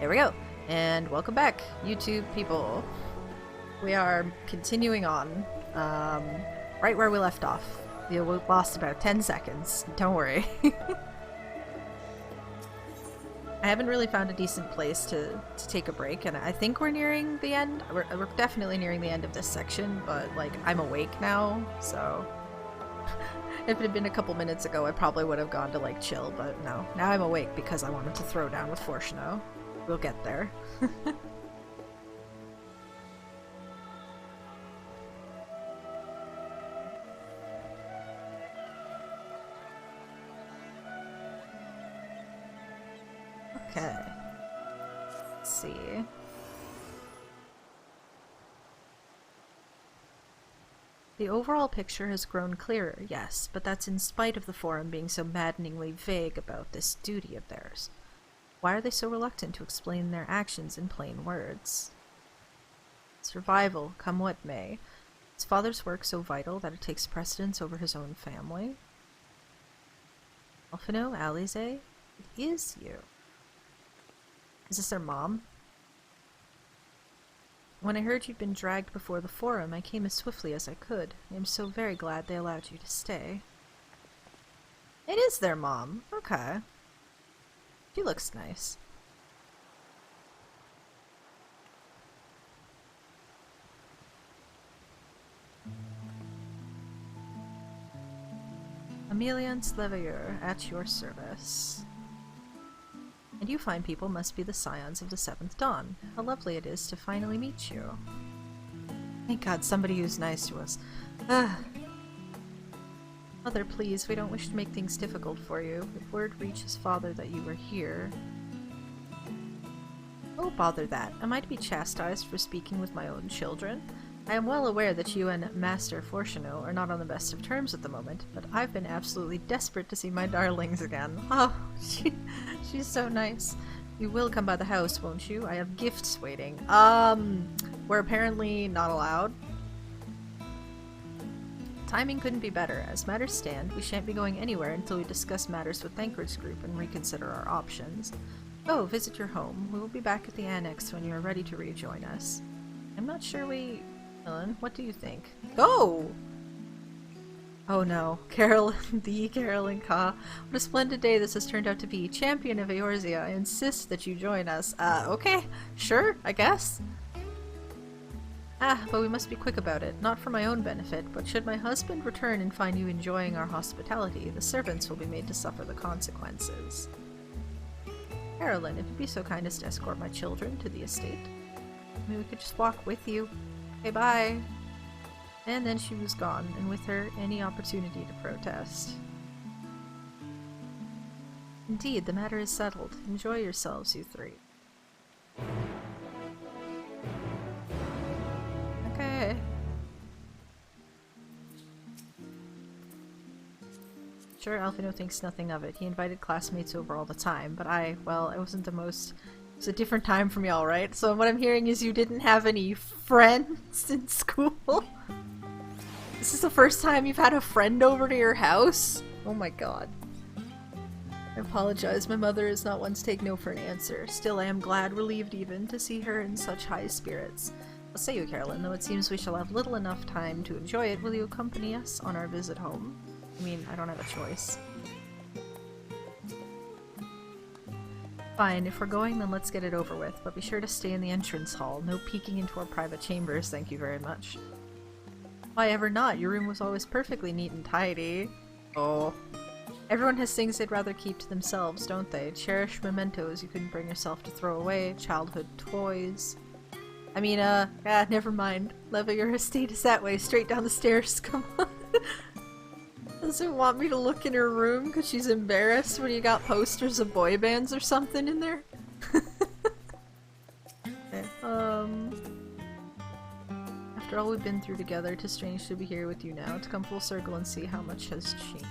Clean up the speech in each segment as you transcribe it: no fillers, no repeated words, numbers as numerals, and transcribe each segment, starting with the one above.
There we go. And welcome back, YouTube people. We are continuing on, right where we left off. We lost about 10 seconds. Don't worry. I haven't really found a decent place to take a break, and I think we're nearing the end. We're definitely nearing the end of this section, but, like, I'm awake now, so... If it had been a couple minutes ago, I probably would have gone to, like, chill, but no. Now I'm awake because I wanted to throw down with Fortuno. We'll get there. Okay. Let's see. The overall picture has grown clearer, yes, but that's in spite of the Forum being so maddeningly vague about this duty of theirs. Why are they so reluctant to explain their actions in plain words? Survival, come what may. Is Father's work so vital that it takes precedence over his own family? Alphino, Alize, it is you. Is this their mom? When I heard you'd been dragged before the Forum, I came as swiftly as I could. I am so very glad they allowed you to stay. It is their mom. Okay. She looks nice. Emiliance Leveilleur, at your service. And you fine people must be the scions of the Seventh Dawn. How lovely it is to finally meet you. Thank God, somebody who's nice to us. Mother, please, we don't wish to make things difficult for you. If word reaches Father that you were here... Oh, bother that. Am I to be chastised for speaking with my own children? I am well aware that you and Master Fortuno are not on the best of terms at the moment, but I've been absolutely desperate to see my darlings again. Oh, she's so nice. You will come by the house, won't you? I have gifts waiting. We're apparently not allowed. Timing couldn't be better. As matters stand, we shan't be going anywhere until we discuss matters with Thancred's group and reconsider our options. Go, visit your home. We will be back at the Annex when you are ready to rejoin us. I'm not sure we... Ellen, what do you think? Go! Oh no. Carolyn, the Carolyn Ka. What a splendid day this has turned out to be. Champion of Eorzea, I insist that you join us. Okay. Sure, I guess. But we must be quick about it. Not for my own benefit, but should my husband return and find you enjoying our hospitality, the servants will be made to suffer the consequences. Carolyn, if you'd be so kind as to escort my children to the estate. Maybe we could just walk with you. Okay, bye. And then she was gone, and with her, any opportunity to protest. Indeed, the matter is settled. Enjoy yourselves, you three. Okay. Sure, Alphino thinks nothing of it. He invited classmates over all the time, but well, I wasn't the most... It's a different time from y'all, right? So what I'm hearing is you didn't have any friends in school? This is the first time you've had a friend over to your house? Oh my god. I apologize, my mother is not one to take no for an answer. Still, I am glad, relieved even, to see her in such high spirits. I'll say you, Carolyn, though it seems we shall have little enough time to enjoy it, will you accompany us on our visit home? I mean, I don't have a choice. Fine, if we're going then let's get it over with, but be sure to stay in the entrance hall. No peeking into our private chambers, thank you very much. Why ever not? Your room was always perfectly neat and tidy. Oh. Everyone has things they'd rather keep to themselves, don't they? Cherished mementos you couldn't bring yourself to throw away, childhood toys. I mean, never mind. Leveilleur estate is that way, straight down the stairs, come on. Doesn't want me to look in her room because she's embarrassed when you got posters of boy bands or something in there? Okay, after all we've been through together, 'tis strange to be here with you now, to come full circle and see how much has changed.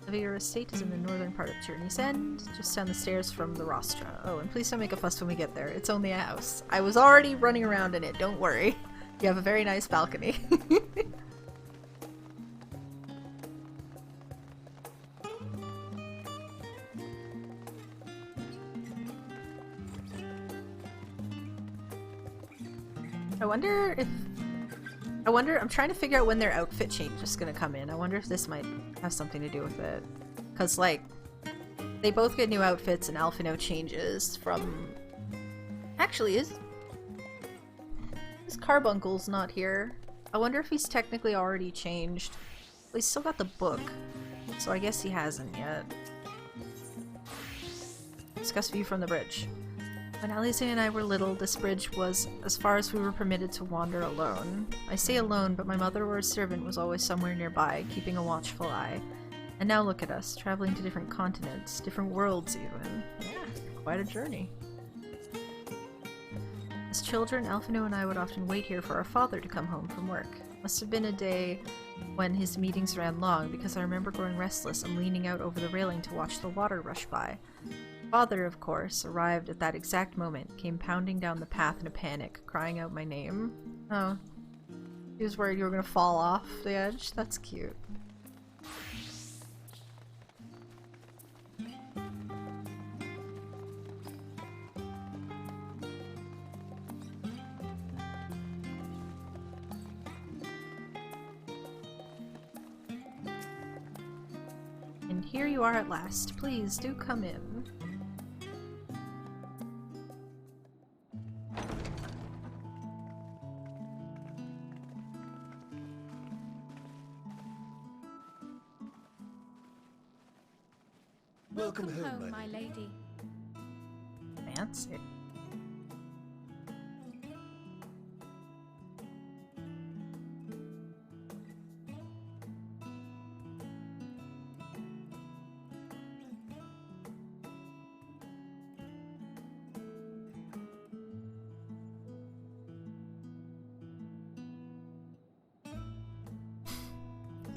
Leveilleur estate is in the northern part of Journey's End, just down the stairs from the rostra. Oh, and please don't make a fuss when we get there. It's only a house. I was already running around in it, don't worry. You have a very nice balcony. I wonder if... I'm trying to figure out when their outfit change is gonna come in. I wonder if this might have something to do with it. Because, like, they both get new outfits and Alphino changes from... Actually, is Carbuncle's not here? I wonder if he's technically already changed. Well, he's still got the book, so I guess he hasn't yet. Discuss view from the bridge. When Alice and I were little, this bridge was as far as we were permitted to wander alone. I say alone, but my mother or a servant was always somewhere nearby, keeping a watchful eye. And now look at us, traveling to different continents, different worlds even. Yeah, quite a journey. As children, Alphino and I would often wait here for our father to come home from work. Must have been a day when his meetings ran long, because I remember growing restless and leaning out over the railing to watch the water rush by. Father, of course, arrived at that exact moment, came pounding down the path in a panic, crying out my name. Oh. He was worried you were gonna fall off the edge? That's cute. And here you are at last. Please, do come in. Welcome home, my lady. Fancy.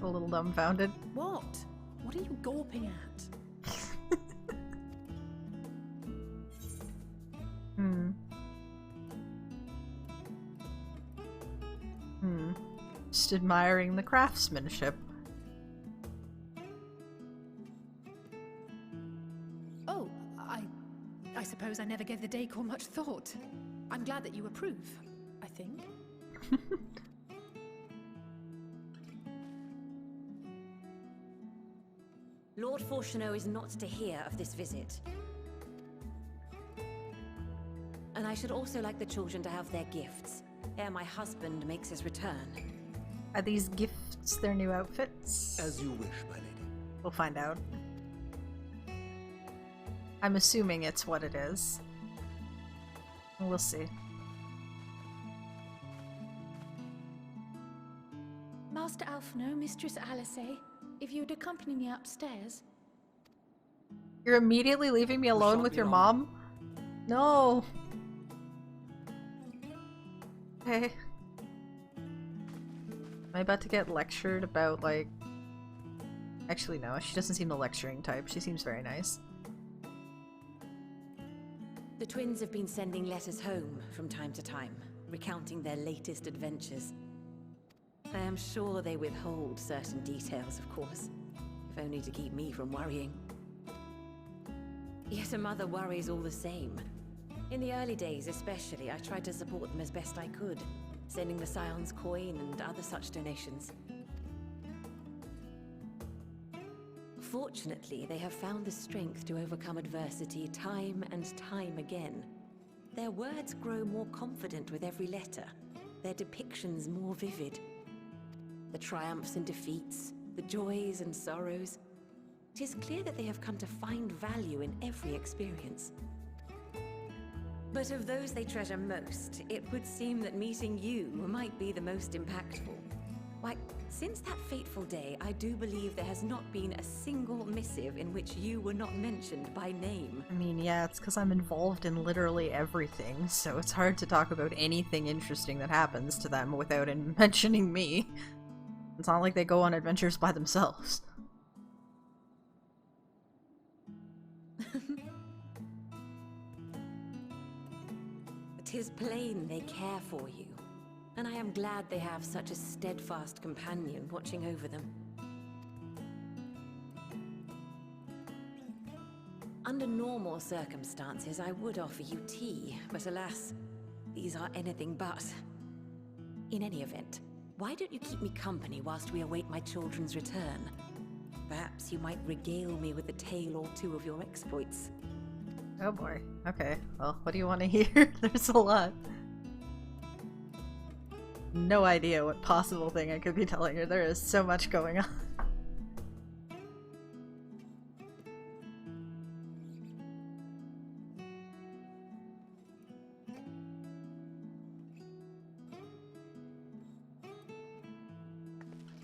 A little dumbfounded. What? What are you gawping at? Just admiring the craftsmanship. Oh, I suppose I never gave the decor much thought. I'm glad that you approve, I think. Lord Fortuneau is not to hear of this visit. And I should also like the children to have their gifts, ere my husband makes his return. Are these gifts their new outfits? As you wish, my lady. We'll find out. I'm assuming it's what it is. We'll see. Master Alphino, Mistress Alice, if you'd accompany me upstairs. You're immediately leaving me alone with your mom? No! Okay. Am I about to get lectured about, like... Actually, no. She doesn't seem the lecturing type. She seems very nice. The twins have been sending letters home from time to time, recounting their latest adventures. I am sure they withhold certain details, of course, if only to keep me from worrying. Yet a mother worries all the same. In the early days especially, I tried to support them as best I could, sending the Scion's coin and other such donations. Fortunately, they have found the strength to overcome adversity time and time again. Their words grow more confident with every letter, their depictions more vivid. The triumphs and defeats, the joys and sorrows. It is clear that they have come to find value in every experience. But of those they treasure most, it would seem that meeting you might be the most impactful. Why, since that fateful day, I do believe there has not been a single missive in which you were not mentioned by name. I mean, yeah, it's because I'm involved in literally everything, so it's hard to talk about anything interesting that happens to them without mentioning me. It's not like they go on adventures by themselves. Tis plain they care for you, and I am glad they have such a steadfast companion watching over them. Under normal circumstances, I would offer you tea, but alas, these are anything but. In any event, why don't you keep me company whilst we await my children's return? Perhaps you might regale me with a tale or two of your exploits. Oh boy. Okay. Well, what do you want to hear? There's a lot. No idea what possible thing I could be telling her. There is so much going on.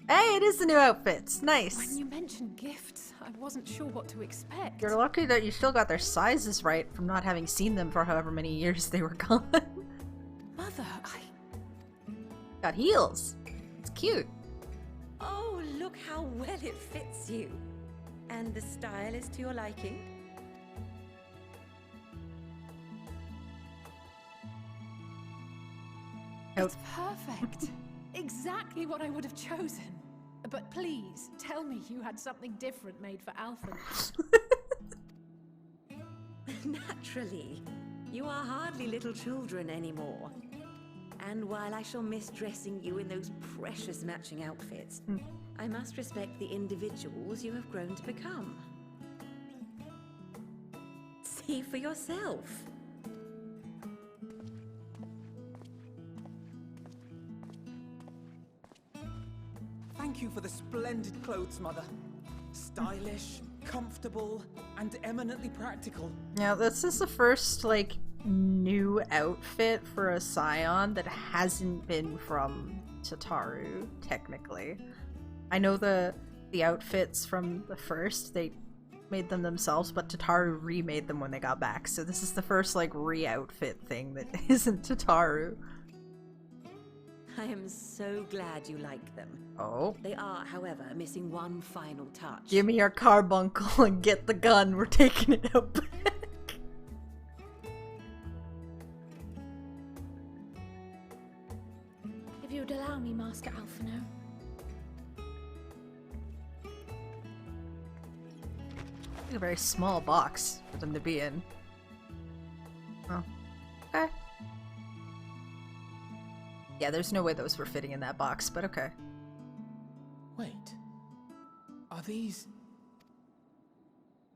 Hey, it is the new outfits. Nice. When you mentioned gifts, I wasn't sure what to expect. You're lucky that you still got their sizes right from not having seen them for however many years they were gone. Mother, Got heels. It's cute. Oh, look how well it fits you. And the style is to your liking? It's perfect. Exactly what I would have chosen. But please, tell me you had something different made for Alpha. Naturally. You are hardly little children anymore. And while I shall miss dressing you in those precious matching outfits, I must respect the individuals you have grown to become. See for yourself. Thank you for the splendid clothes, Mother. Stylish, comfortable, and eminently practical. Now, this is the first, like, new outfit for a Scion that hasn't been from Tataru, technically. I know the outfits from the first, they made them themselves, but Tataru remade them when they got back, so this is the first, like, re-outfit thing that isn't Tataru. I am so glad you like them. Oh. They are, however, missing one final touch. Give me your carbuncle and get the gun, we're taking it out back. If you would allow me, Master Alphino. A very small box for them to be in. Oh. Okay. Yeah, there's no way those were fitting in that box, but okay. Wait. Are these...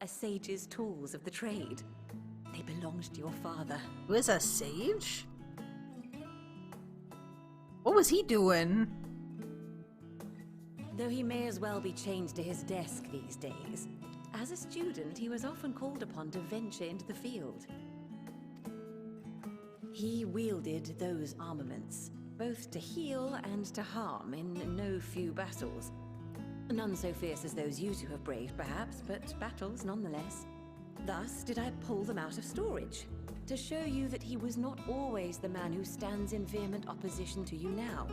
A sage's tools of the trade. They belonged to your father. Who is a sage? What was he doing? Though he may as well be chained to his desk these days, as a student he was often called upon to venture into the field. He wielded those armaments, both to heal and to harm in no few battles. None so fierce as those you two have braved, perhaps, but battles nonetheless. Thus did I pull them out of storage, to show you that he was not always the man who stands in vehement opposition to you now.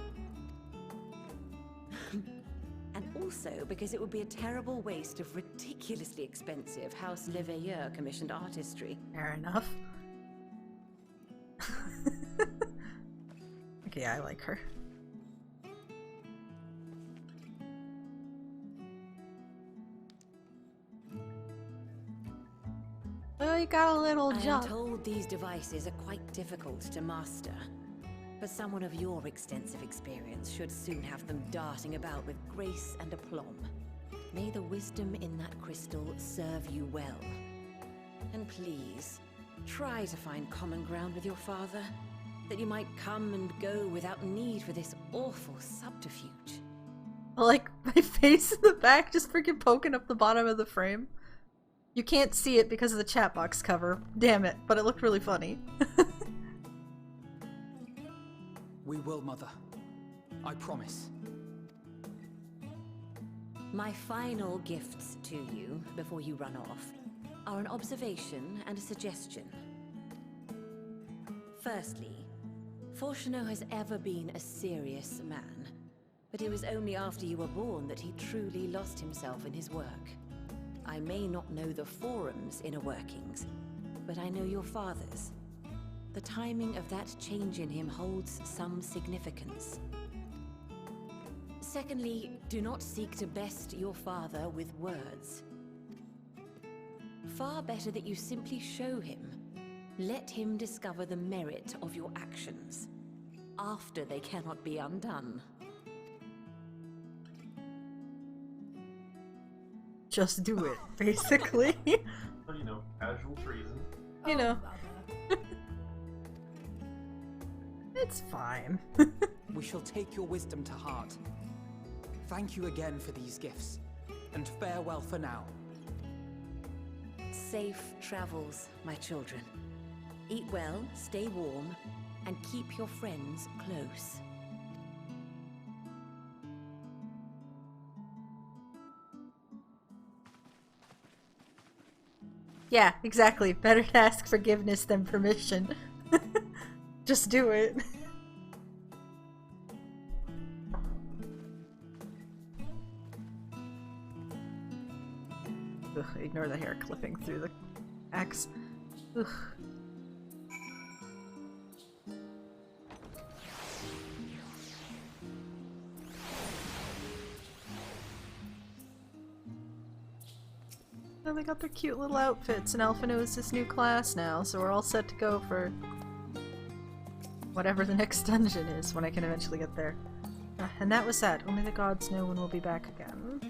And also because it would be a terrible waste of ridiculously expensive House Leveilleur commissioned artistry. Fair enough. Okay, I like her. Oh, you got a little jump. I am told these devices are quite difficult to master. But someone of your extensive experience should soon have them darting about with grace and aplomb. May the wisdom in that crystal serve you well. And please, try to find common ground with your father, that you might come and go without need for this awful subterfuge. Like, my face in the back just freaking poking up the bottom of the frame. You can't see it because of the chat box cover. Damn it, but it looked really funny. We will, Mother. I promise. My final gifts to you, before you run off, are an observation and a suggestion. Firstly, Fortuno has ever been a serious man, but it was only after you were born that he truly lost himself in his work. I may not know the forum's inner workings, but I know your father's. The timing of that change in him holds some significance. Secondly, do not seek to best your father with words. Far better that you simply show him. Let him discover the merit of your actions. after they cannot be undone. Just do it, basically. Well, you know, casual treason. You know. Mother. It's fine. We shall take your wisdom to heart. Thank you again for these gifts, and farewell for now. Safe travels, my children. Eat well, stay warm, and keep your friends close. Yeah, exactly. Better to ask forgiveness than permission. Just do it. Ugh, ignore the hair clipping through the axe. Ugh. Well, they got their cute little outfits, and Alphino is this new class now, so we're all set to go for whatever the next dungeon is when I can eventually get there. And that was that. Only the gods know when we'll be back again.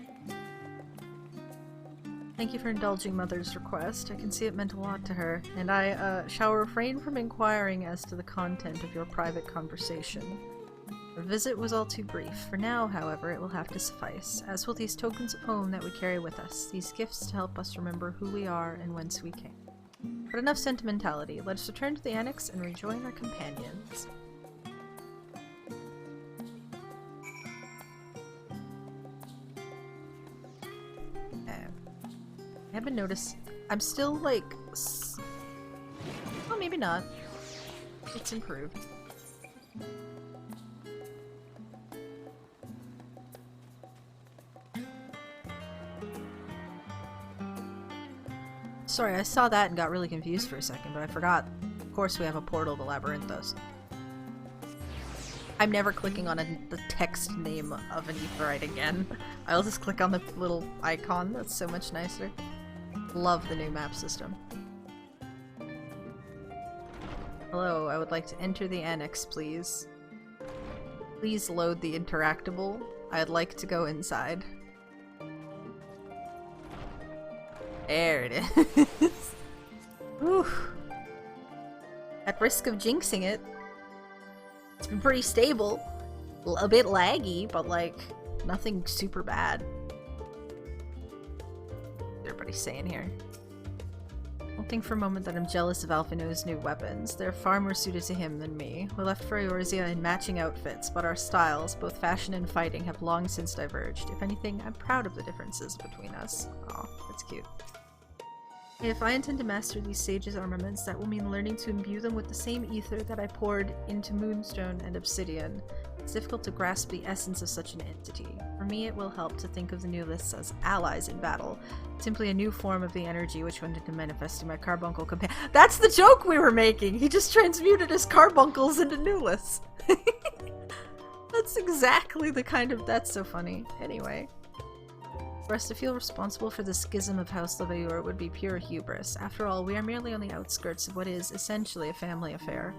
Thank you for indulging Mother's request. I can see it meant a lot to her, and I shall refrain from inquiring as to the content of your private conversation. Our visit was all too brief. For now, however, it will have to suffice, as will these tokens of home that we carry with us, these gifts to help us remember who we are and whence we came. But enough sentimentality. Let us return to the annex and rejoin our companions. I haven't noticed. I'm still like. Oh, maybe not. It's improved. Sorry, I saw that and got really confused for a second, but I forgot. Of course, we have a portal to Labyrinthos. I'm never clicking on the text name of an Aetheryte again. I'll just click on the little icon. That's so much nicer. Love the new map system. Hello, I would like to enter the annex, please. Please load the interactable. I'd like to go inside. There it is. Whew. At risk of jinxing it, it's been pretty stable. A bit laggy, but like, nothing super bad. Everybody's saying here. Don't think for a moment that I'm jealous of Alphino's new weapons. They're far more suited to him than me. We left for Eorzea in matching outfits, but our styles, both fashion and fighting, have long since diverged. If anything, I'm proud of the differences between us. Aw, that's cute. If I intend to master these sages' armaments, that will mean learning to imbue them with the same ether that I poured into Moonstone and Obsidian. It's difficult to grasp the essence of such an entity. For me, it will help to think of the new lists as allies in battle, simply a new form of the energy which wanted to manifest in my carbuncle companion. That's the joke we were making! He just transmuted his carbuncles into new lists! That's exactly the kind of— that's so funny. Anyway. For us to feel responsible for the schism of House Levaeur would be pure hubris. After all, we are merely on the outskirts of what is essentially a family affair.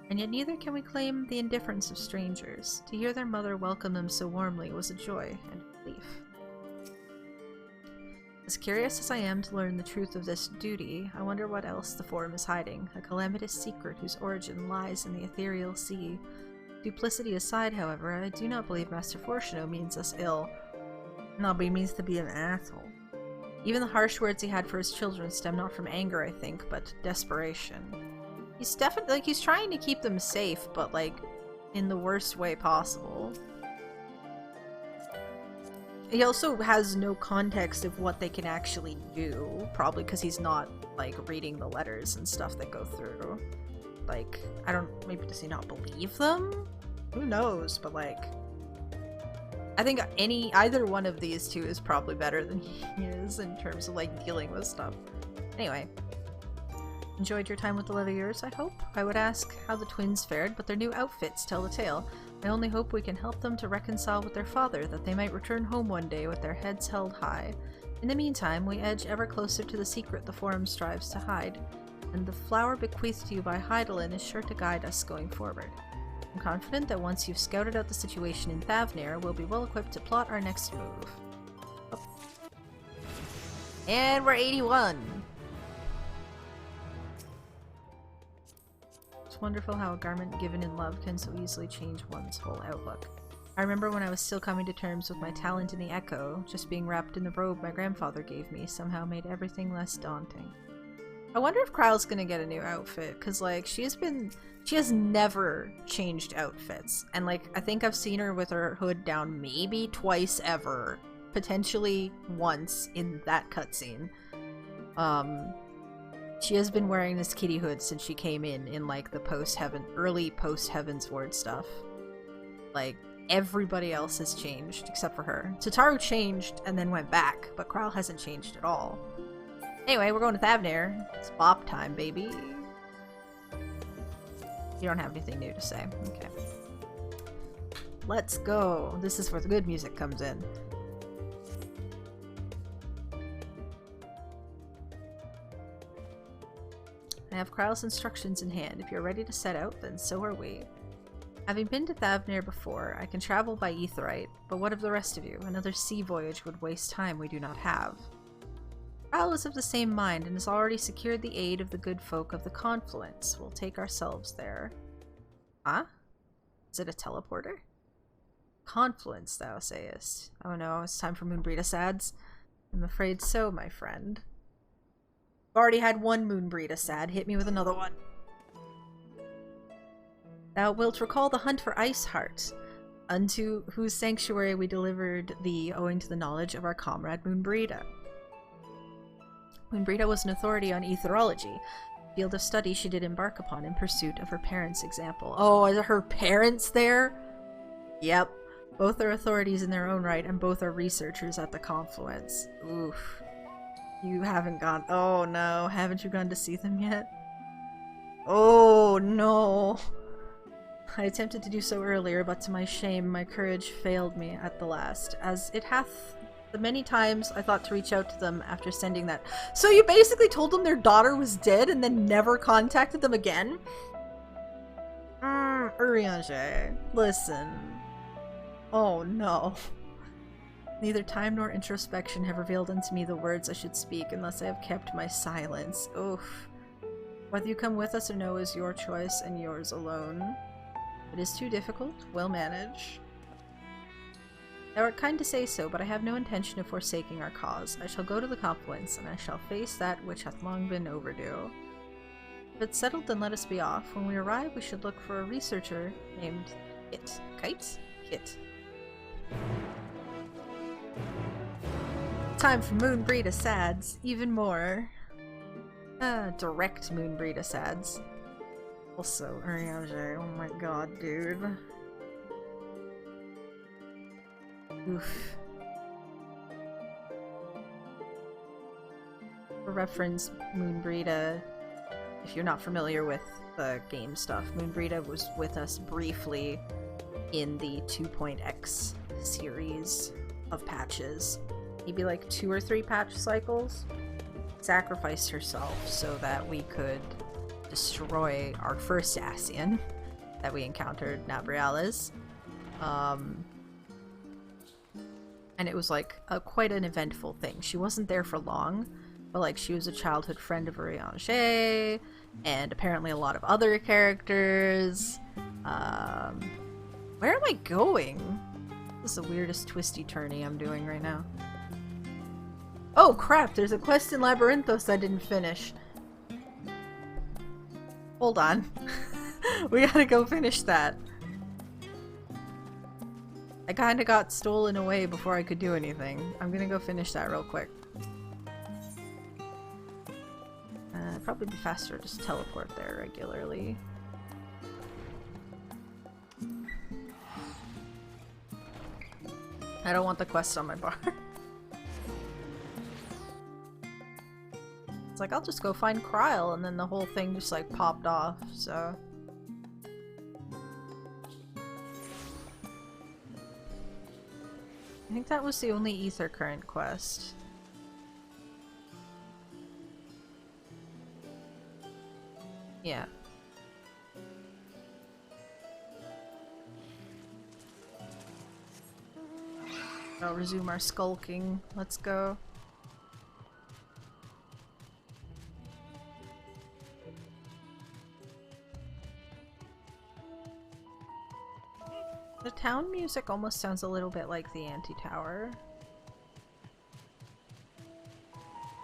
And yet neither can we claim the indifference of strangers. To hear their mother welcome them so warmly was a joy and relief. As curious as I am to learn the truth of this duty, I wonder what else the Forum is hiding, a calamitous secret whose origin lies in the ethereal sea. Duplicity aside, however, I do not believe Master Fortuno means us ill. No, but he means to be an asshole. Even the harsh words he had for his children stem not from anger, I think, but desperation. He's definitely, like, he's trying to keep them safe, but, like, in the worst way possible. He also has no context of what they can actually do, probably because he's not, like, reading the letters and stuff that go through. Like, I don't— maybe does he not believe them? Who knows, but, like— I think either one of these two is probably better than he is in terms of, like, dealing with stuff. Anyway. Enjoyed your time with the Levaeurs, I hope? I would ask how the twins fared, but their new outfits tell the tale. I only hope we can help them to reconcile with their father, that they might return home one day with their heads held high. In the meantime, we edge ever closer to the secret the Forum strives to hide, and the flower bequeathed to you by Heidelin is sure to guide us going forward. I'm confident that once you've scouted out the situation in Thavnir, we'll be well equipped to plot our next move. Oh. And we're 81! It's wonderful how a garment given in love can so easily change one's whole outlook. I remember when I was still coming to terms with my talent in the Echo, just being wrapped in the robe my grandfather gave me somehow made everything less daunting. I wonder if Kryle's gonna get a new outfit, cause like, she has never changed outfits. And like, I think I've seen her with her hood down maybe twice ever. Potentially once in that cutscene. She has been wearing this kitty hood since she came in like the early post-Heavensward stuff. Like, everybody else has changed except for her. Tataru changed and then went back, but Kryle hasn't changed at all. Anyway, we're going to Thavnir. It's bop time, baby. You don't have anything new to say. Okay. Let's go. This is where the good music comes in. I have Kryle's instructions in hand. If you're ready to set out, then so are we. Having been to Thavnir before, I can travel by Aetheryte, but what of the rest of you? Another sea voyage would waste time we do not have. Kryle is of the same mind and has already secured the aid of the good folk of the Confluence. We'll take ourselves there. Huh? Is it a teleporter? Confluence, thou sayest. Oh no, it's time for Moonbreed Asads. I'm afraid so, my friend. I've already had one Moonbreed Asad. Hit me with another one. Thou wilt recall the hunt for Iceheart, unto whose sanctuary we delivered thee owing to the knowledge of our comrade Moonbreeda. Moonbreeda was an authority on etherology, a field of study she did embark upon in pursuit of her parents' example. Oh, are her parents there? Yep. Both are authorities in their own right, and both are researchers at the Confluence. Oof. You haven't gone— oh no, haven't you gone to see them yet? Oh no. I attempted to do so earlier, but to my shame, my courage failed me at the last, as it hath the many times I thought to reach out to them after sending that— So you basically told them their daughter was dead and then never contacted them again? Urianger, listen. Oh no. Neither time nor introspection have revealed unto me the words I should speak unless I have kept my silence. Oof. Whether you come with us or no is your choice and yours alone. It is too difficult. We'll manage. Thou art kind to say so, but I have no intention of forsaking our cause. I shall go to the Confluence, and I shall face that which hath long been overdue. If it's settled, then let us be off. When we arrive, we should look for a researcher named Kit. Kite? Kit. Time for Moonbreed Asads. Even more. Direct Moonbreed Asads. Also, Urianger. Oh my god, dude. Oof. For reference, Moonbreeda, if you're not familiar with the game stuff, Moonbreeda was with us briefly in the 2.x series of patches. Maybe like 2 or 3 patch cycles. Sacrificed herself so that we could destroy our first Ascian that we encountered, Nabriales. And it was like quite an eventful thing. She wasn't there for long, but like she was a childhood friend of Urianger, and apparently a lot of other characters. Where am I going? This is the weirdest twisty-turny I'm doing right now. Oh crap, there's a quest in Labyrinthos I didn't finish. Hold on. We gotta go finish that. I kinda got stolen away before I could do anything. I'm gonna go finish that real quick. It'd probably be faster to just teleport there regularly. I don't want the quest on my bar. It's like, I'll just go find Kryle, and then the whole thing just like popped off, so... I think that was the only Ether Current quest. Yeah. I'll resume our skulking. Let's go. The town music almost sounds a little bit like the anti-tower.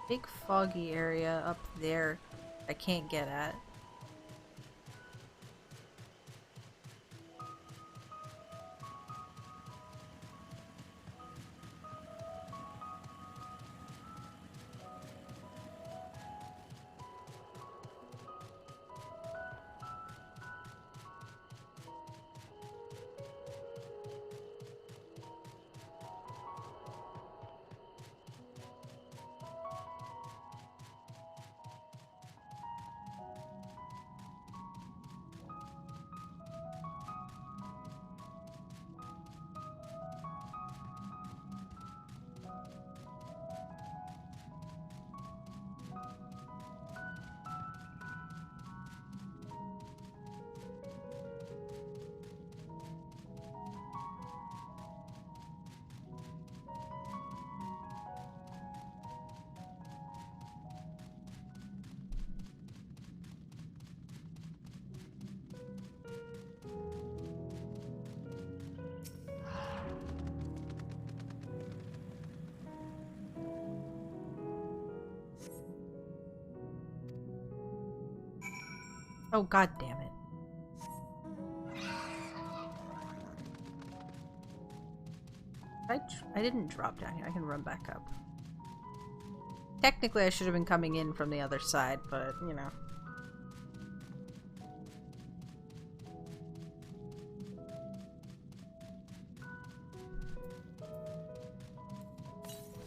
Big foggy area up there I can't get at. Oh, god damn it. I didn't drop down here. I can run back up. Technically, I should have been coming in from the other side, but, you know.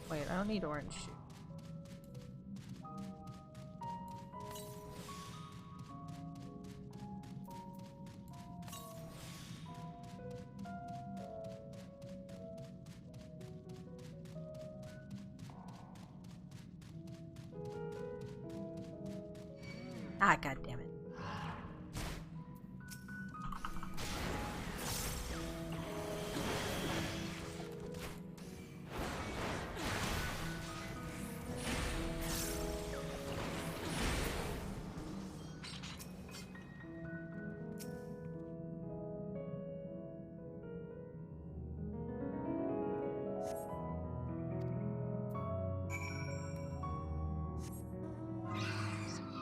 Wait, I don't need orange shoes. Ah, god damn it.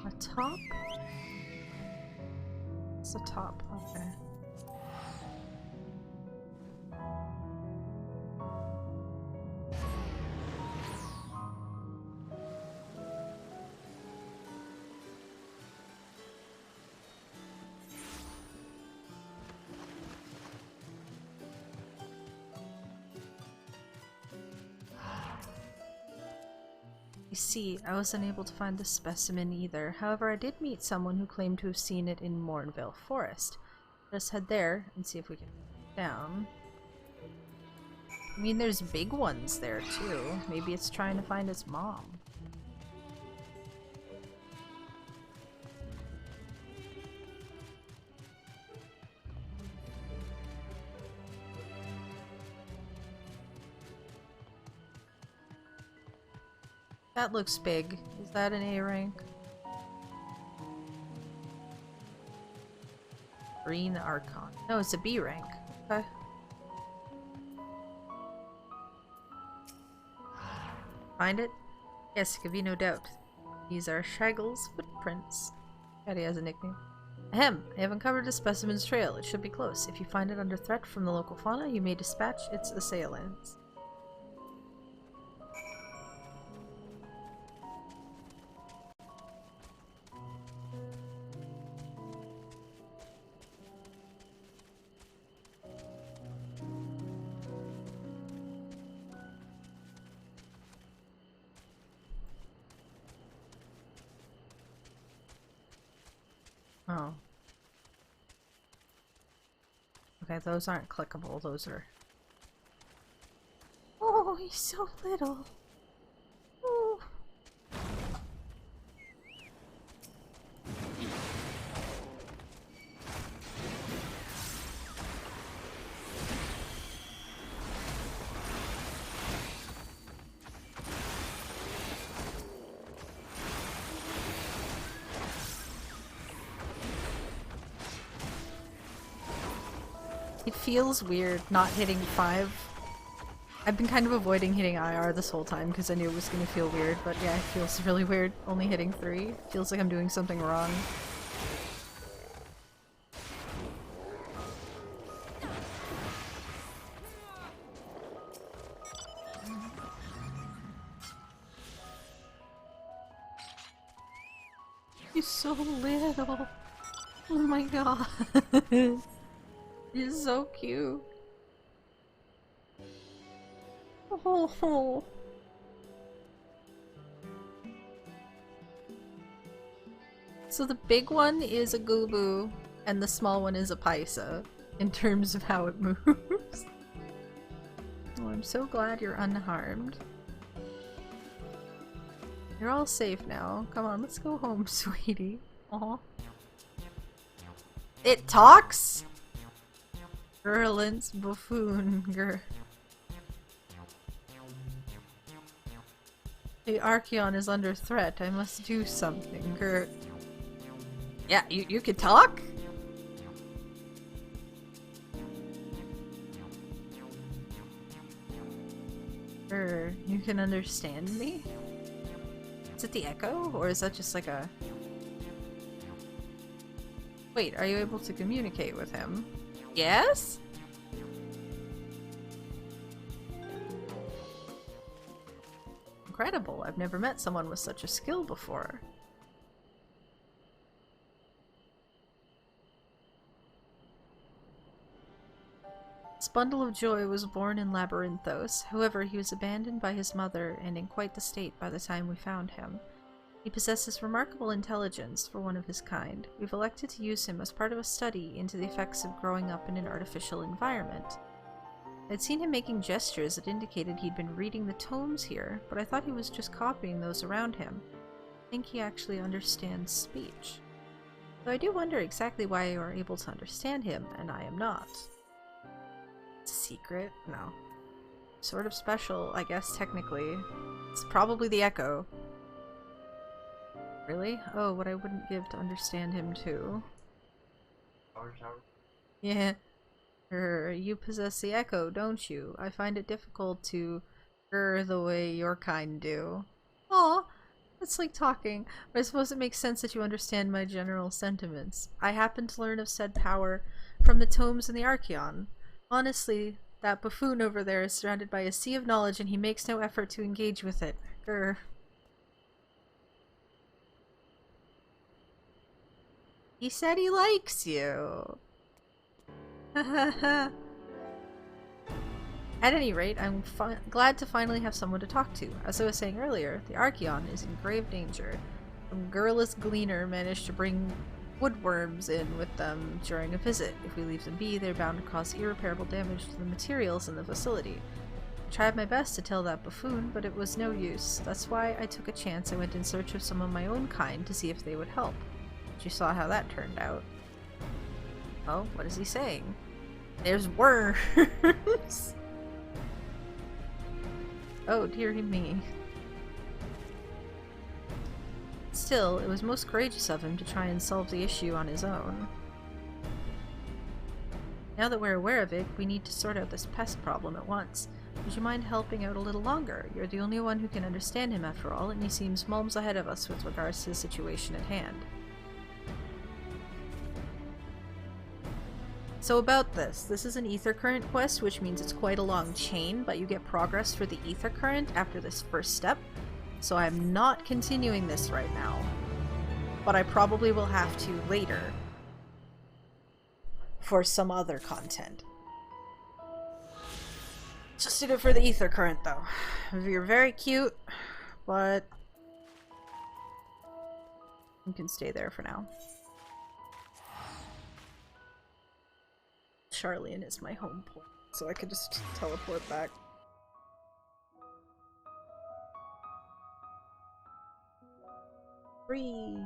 A top? It's a top, okay. You see, I was unable to find the specimen either. However, I did meet someone who claimed to have seen it in Mornville Forest. Let's head there and see if we can get down. I mean, there's big ones there too. Maybe it's trying to find its mom. That looks big. Is that an A rank? Green Archon. No, it's a B rank. Okay. Find it? Yes, give you no doubt. These are Shaggle's footprints. God, he has a nickname. Ahem! I have uncovered a specimen's trail. It should be close. If you find it under threat from the local fauna, you may dispatch its assailants. Oh. Okay, those aren't clickable, those are... Oh, he's so little. Oh. It feels weird not hitting 5. I've been kind of avoiding hitting IR this whole time because I knew it was going to feel weird, but yeah, it feels really weird only hitting 3. Feels like I'm doing something wrong. You're so little. Oh my god. You're so cute. Oh. So the big one is a Gubu, and the small one is a Paisa, in terms of how it moves. Oh, I'm so glad you're unharmed. You're all safe now. Come on, let's go home, sweetie. Aw. It talks? Virulence buffoon. Grr. The Archeon is under threat. I must do something. Grr. Yeah, you could talk? You can understand me? Is it the echo? Or is that just like a... Wait, are you able to communicate with him? Yes? Incredible. I've never met someone with such a skill before. This bundle of joy was born in Labyrinthos. However, he was abandoned by his mother and in quite the state by the time we found him. He possesses remarkable intelligence for one of his kind. We've elected to use him as part of a study into the effects of growing up in an artificial environment. I'd seen him making gestures that indicated he'd been reading the tomes here, but I thought he was just copying those around him. I think he actually understands speech. Though I do wonder exactly why you are able to understand him, and I am not. It's a secret? No. Sort of special, I guess, technically. It's probably the Echo. Really? Oh, what I wouldn't give to understand him too. Tower. Yeah. You possess the Echo, don't you? I find it difficult to the way your kind do. Aw, it's like talking, but I suppose it makes sense that you understand my general sentiments. I happen to learn of said power from the tomes in the Archeon. Honestly, that buffoon over there is surrounded by a sea of knowledge and he makes no effort to engage with it. Grr. He said he likes you. At any rate, I'm glad to finally have someone to talk to. As I was saying earlier, the Archeon is in grave danger. Some girlless gleaner managed to bring woodworms in with them during a visit. If we leave them be, they're bound to cause irreparable damage to the materials in the facility. I tried my best to tell that buffoon, but it was no use. That's why I took a chance and went in search of some of my own kind to see if they would help. But you saw how that turned out. Oh, what is he saying? There's worms! Oh, dear me. Still, it was most courageous of him to try and solve the issue on his own. Now that we're aware of it, we need to sort out this pest problem at once. Would you mind helping out a little longer? You're the only one who can understand him after all, and he seems mulms ahead of us with regards to the situation at hand. So about this is an ether current quest, which means it's quite a long chain, but you get progress for the ether current after this first step. So I'm not continuing this right now, but I probably will have to later for some other content. Just did it for the ether current though. You're very cute, but you can stay there for now. Charlian is my home point, so I could just teleport back. Free.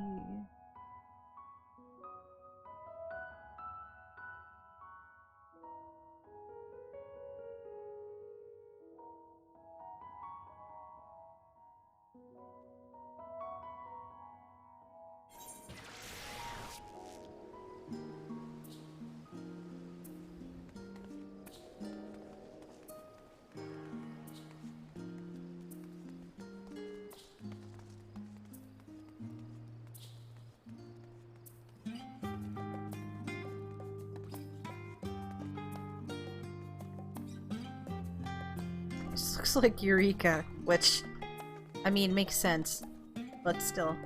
This looks like Eureka, which, I mean, makes sense, but still.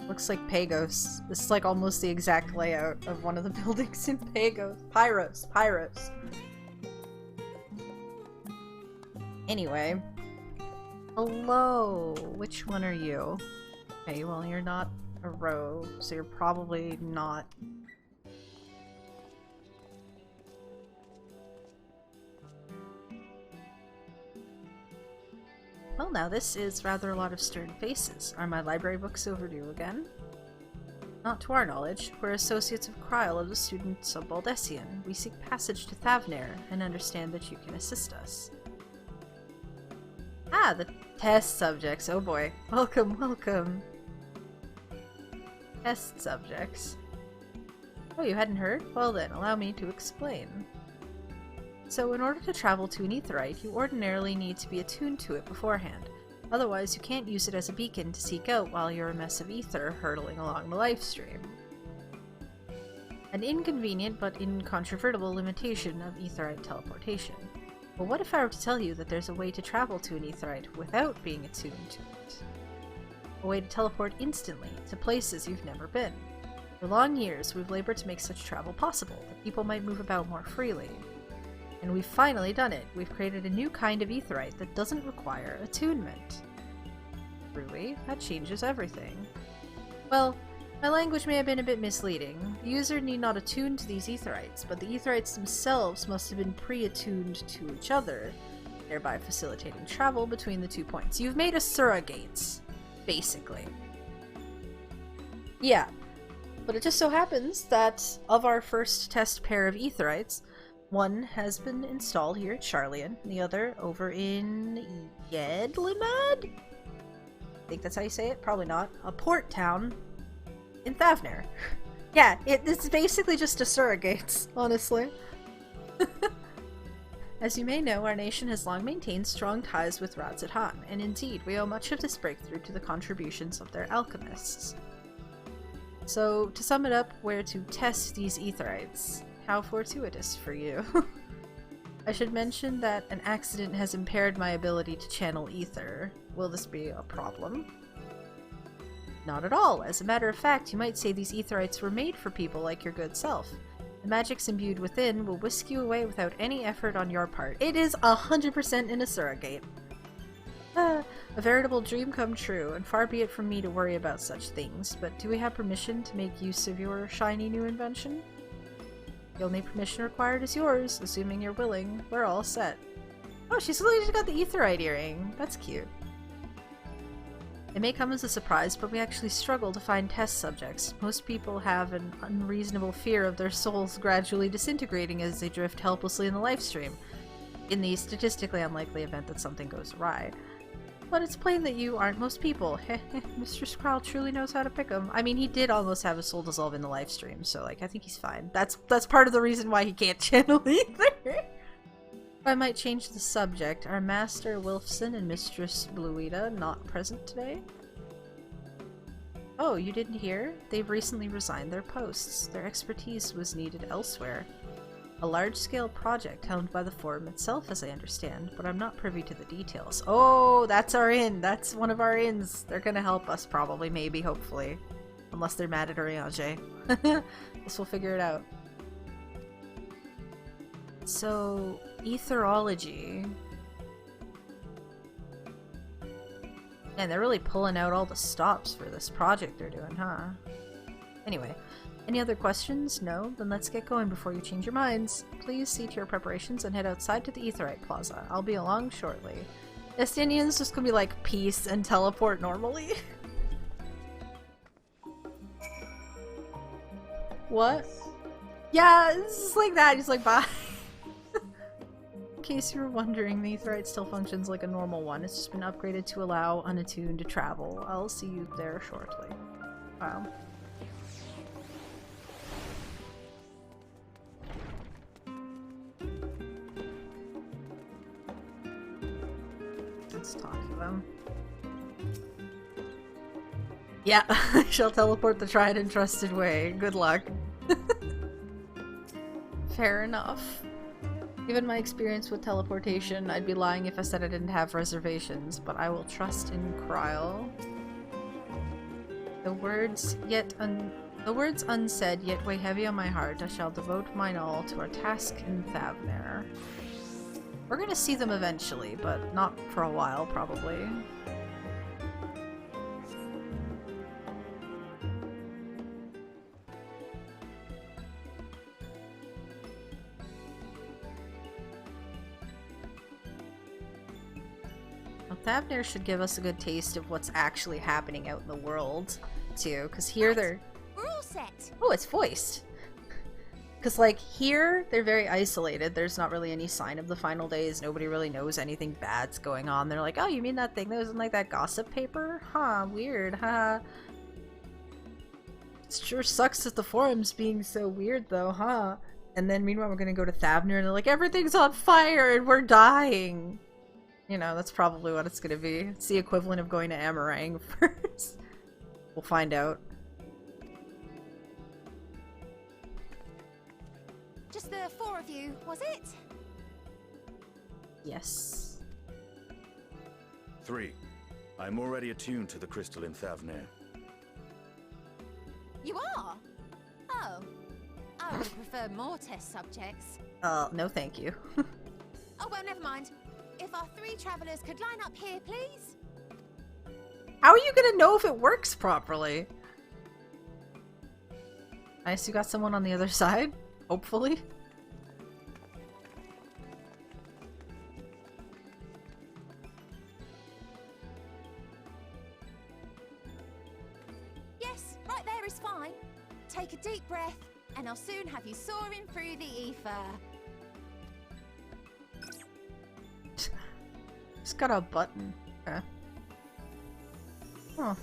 Looks like Pagos. This is like almost the exact layout of one of the buildings in Pagos. Pyros. Anyway. Hello! Which one are you? Okay, well you're not a rogue, so you're probably not... Well now, this is rather a lot of stern faces. Are my library books overdue again? Not to our knowledge. We're associates of Kryl of the students of Baldessian. We seek passage to Thavnair, and understand that you can assist us. Ah, the test subjects. Oh boy. Welcome, welcome. Test subjects. Oh, you hadn't heard? Well then, allow me to explain. So in order to travel to an aetherite, you ordinarily need to be attuned to it beforehand. Otherwise, you can't use it as a beacon to seek out while you're a mess of ether hurtling along the lifestream. An inconvenient but incontrovertible limitation of aetherite teleportation. But what if I were to tell you that there's a way to travel to an aetherite without being attuned to it? A way to teleport instantly to places you've never been. For long years, we've labored to make such travel possible, that people might move about more freely. And we've finally done it. We've created a new kind of aetherite that doesn't require attunement. Truly, that changes everything. Well, my language may have been a bit misleading. The user need not attune to these aetherites, but the aetherites themselves must have been pre-attuned to each other, thereby facilitating travel between the 2 points. You've made a surrogate, basically. Yeah, but it just so happens that of our first test pair of aetherites, one has been installed here at Charlian, and the other over in Yedlinad? I think that's how you say it? Probably not. A port town in Thavnair. Yeah, it's basically just a surrogate, honestly. As you may know, our nation has long maintained strong ties with Radzatan, and indeed, we owe much of this breakthrough to the contributions of their alchemists. So, to sum it up, we're to test these aetherites. How fortuitous for you. I should mention that an accident has impaired my ability to channel ether. Will this be a problem? Not at all. As a matter of fact, you might say these aetherites were made for people like your good self. The magics imbued within will whisk you away without any effort on your part. It is 100% in a surrogate. A veritable dream come true, and far be it from me to worry about such things, but do we have permission to make use of your shiny new invention? The only permission required is yours, assuming you're willing. We're all set. Oh, she's literally got the aetherite earring. That's cute. It may come as a surprise, but we actually struggle to find test subjects. Most people have an unreasonable fear of their souls gradually disintegrating as they drift helplessly in the lifestream, in the statistically unlikely event that something goes awry. But it's plain that you aren't most people. Mr. Skrull truly knows how to pick them. I mean, he did almost have a soul dissolve in the live stream, so like I think he's fine. That's part of the reason why he can't channel either. If I might change the subject, are Master Wilfson and Mistress Bluida not present today? Oh, you didn't hear? They've recently resigned their posts. Their expertise was needed elsewhere. A large-scale project helmed by the Forum itself, as I understand, but I'm not privy to the details. Oh, that's our inn! That's one of our inns! They're gonna help us, probably, maybe, hopefully. Unless they're mad at Oriange. Guess we'll figure it out. So, etherology. Man, they're really pulling out all the stops for this project they're doing, huh? Anyway. Any other questions? No? Then let's get going before you change your minds. Please see to your preparations and head outside to the Aetherite Plaza. I'll be along shortly. Estinian's just gonna be like, peace, and teleport normally. What? Yeah, it's just like that. He's like, bye. In case you were wondering, the Aetherite still functions like a normal one. It's just been upgraded to allow unattuned to travel. I'll see you there shortly. Wow. Let's talk to them. Yeah, I shall teleport the tried and trusted way. Good luck. Fair enough. Given my experience with teleportation, I'd be lying if I said I didn't have reservations, but I will trust in Kryl. The words unsaid yet weigh heavy on my heart. I shall devote mine all to our task in Thavner. We're gonna see them eventually, but not for a while, probably. Thavner should give us a good taste of what's actually happening out in the world, too, because here they're... We're all set. Oh, it's voiced! Because, like, here, they're very isolated. There's not really any sign of the final days. Nobody really knows anything bad's going on. They're like, oh, you mean that thing that was in, like, that gossip paper? Huh, weird, huh? It sure sucks that the forum's being so weird, though, huh? And then, meanwhile, we're gonna go to Thavner, and they're like, everything's on fire, and we're dying! You know, that's probably what it's gonna be. It's the equivalent of going to Amarang first. We'll find out. Just the four of you, was it? Yes. 3. I'm already attuned to the crystal in Thavner. You are? Oh. I would prefer more test subjects. No thank you. Oh, well, never mind. If our 3 travelers could line up here, please. How are you gonna know if it works properly? Nice, you got someone on the other side? Hopefully. Yes, right there is fine. Take a deep breath, and I'll soon have you soaring through the ether. Just got a button. Okay. Huh.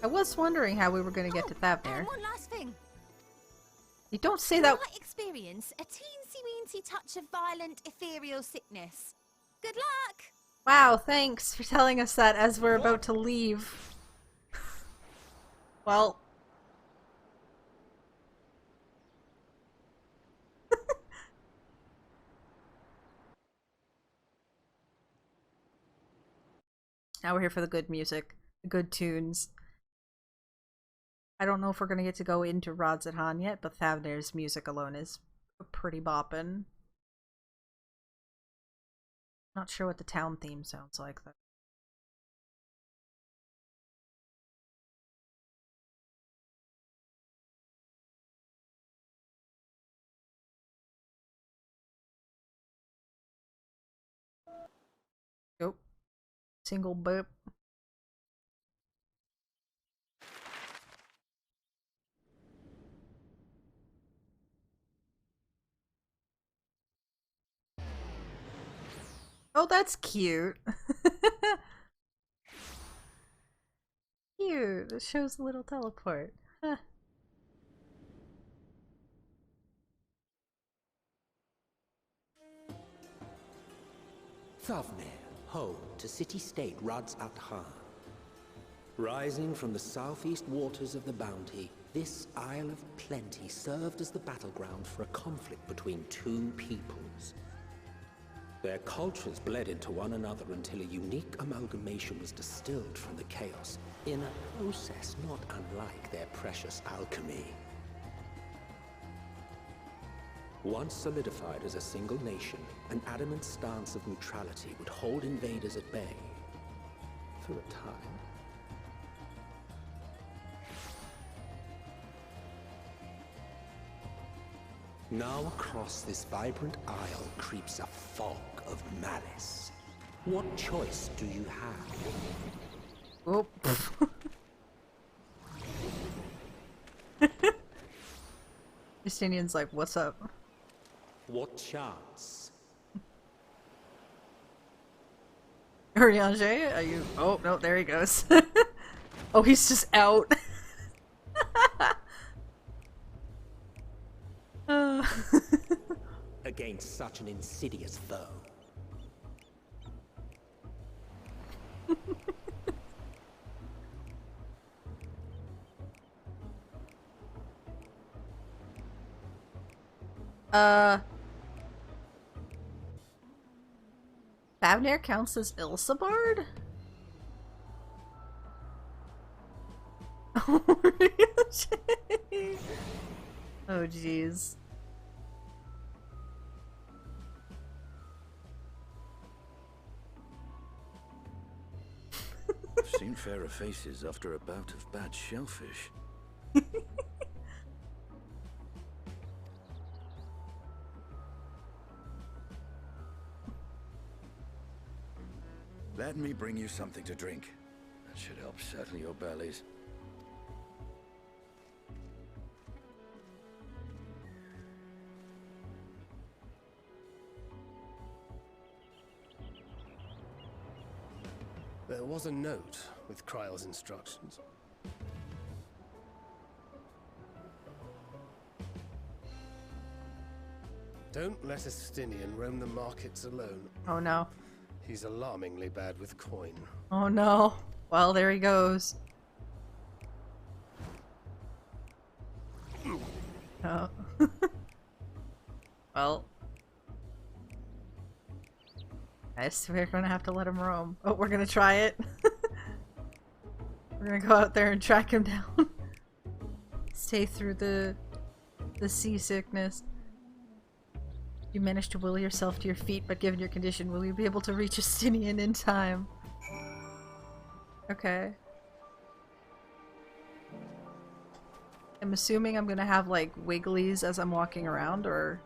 I was wondering how we were gonna get to Thavner. And one last thing. You don't say You that- might experience a teensy-weensy touch of violent ethereal sickness. Good luck! Wow, thanks for telling us that as we're about to leave. Well... Now we're here for the good music. The good tunes. I don't know if we're gonna get to go into Rodzathan yet, but Thavner's music alone is pretty boppin'. Not sure what the town theme sounds like, though. Nope. Single boop. Oh, that's cute. Cute. It shows a little teleport. Huh. Thavner, home to city-state Rodzathan. Rising from the southeast waters of the Bounty, this Isle of Plenty served as the battleground for a conflict between 2 peoples. Their cultures bled into one another until a unique amalgamation was distilled from the chaos, in a process not unlike their precious alchemy. Once solidified as a single nation, an adamant stance of neutrality would hold invaders at bay for a time. Now across this vibrant isle creeps a fog of malice. What choice do you have? Oh. Justinian's like, what's up? What chance? Urianger, are you? Oh, no, there he goes. Oh, he's just out. Against such an insidious foe. Favnir counts as Ilsabard? Oh, really? Oh, jeez. I've seen fairer faces after a bout of bad shellfish. Let me bring you something to drink. That should help settle your bellies. There was a note with Kryle's instructions. Don't let a Stinian roam the markets alone. Oh no. He's alarmingly bad with coin. Oh no. Well, there he goes. Oh. Well. I guess we're gonna have to let him roam. Oh, we're gonna try it. We're gonna go out there and track him down. Stay through the seasickness. You managed to will yourself to your feet, but given your condition, will you be able to reach Justinian in time? Okay. I'm assuming I'm gonna have, like, wigglies as I'm walking around, or...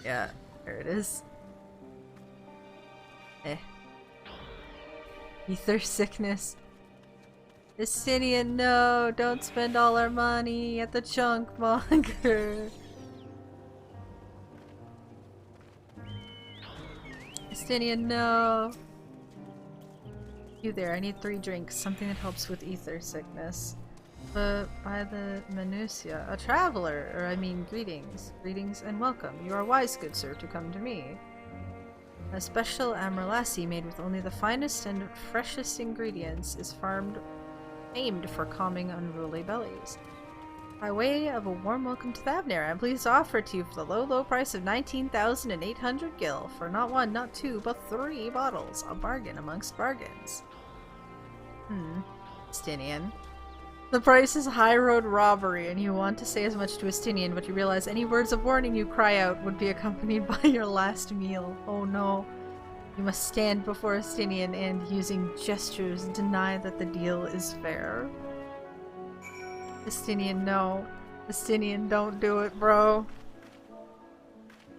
Yeah, there it is. Eh. Ether sickness. Justinian, no! Don't spend all our money at the chunk monger! Justinian, no! You there, I need 3 drinks. Something that helps with ether sickness. But by the minutia, a traveler, or I mean greetings. Greetings and welcome. You are wise, good sir, to come to me. A special amberlassie made with only the finest and freshest ingredients is famed for calming unruly bellies. By way of a warm welcome to Thavnir, I'm pleased to offer it to you for the low, low price of 19,800 gil for not 1, not 2, but 3 bottles. A bargain amongst bargains. Stinian. The price is high road robbery, and you want to say as much to Estinian, but you realize any words of warning you cry out would be accompanied by your last meal. Oh no. You must stand before Estinian and, using gestures, deny that the deal is fair. Estinian, no. Estinian, don't do it, bro.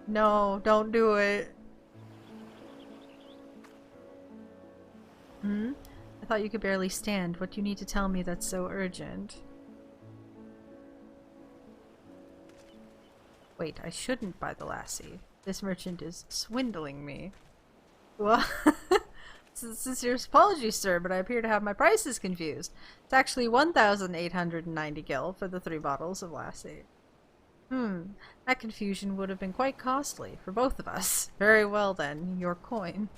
No, don't do it. I thought you could barely stand. What do you need to tell me that's so urgent? Wait, I shouldn't buy the lassie. This merchant is swindling me. Well, sincere apologies, sir, but I appear to have my prices confused. It's actually 1,890 gil for the 3 bottles of lassie. That confusion would have been quite costly for both of us. Very well then, your coin.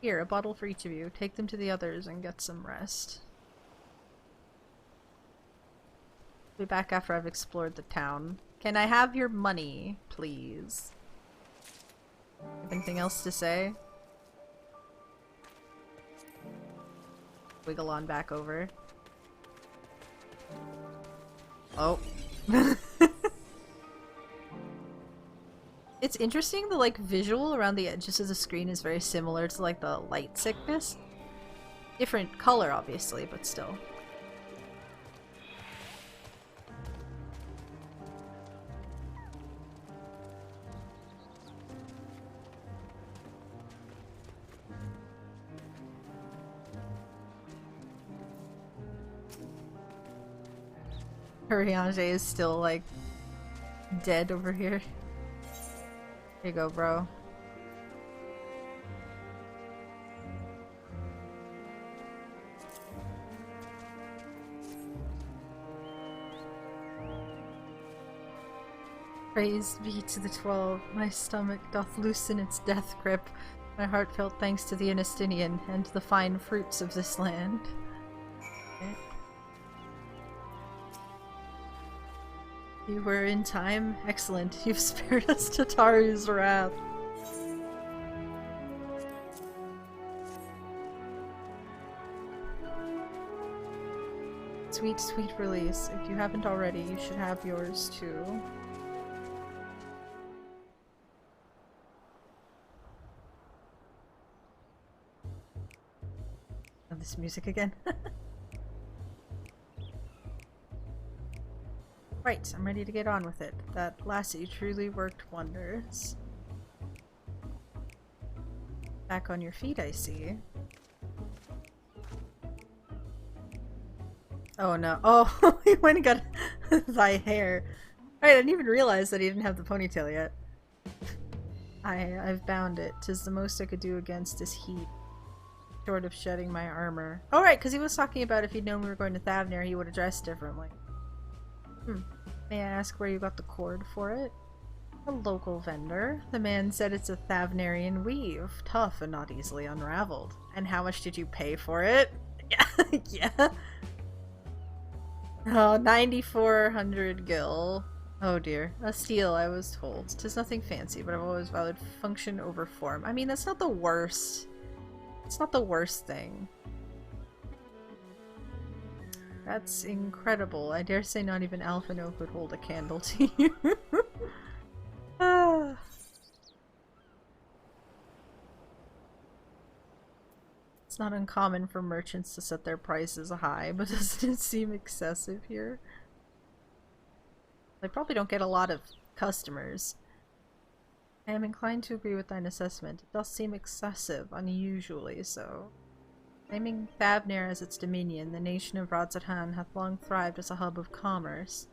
Here, a bottle for each of you. Take them to the others and get some rest. Be back after I've explored the town. Can I have your money, please? Anything else to say? Wiggle on back over. Oh. It's interesting, the like visual around the edges of the screen is very similar to like the light sickness. Different color obviously, but still. Huriange is still like dead over here. Here you go, bro. Praise be to the 12. My stomach doth loosen its death grip. My heartfelt thanks to the Anastinian and the fine fruits of this land. Okay. You were in time? Excellent. You've spared us Tataru's wrath. Sweet, sweet release. If you haven't already, you should have yours too. Oh, this music again. Right, I'm ready to get on with it. That lassie truly worked wonders. Back on your feet, I see. Oh no. Oh, he went and got thy hair. Right, I didn't even realize that he didn't have the ponytail yet. I've bound it. 'Tis the most I could do against this heat. Short of shedding my armor. Oh right, because he was talking about if he'd known we were going to Thavnir, he would have dressed differently. May I ask where you got the cord for it? A local vendor. The man said it's a Thavnarian weave. Tough and not easily unraveled. And how much did you pay for it? Yeah. Yeah. Oh, 9,400 gil. Oh dear. A steal, I was told. 'Tis nothing fancy, but I've always valued function over form. I mean, that's not the worst. It's not the worst thing. That's incredible. I dare say not even Alphino could hold a candle to you. Ah. It's not uncommon for merchants to set their prices high, but doesn't it seem excessive here? They probably don't get a lot of customers. I am inclined to agree with thine assessment. It does seem excessive, unusually so. Claiming Thavnir as its dominion, the nation of Radzatan hath long thrived as a hub of commerce.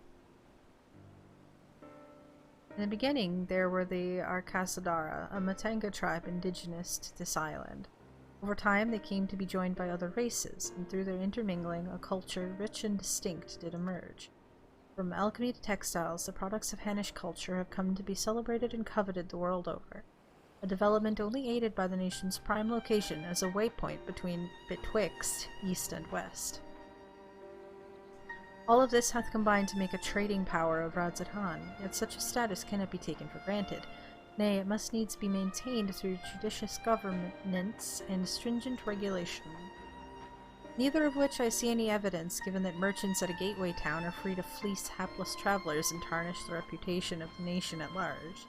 In the beginning, there were the Arcasadara, a Matanga tribe indigenous to this island. Over time, they came to be joined by other races, and through their intermingling, a culture rich and distinct did emerge. From alchemy to textiles, the products of Hanish culture have come to be celebrated and coveted the world over. A development only aided by the nation's prime location as a waypoint betwixt east and west. All of this hath combined to make a trading power of Radzatan, yet such a status cannot be taken for granted. Nay, it must needs be maintained through judicious governance and stringent regulation. Neither of which I see any evidence, given that merchants at a gateway town are free to fleece hapless travelers and tarnish the reputation of the nation at large.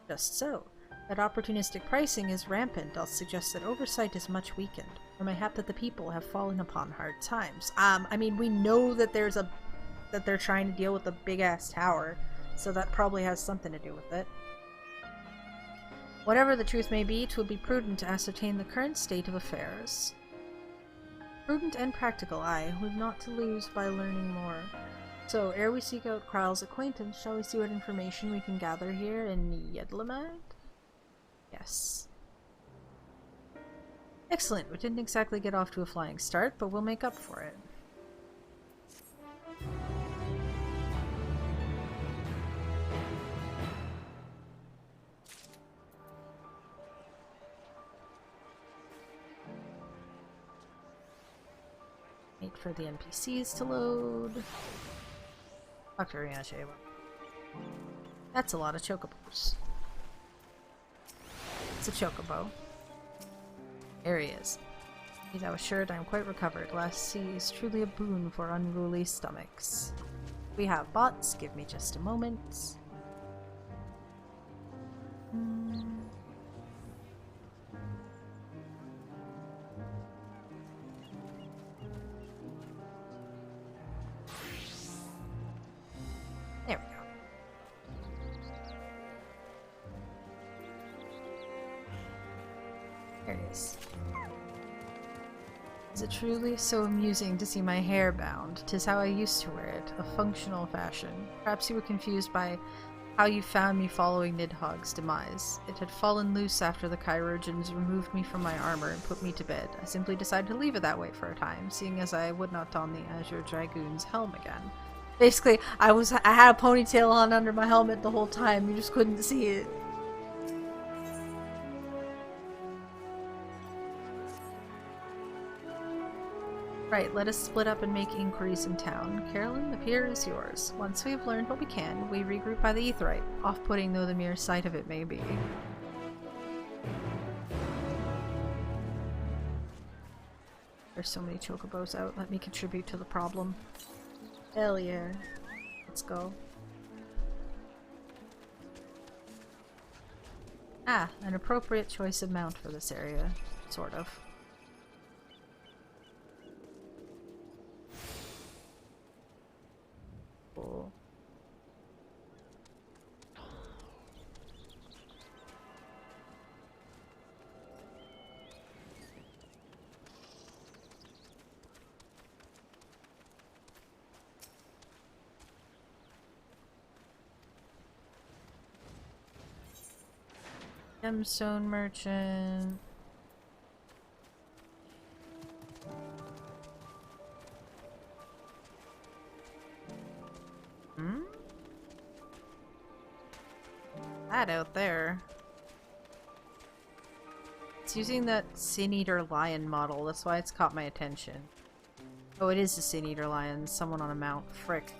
Just so. That opportunistic pricing is rampant, I'll suggest that oversight is much weakened, or mayhap that the people have fallen upon hard times. I mean, we know that that they're trying to deal with a big-ass tower, so that probably has something to do with it. Whatever the truth may be, 'twill be prudent to ascertain the current state of affairs. Prudent and practical, aye, we've naught to lose by learning more. So, ere we seek out Kryl's acquaintance, shall we see what information we can gather here in Yedlamad? Yes. Excellent. We didn't exactly get off to a flying start, but we'll make up for it. Wait for the NPCs to load. Dr. Riache. That's a lot of chocobos. It's a chocobo. Here he is. Be thou assured I am quite recovered. Last sea is truly a boon for unruly stomachs. We have bots. Give me just a moment. There we go. There it is. Is it truly so amusing to see my hair bound? 'Tis how I used to wear it, a functional fashion. Perhaps you were confused by how you found me following Nidhogg's demise. It had fallen loose after the Chirurgeons removed me from my armor and put me to bed. I simply decided to leave it that way for a time, seeing as I would not don the Azure Dragoon's helm again. Basically, I had a ponytail on under my helmet the whole time, you just couldn't see it. Right, let us split up and make inquiries in town. Carolyn, the pier is yours. Once we have learned what we can, we regroup by the Aetheryte, off-putting though the mere sight of it may be. There's so many chocobos out, let me contribute to the problem. Hell yeah. Let's go. Ah, an appropriate choice of mount for this area. Sort of. Cool. Gemstone merchant. That out there. It's using that Sin Eater Lion model, that's why it's caught my attention. Oh, it is a Sin Eater Lion, someone on a mount. Frick.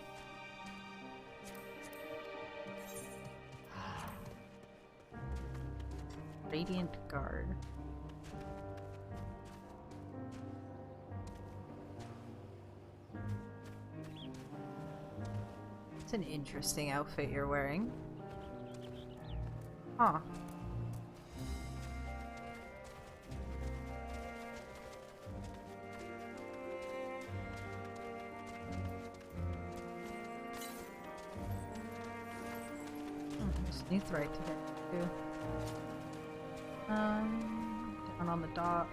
Radiant Guard. It's an interesting outfit you're wearing. Huh. There's an Aetheryte to get too. Down on the dock.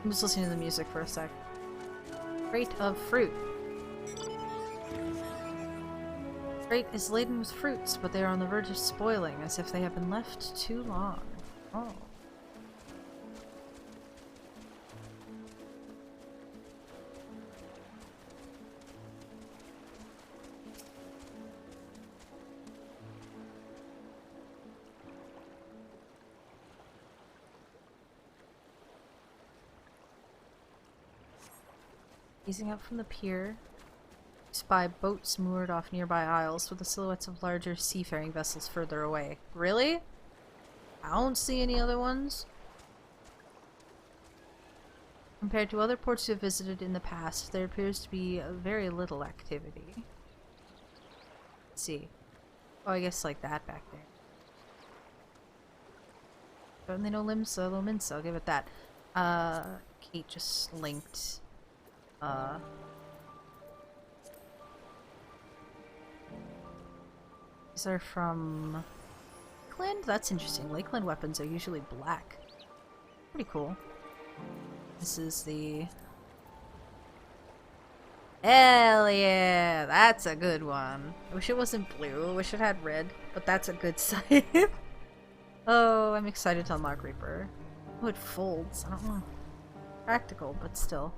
I'm just listening to the music for a sec. Crate of fruit. Crate is laden with fruits, but they are on the verge of spoiling, as if they have been left too long. Oh. Gazing up from the pier, spy boats moored off nearby isles with the silhouettes of larger seafaring vessels further away. Really? I don't see any other ones. Compared to other ports we've visited in the past, there appears to be very little activity. Let's see. Oh, I guess like that back there. Certainly no Limsa, Lominsa, I'll give it that. Kate just linked. These are from Lakeland? That's interesting. Lakeland weapons are usually black. Pretty cool. This is the... Hell yeah! That's a good one. I wish it wasn't blue. I wish it had red. But that's a good sight. Oh, I'm excited to unlock Reaper. Oh, it folds. I don't know. Practical, but still.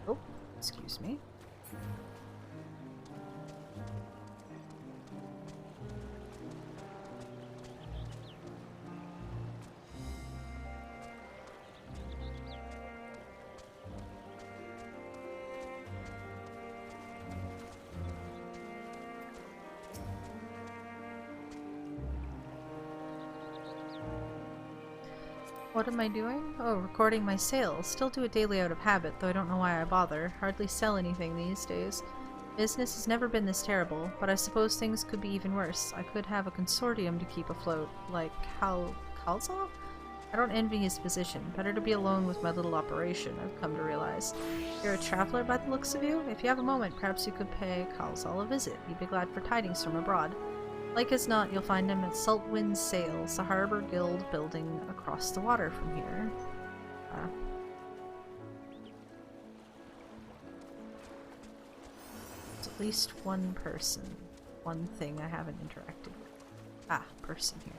Oh, excuse me. What am I doing? Oh, recording my sales. Still do it daily out of habit, though I don't know why I bother. Hardly sell anything these days. Business has never been this terrible, but I suppose things could be even worse. I could have a consortium to keep afloat, like Kalza? I don't envy his position. Better to be alone with my little operation, I've come to realize. You're a traveler by the looks of you? If you have a moment, perhaps you could pay Kalza a visit. He'd be glad for tidings from abroad. Like as not, you'll find him at Saltwind Sails, the Harbor Guild building across the water from here. There's at least one person. One thing I haven't interacted with. Ah, person here.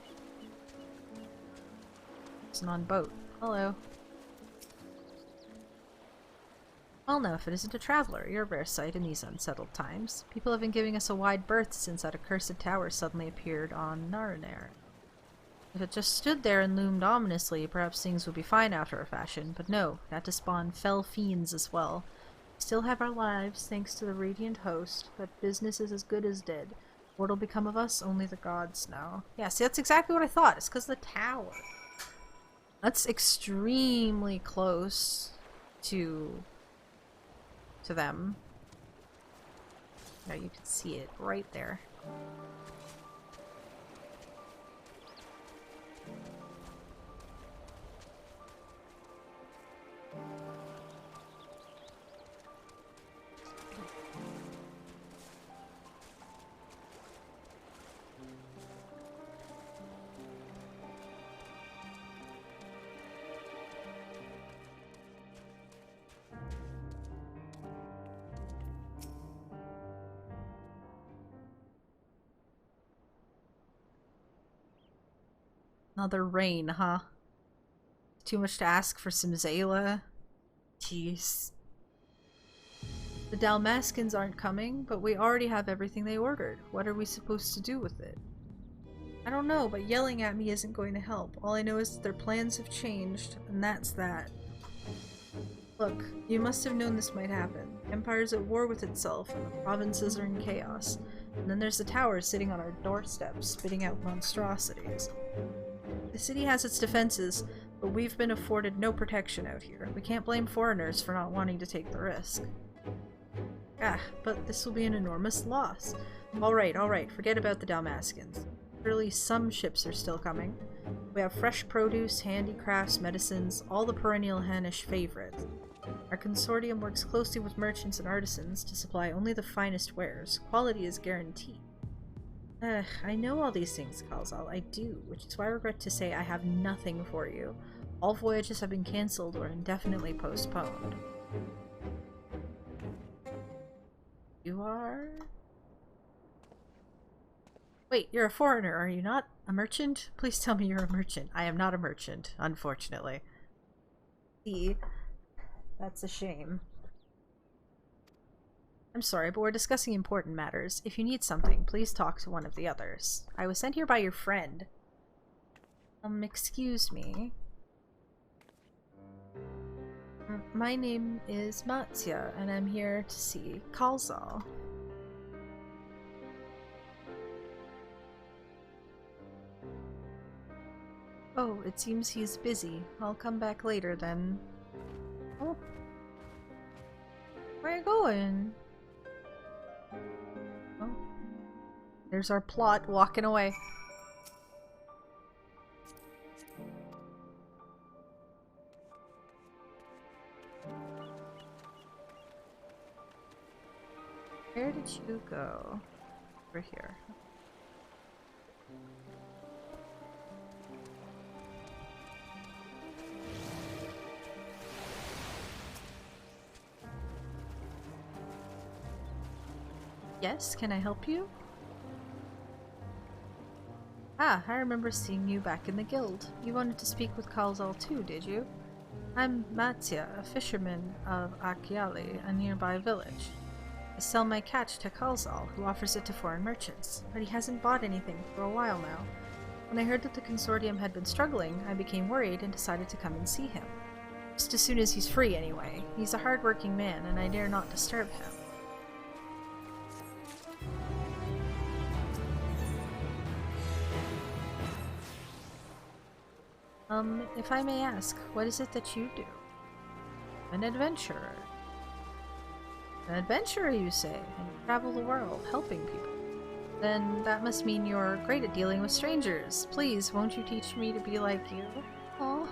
person on boat. Hello. Well, no, if it isn't a traveler, you're a rare sight in these unsettled times. People have been giving us a wide berth since that accursed tower suddenly appeared on Narinair. If it just stood there and loomed ominously, perhaps things would be fine after a fashion, but no, it had to spawn fell fiends as well. We still have our lives, thanks to the Radiant Host, but business is as good as dead. What'll become of us, only the gods know. Yeah, see, that's exactly what I thought. It's because of the tower. That's extremely close to them. Now you can see it right there. Another rain, huh? Too much to ask for some Zayla? Jeez. The Dalmaskins aren't coming, but we already have everything they ordered. What are we supposed to do with it? I don't know, but yelling at me isn't going to help. All I know is that their plans have changed, and that's that. Look, you must have known this might happen. Empire's at war with itself, and the provinces are in chaos. And then there's the tower sitting on our doorstep, spitting out monstrosities. The city has its defenses, but we've been afforded no protection out here. We can't blame foreigners for not wanting to take the risk. Ah, but this will be an enormous loss. Alright, forget about the Dalmaskins. Surely some ships are still coming. We have fresh produce, handicrafts, medicines, all the perennial Hannish favorites. Our consortium works closely with merchants and artisans to supply only the finest wares. Quality is guaranteed. I know all these things, Kalzal, I do, which is why I regret to say I have nothing for you. All voyages have been cancelled or indefinitely postponed. You are? Wait, you're a foreigner, are you not? A merchant? Please tell me you're a merchant. I am not a merchant, unfortunately. See? That's a shame. I'm sorry, but we're discussing important matters. If you need something, please talk to one of the others. I was sent here by your friend. Excuse me. My name is Matzia, and I'm here to see Kalzal. Oh, it seems he's busy. I'll come back later then. Oh. Where are you going? Oh. There's our plot walking away. Where did you go? Over here. Yes, can I help you? Ah, I remember seeing you back in the guild. You wanted to speak with Kalzal too, did you? I'm Matzia, a fisherman of Akiali, a nearby village. I sell my catch to Kalzal, who offers it to foreign merchants, but he hasn't bought anything for a while now. When I heard that the consortium had been struggling, I became worried and decided to come and see him. Just as soon as he's free, anyway. He's a hard-working man, and I dare not disturb him. If I may ask, what is it that you do? An adventurer. An adventurer, you say, and you travel the world, helping people. Then that must mean you're great at dealing with strangers. Please, won't you teach me to be like you? Oh,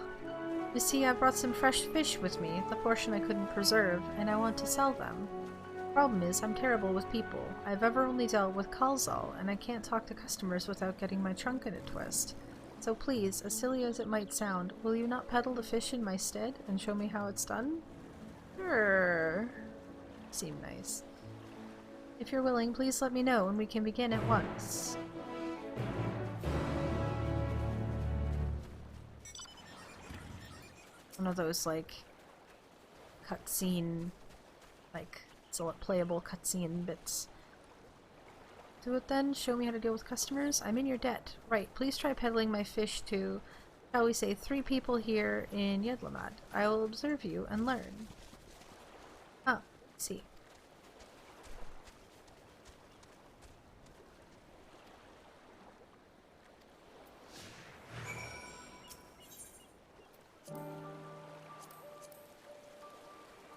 you see, I brought some fresh fish with me, the portion I couldn't preserve, and I want to sell them. The problem is, I'm terrible with people. I've ever only dealt with Kalzal, and I can't talk to customers without getting my trunk in a twist. So please, as silly as it might sound, will you not peddle the fish in my stead and show me how it's done? Sure. Seem nice. If you're willing, please let me know and we can begin at once. one of those, like, cutscene, like, playable cutscene bits. Do it then. Show me how to deal with customers. I'm in your debt. Right. Please try peddling my fish to, shall we say, 3 people here in Yedlamad. I will observe you and learn. Ah, see.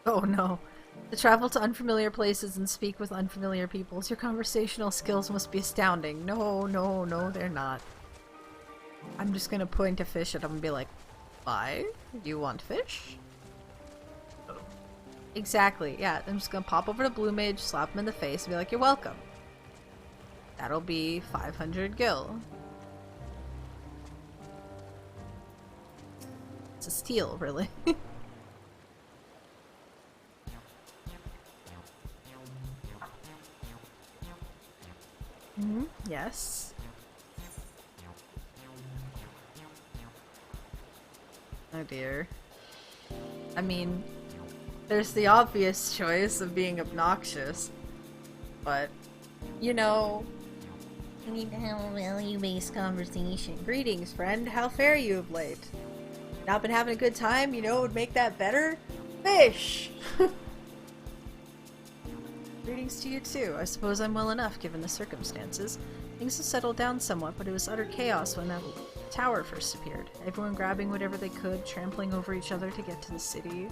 Oh no. To travel to unfamiliar places and speak with unfamiliar peoples, your conversational skills must be astounding. No, no, no, they're not. I'm just gonna point a fish at them and be like, why? You want fish? Oh. Exactly, yeah. I'm just gonna pop over to Blue Mage, slap him in the face, and be like, you're welcome. That'll be 500 gil. It's a steal, really. Mm-hmm. Yes. Oh dear. I mean, there's the obvious choice of being obnoxious, but, you know, I need to have a value-based conversation. Greetings, friend. How fare you of late? Not been having a good time? You know what would make that better? Fish! Greetings to you too. I suppose I'm well enough, given the circumstances. Things have settled down somewhat, but it was utter chaos when that tower first appeared. Everyone grabbing whatever they could, trampling over each other to get to the city.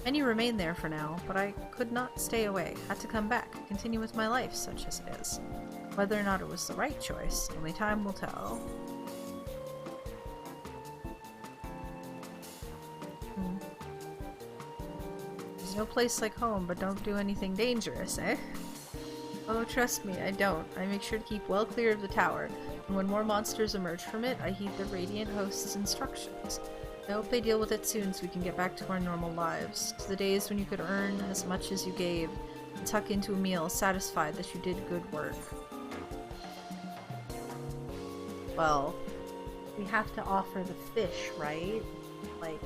Many remain there for now, but I could not stay away. Had to come back, continue with my life, such as it is. Whether or not it was the right choice, only time will tell. There's no place like home, but don't do anything dangerous, eh? Oh, trust me, I don't. I make sure to keep well clear of the tower, and when more monsters emerge from it, I heed the Radiant Host's instructions. I hope they deal with it soon so we can get back to our normal lives, to the days when you could earn as much as you gave, and tuck into a meal satisfied that you did good work. Well, we have to offer the fish, right? Like,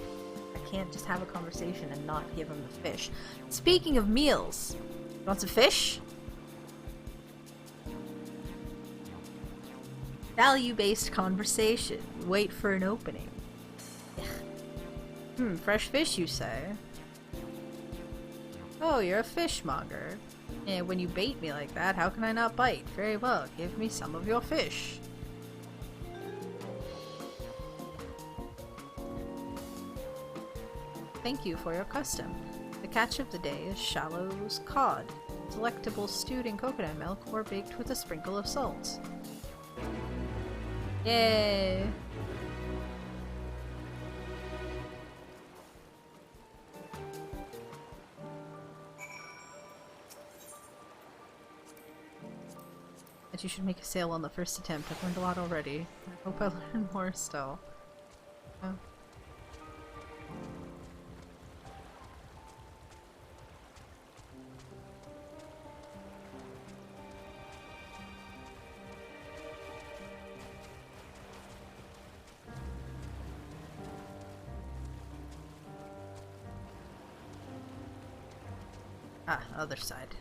I can't just have a conversation and not give him the fish. Speaking of meals, you want some fish? Value-based conversation. Wait for an opening. Fresh fish, you say? Oh, you're a fishmonger. And when you bait me like that, how can I not bite? Very well, give me some of your fish. Thank you for your custom. The catch of the day is Shallow's cod, delectable stewed in coconut milk or baked with a sprinkle of salt. Yay! But you should make a sale on the first attempt. I've learned a lot already. I hope I learn more still. Oh. Ah, other side.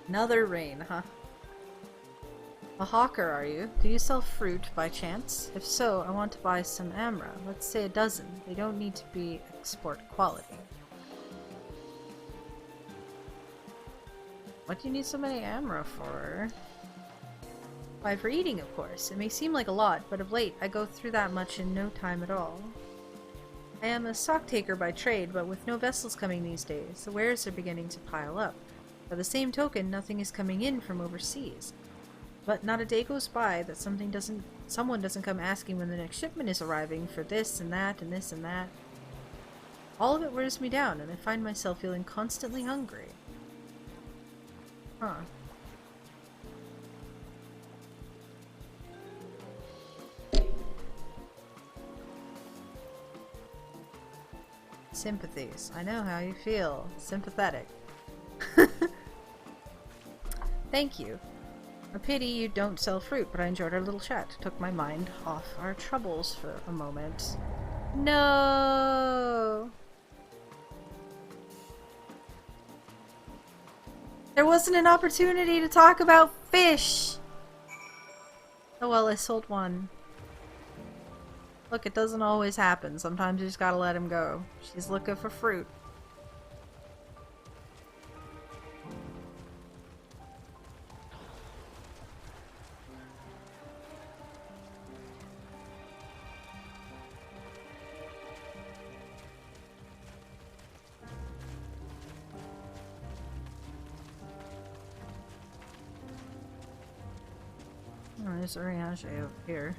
Another rain, huh? A hawker, are you? Do you sell fruit by chance? If so, I want to buy some amra. Let's say a dozen. They don't need to be export quality. What do you need so many amra for? Why, for eating, of course. It may seem like a lot, but of late I go through that much in no time at all. I am a stock-taker by trade, but with no vessels coming these days, the wares are beginning to pile up. By the same token, nothing is coming in from overseas. But not a day goes by that someone doesn't come asking when the next shipment is arriving for this and that and this and that. All of it wears me down, and I find myself feeling constantly hungry. Huh. Sympathies. I know how you feel. Sympathetic. Thank you. A pity you don't sell fruit, but I enjoyed our little chat. Took my mind off our troubles for a moment. No! There wasn't an opportunity to talk about fish! Oh well, I sold one. Look, it doesn't always happen. Sometimes you just gotta let him go. She's looking for fruit. Oh, there's Oriange over here.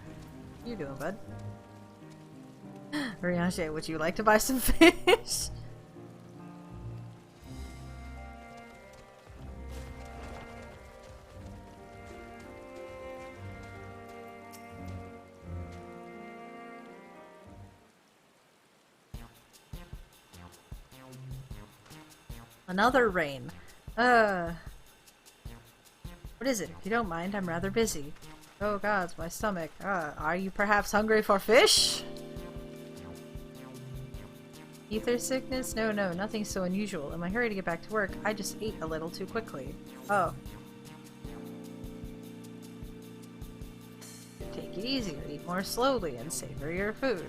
What you doing, bud? Oriange, would you like to buy some fish? Another rain. What is it? If you don't mind, I'm rather busy. Oh gods, my stomach. Are you perhaps hungry for fish? Ether sickness? No, nothing so unusual. In my hurry to get back to work, I just ate a little too quickly. Oh. Take it easier, eat more slowly, and savor your food.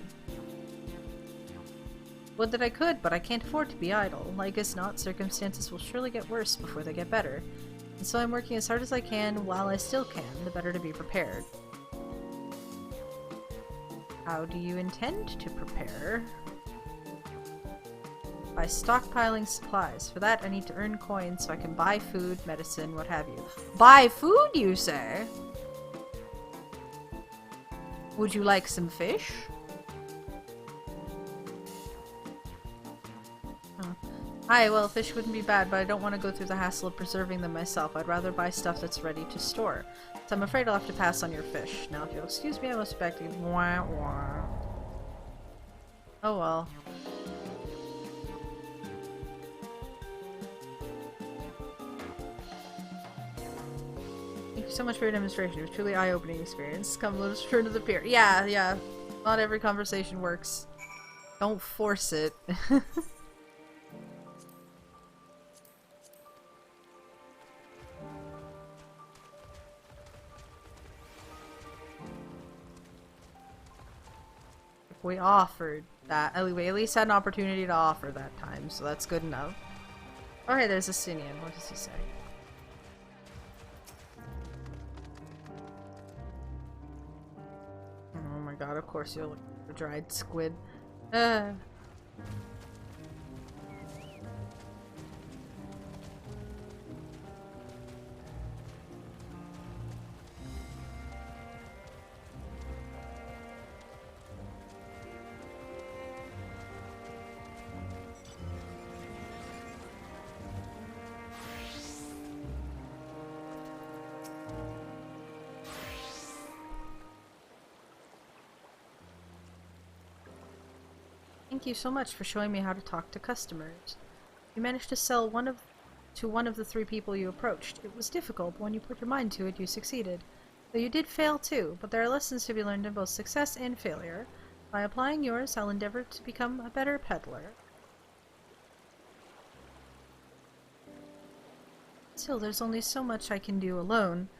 Would that I could, but I can't afford to be idle. Like as not, circumstances will surely get worse before they get better. And so I'm working as hard as I can while I still can, the better to be prepared. How do you intend to prepare? By stockpiling supplies. For that, I need to earn coins so I can buy food, medicine, what have you. Buy food, you say? Would you like some fish? Hi, well, fish wouldn't be bad, but I don't want to go through the hassle of preserving them myself. I'd rather buy stuff that's ready to store. So I'm afraid I'll have to pass on your fish. Now, if you'll excuse me, I must back to you. Wah, wah. Oh well. Thank you so much for your demonstration. It was truly eye-opening experience. Come, let us return to the pier. Yeah. Not every conversation works. Don't force it. We offered that. We at least had an opportunity to offer that time, so that's good enough. Oh, hey, there's a Sinian. What does he say? Oh my god, of course you're looking for dried squid. Thank you so much for showing me how to talk to customers. You managed to sell one of the 3 people you approached. It was difficult, but when you put your mind to it, you succeeded. Though you did fail too, but there are lessons to be learned in both success and failure. By applying yours, I'll endeavor to become a better peddler. Still, there's only so much I can do alone.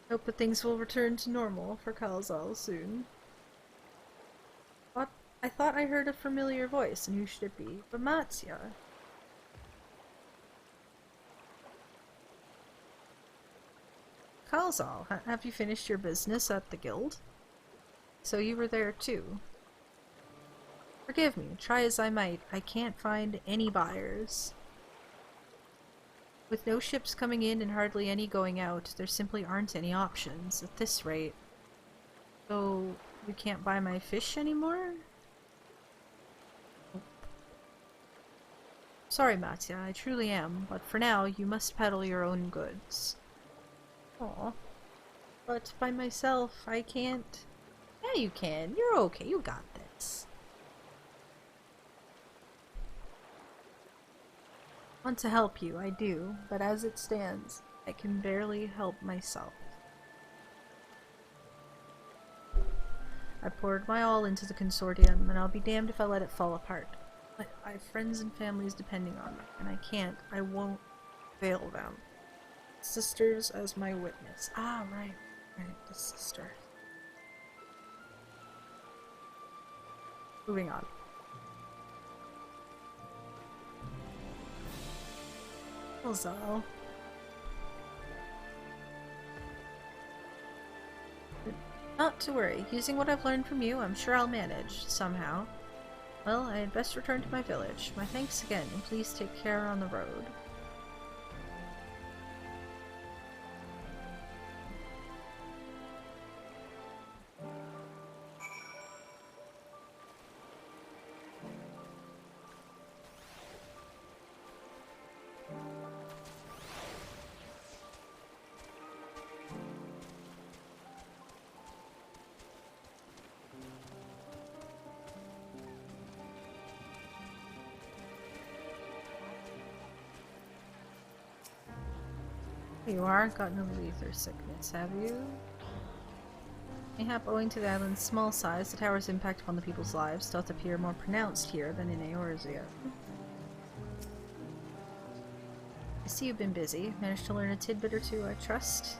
I hope that things will return to normal for Kalzal soon. What? I thought I heard a familiar voice, and who should it be but Matsya? Kalzal, have you finished your business at the guild? So you were there too. Forgive me, try as I might, I can't find any buyers. With no ships coming in and hardly any going out, there simply aren't any options at this rate. So, you can't buy my fish anymore? Sorry, Matya, I truly am, but for now you must peddle your own goods. Aw. But by myself, I can't. Yeah, you can. You're okay. You got this. Want to help you, I do, but as it stands, I can barely help myself. I poured my all into the consortium, and I'll be damned if I let it fall apart. I have friends and families depending on me, and I won't fail them. Sisters as my witness. Ah, right, the sister. Moving on. Also, not to worry. Using what I've learned from you, I'm sure I'll manage, somehow. Well, I had best return to my village. My thanks again, and please take care on the road. You are? Got no ether sickness, have you? Mayhap owing to the island's small size, the tower's impact upon the people's lives doth appear more pronounced here than in Eorzea. I see you've been busy. Managed to learn a tidbit or two, I trust?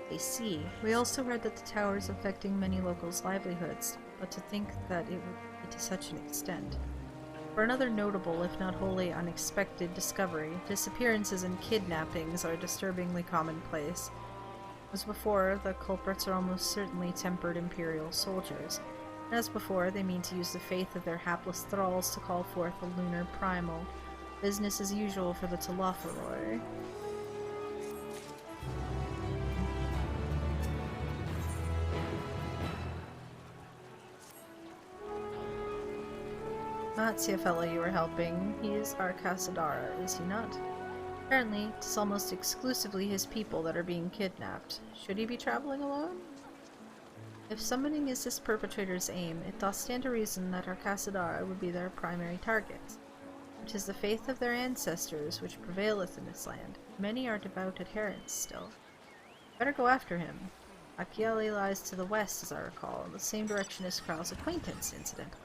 I see. We also heard that the tower is affecting many locals' livelihoods, but to think that it would be to such an extent. For another notable, if not wholly unexpected, discovery, disappearances and kidnappings are disturbingly commonplace. As before, the culprits are almost certainly tempered Imperial soldiers. As before, they mean to use the faith of their hapless thralls to call forth a lunar primal. Business as usual for the Telophoroi. That's the fellow you were helping. He is our Casadara, is he not? Apparently, it is almost exclusively his people that are being kidnapped. Should he be traveling alone? If summoning is this perpetrator's aim, it doth stand to reason that our Casadara would be their primary target. It is the faith of their ancestors which prevaileth in this land. Many are devout adherents still. Better go after him. Akiali lies to the west, as I recall, in the same direction as Kral's acquaintance, incidentally.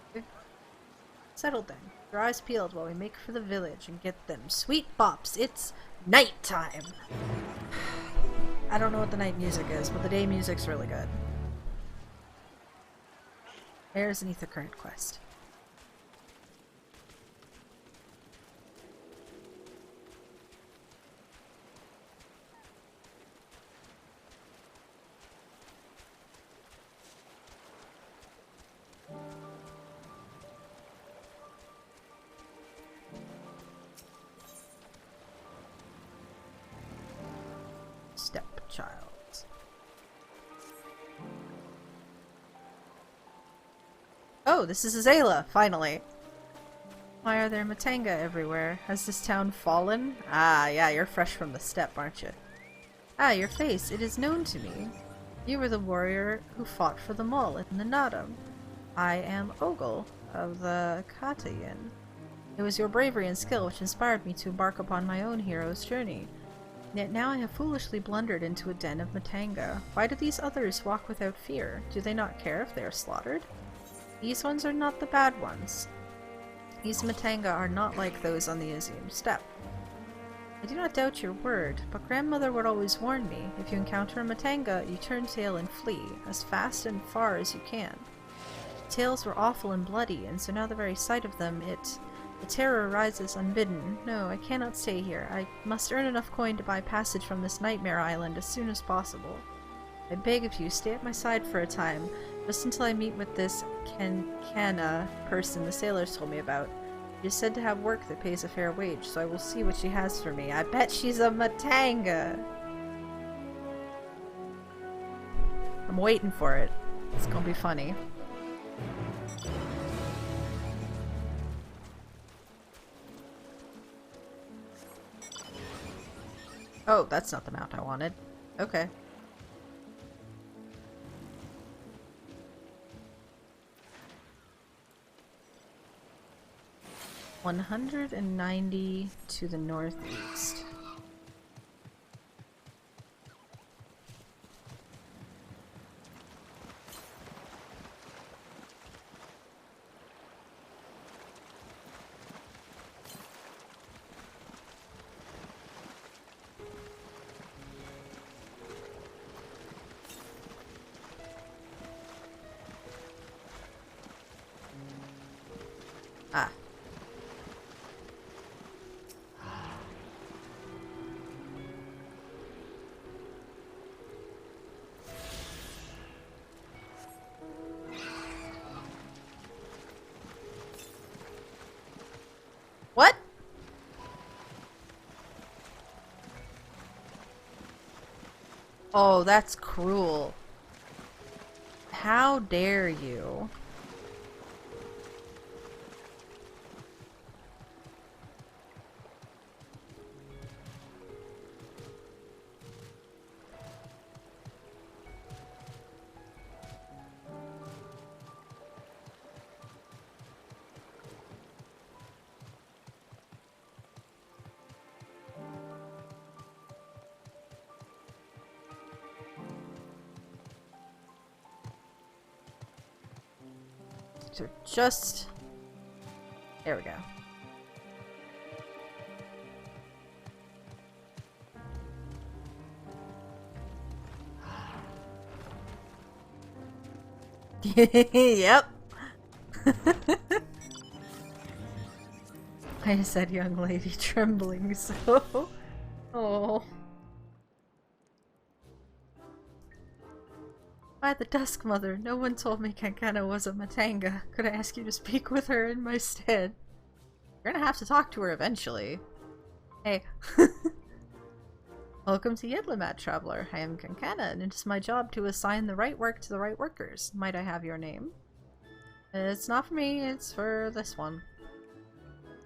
Settled then. Your eyes peeled while we make for the village and get them sweet bops. It's night time! I don't know what the night music is, but the day music's really good. There's an Ether Current quest. Stepchild. Oh, this is Azela, finally. Why are there Matanga everywhere? Has this town fallen? Ah, yeah, you're fresh from the steppe, aren't you? Ah, your face. It is known to me. You were the warrior who fought for the mall at Nanadam. I am Ogle of the Katayan. It was your bravery and skill which inspired me to embark upon my own hero's journey. Yet now I have foolishly blundered into a den of Matanga. Why do these others walk without fear? Do they not care if they are slaughtered? These ones are not the bad ones. These Matanga are not like those on the Izium steppe. I do not doubt your word, but grandmother would always warn me, if you encounter a Matanga, you turn tail and flee, as fast and far as you can. The tales were awful and bloody, and so now the very sight of them, the terror rises unbidden. No, I cannot stay here. I must earn enough coin to buy passage from this nightmare island as soon as possible. I beg of you, stay at my side for a time, just until I meet with this Kana person the sailors told me about. She is said to have work that pays a fair wage, so I will see what she has for me. I bet she's a Matanga! I'm waiting for it. It's gonna be funny. Oh, that's not the mount I wanted. Okay. $190 to the northeast. Ah. What? Oh, that's cruel. How dare you? So just... There we go. Yep. I said young lady trembling, so... Oh. By the Dusk Mother, no one told me Kankana was a Matanga. Could I ask you to speak with her in my stead? You're gonna have to talk to her eventually. Hey. Welcome to Yedlamat, traveler. I am Kankana, and it is my job to assign the right work to the right workers. Might I have your name? It's not for me, it's for this one.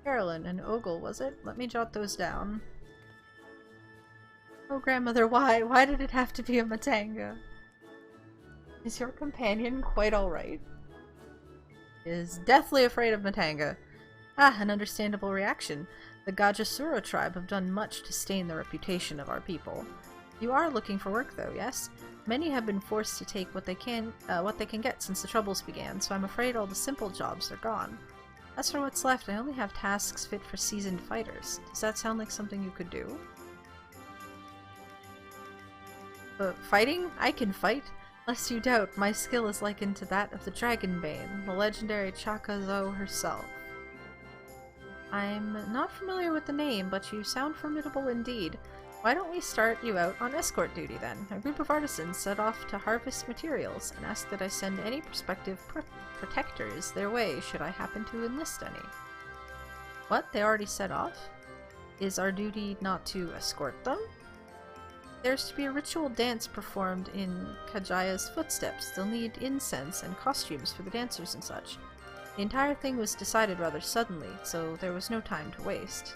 Carolyn and Ogle, was it? Let me jot those down. Oh, grandmother, why? Why did it have to be a Matanga? Is your companion quite alright? Is deathly afraid of Matanga. Ah, an understandable reaction. The Gajasura tribe have done much to stain the reputation of our people. You are looking for work, though, yes? Many have been forced to take what they can get since the troubles began, so I'm afraid all the simple jobs are gone. As for what's left, I only have tasks fit for seasoned fighters. Does that sound like something you could do? Fighting? I can fight. Lest you doubt, my skill is likened to that of the Dragonbane, the legendary Chakazo herself. I'm not familiar with the name, but you sound formidable indeed. Why don't we start you out on escort duty then? A group of artisans set off to harvest materials and ask that I send any prospective protectors their way should I happen to enlist any. What? They already set off? Is our duty not to escort them? There's to be a ritual dance performed in Kajaya's footsteps. They'll need incense and costumes for the dancers and such. The entire thing was decided rather suddenly, so there was no time to waste.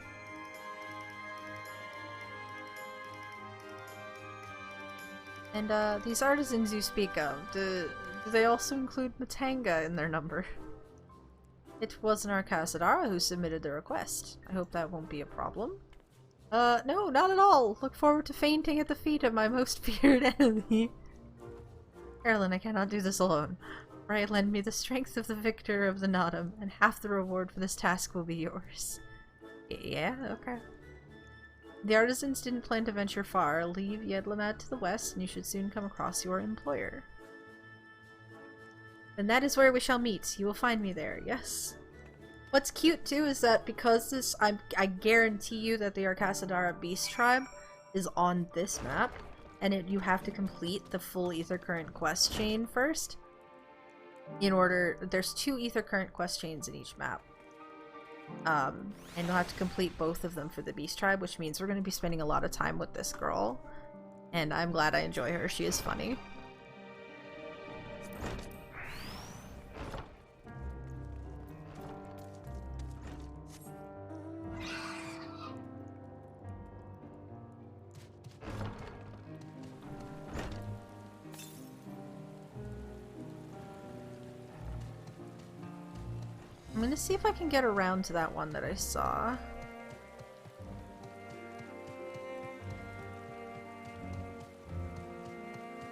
And these artisans you speak of, do they also include Matanga in their number? It wasn't our Casadara who submitted the request. I hope that won't be a problem. No, not at all. Look forward to fainting at the feet of my most feared enemy. Carolyn, I cannot do this alone. Right, lend me the strength of the victor of the Nadam, and half the reward for this task will be yours. Yeah, okay. The artisans didn't plan to venture far. Leave Yedlamat to the west, and you should soon come across your employer. And that is where we shall meet. You will find me there, yes? What's cute too is that because this, I guarantee you that the Arcasadara Beast Tribe is on this map, and you have to complete the full Ether Current quest chain first. In order, there's 2 Ether Current quest chains in each map. And you'll have to complete both of them for the Beast Tribe, which means we're going to be spending a lot of time with this girl. And I'm glad I enjoy her, she is funny. I'm gonna see if I can get around to that one that I saw.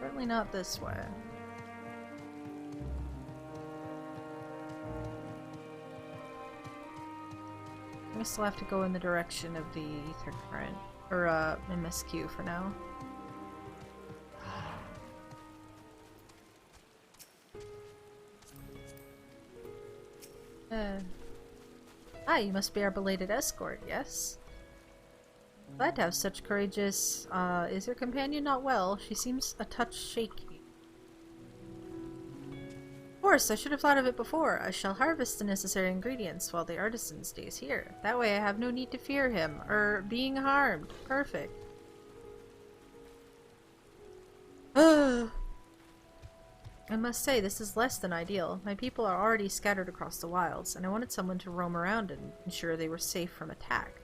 Certainly not this way. I still have to go in the direction of the ether current, or MSQ for now. You must be our belated escort, yes? Glad to have such courageous, is your companion not well? She seems a touch shaky. Of course, I should have thought of it before. I shall harvest the necessary ingredients while the artisan stays here. That way I have no need to fear him, or being harmed. Perfect. I must say, this is less than ideal. My people are already scattered across the wilds, and I wanted someone to roam around and ensure they were safe from attack.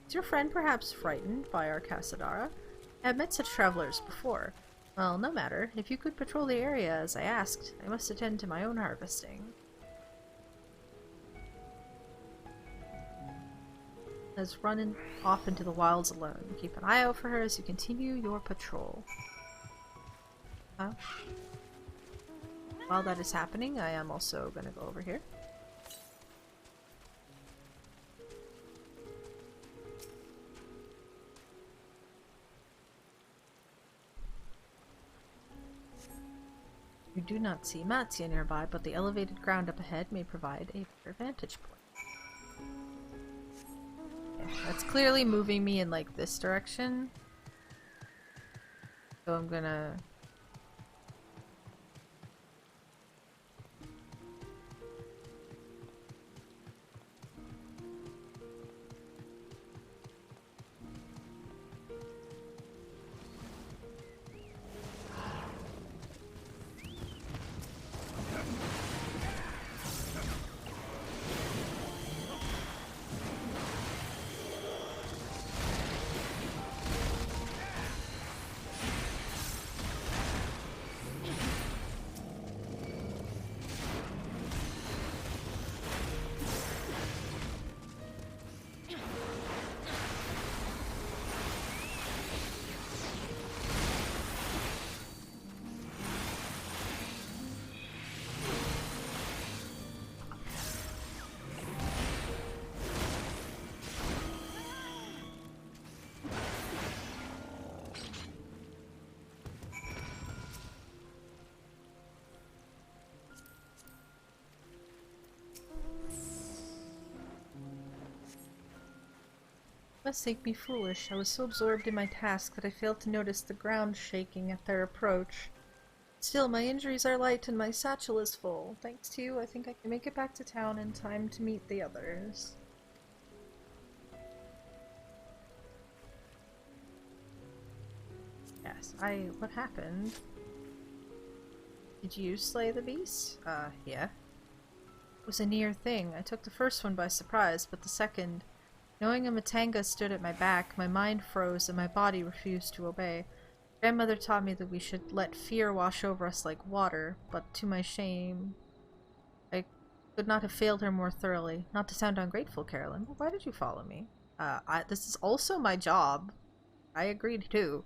Is your friend perhaps frightened by our Casadara? I have met such travelers before. Well, no matter. If you could patrol the area as I asked, I must attend to my own harvesting. Let's run off into the wilds alone. Keep an eye out for her as you continue your patrol. Huh? While that is happening, I am also going to go over here. You do not see Matsia nearby, but the elevated ground up ahead may provide a better vantage point. Yeah, that's clearly moving me in like this direction. So I'm gonna... must think me foolish. I was so absorbed in my task that I failed to notice the ground shaking at their approach. Still, my injuries are light and my satchel is full. Thanks to you, I think I can make it back to town in time to meet the others. Yes, what happened? Did you slay the beast? Yeah. It was a near thing. I took the first one by surprise, but the second... Knowing a Matanga stood at my back, my mind froze and my body refused to obey. Grandmother taught me that we should let fear wash over us like water, but to my shame, I could not have failed her more thoroughly. Not to sound ungrateful, Carolyn, but why did you follow me? This is also my job. I agreed too.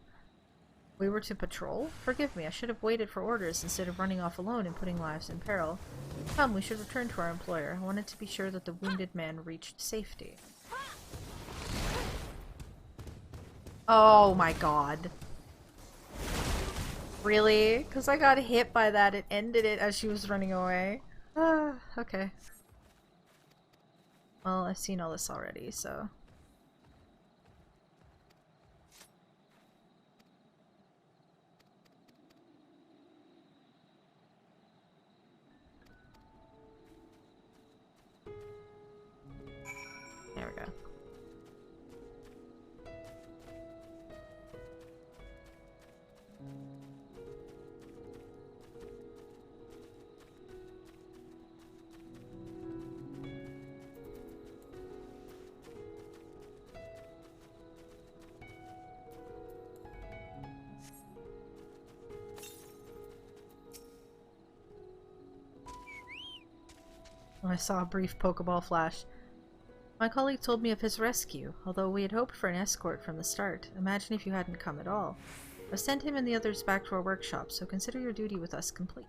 We were to patrol? Forgive me, I should have waited for orders instead of running off alone and putting lives in peril. Come, we should return to our employer. I wanted to be sure that the wounded man reached safety. Oh my god. Really? Because I got hit by that, it ended it as she was running away. Okay. Well, I've seen all this already, so... There we go. I saw a brief Pokeball flash. My colleague told me of his rescue, although we had hoped for an escort from the start. Imagine if you hadn't come at all. I've sent him and the others back to our workshop, so consider your duty with us complete.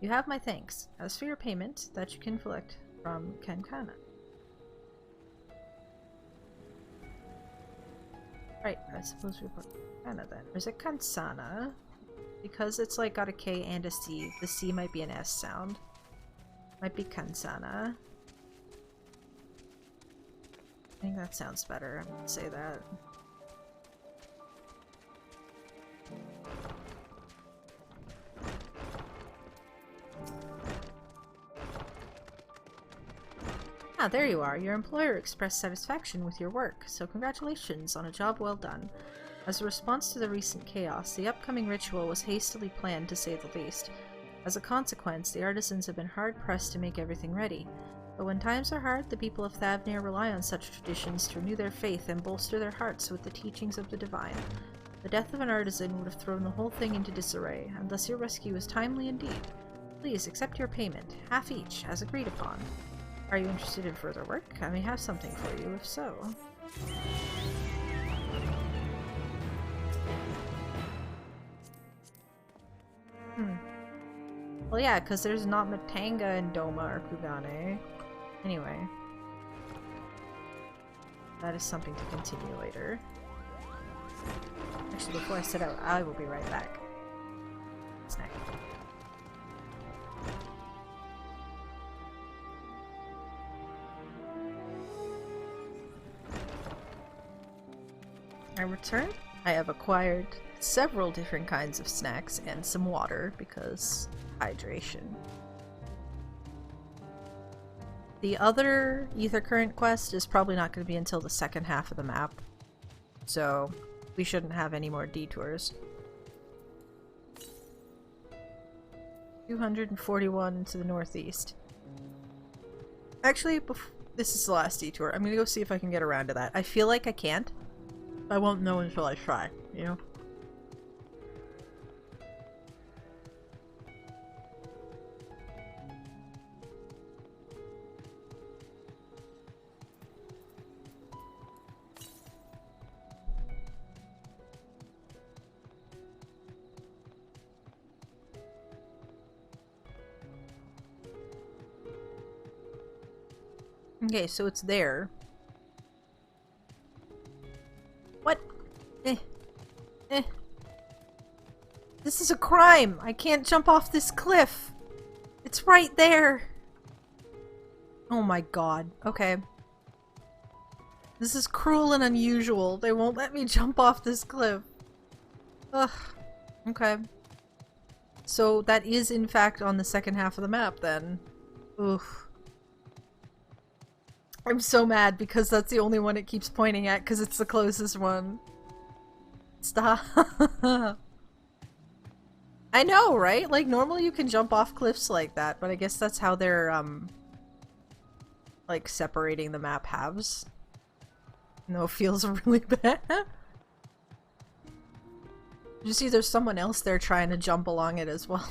You have my thanks. As for your payment, that you can collect from Kankana. Right, I suppose we put Kankana then. Or is it Kansana? Because it's like got a K and a C, the C might be an S sound. Might be Kansana. I think that sounds better. I'm gonna say that. Ah, there you are. Your employer expressed satisfaction with your work, so congratulations on a job well done. As a response to the recent chaos, the upcoming ritual was hastily planned, to say the least. As a consequence, the artisans have been hard-pressed to make everything ready. But when times are hard, the people of Thavnir rely on such traditions to renew their faith and bolster their hearts with the teachings of the divine. The death of an artisan would have thrown the whole thing into disarray, and thus your rescue is timely indeed. Please accept your payment, half each, as agreed upon. Are you interested in further work? I may have something for you, if so. Well, yeah, because there's not Matanga in Doma or Kugane. Anyway. That is something to continue later. Actually, before I set out, I will be right back. Snack. I return. I have acquired several different kinds of snacks and some water because hydration. The other Ether Current quest is probably not going to be until the second half of the map, so we shouldn't have any more detours. 241 to the northeast. Actually, this is the last detour. I'm going to go see if I can get around to that. I feel like I can't. I won't know until I try, you know? Okay, so it's there. What? This is a crime! I can't jump off this cliff! It's right there! Oh my god. Okay. This is cruel and unusual. They won't let me jump off this cliff. Ugh. Okay. So that is in fact on the second half of the map then. Oof. I'm so mad because that's the only one it keeps pointing at because it's the closest one. Stop. I know, right? Like, normally you can jump off cliffs like that, but I guess that's how they're, like, separating the map halves. No, it feels really bad. You see there's someone else there trying to jump along it as well.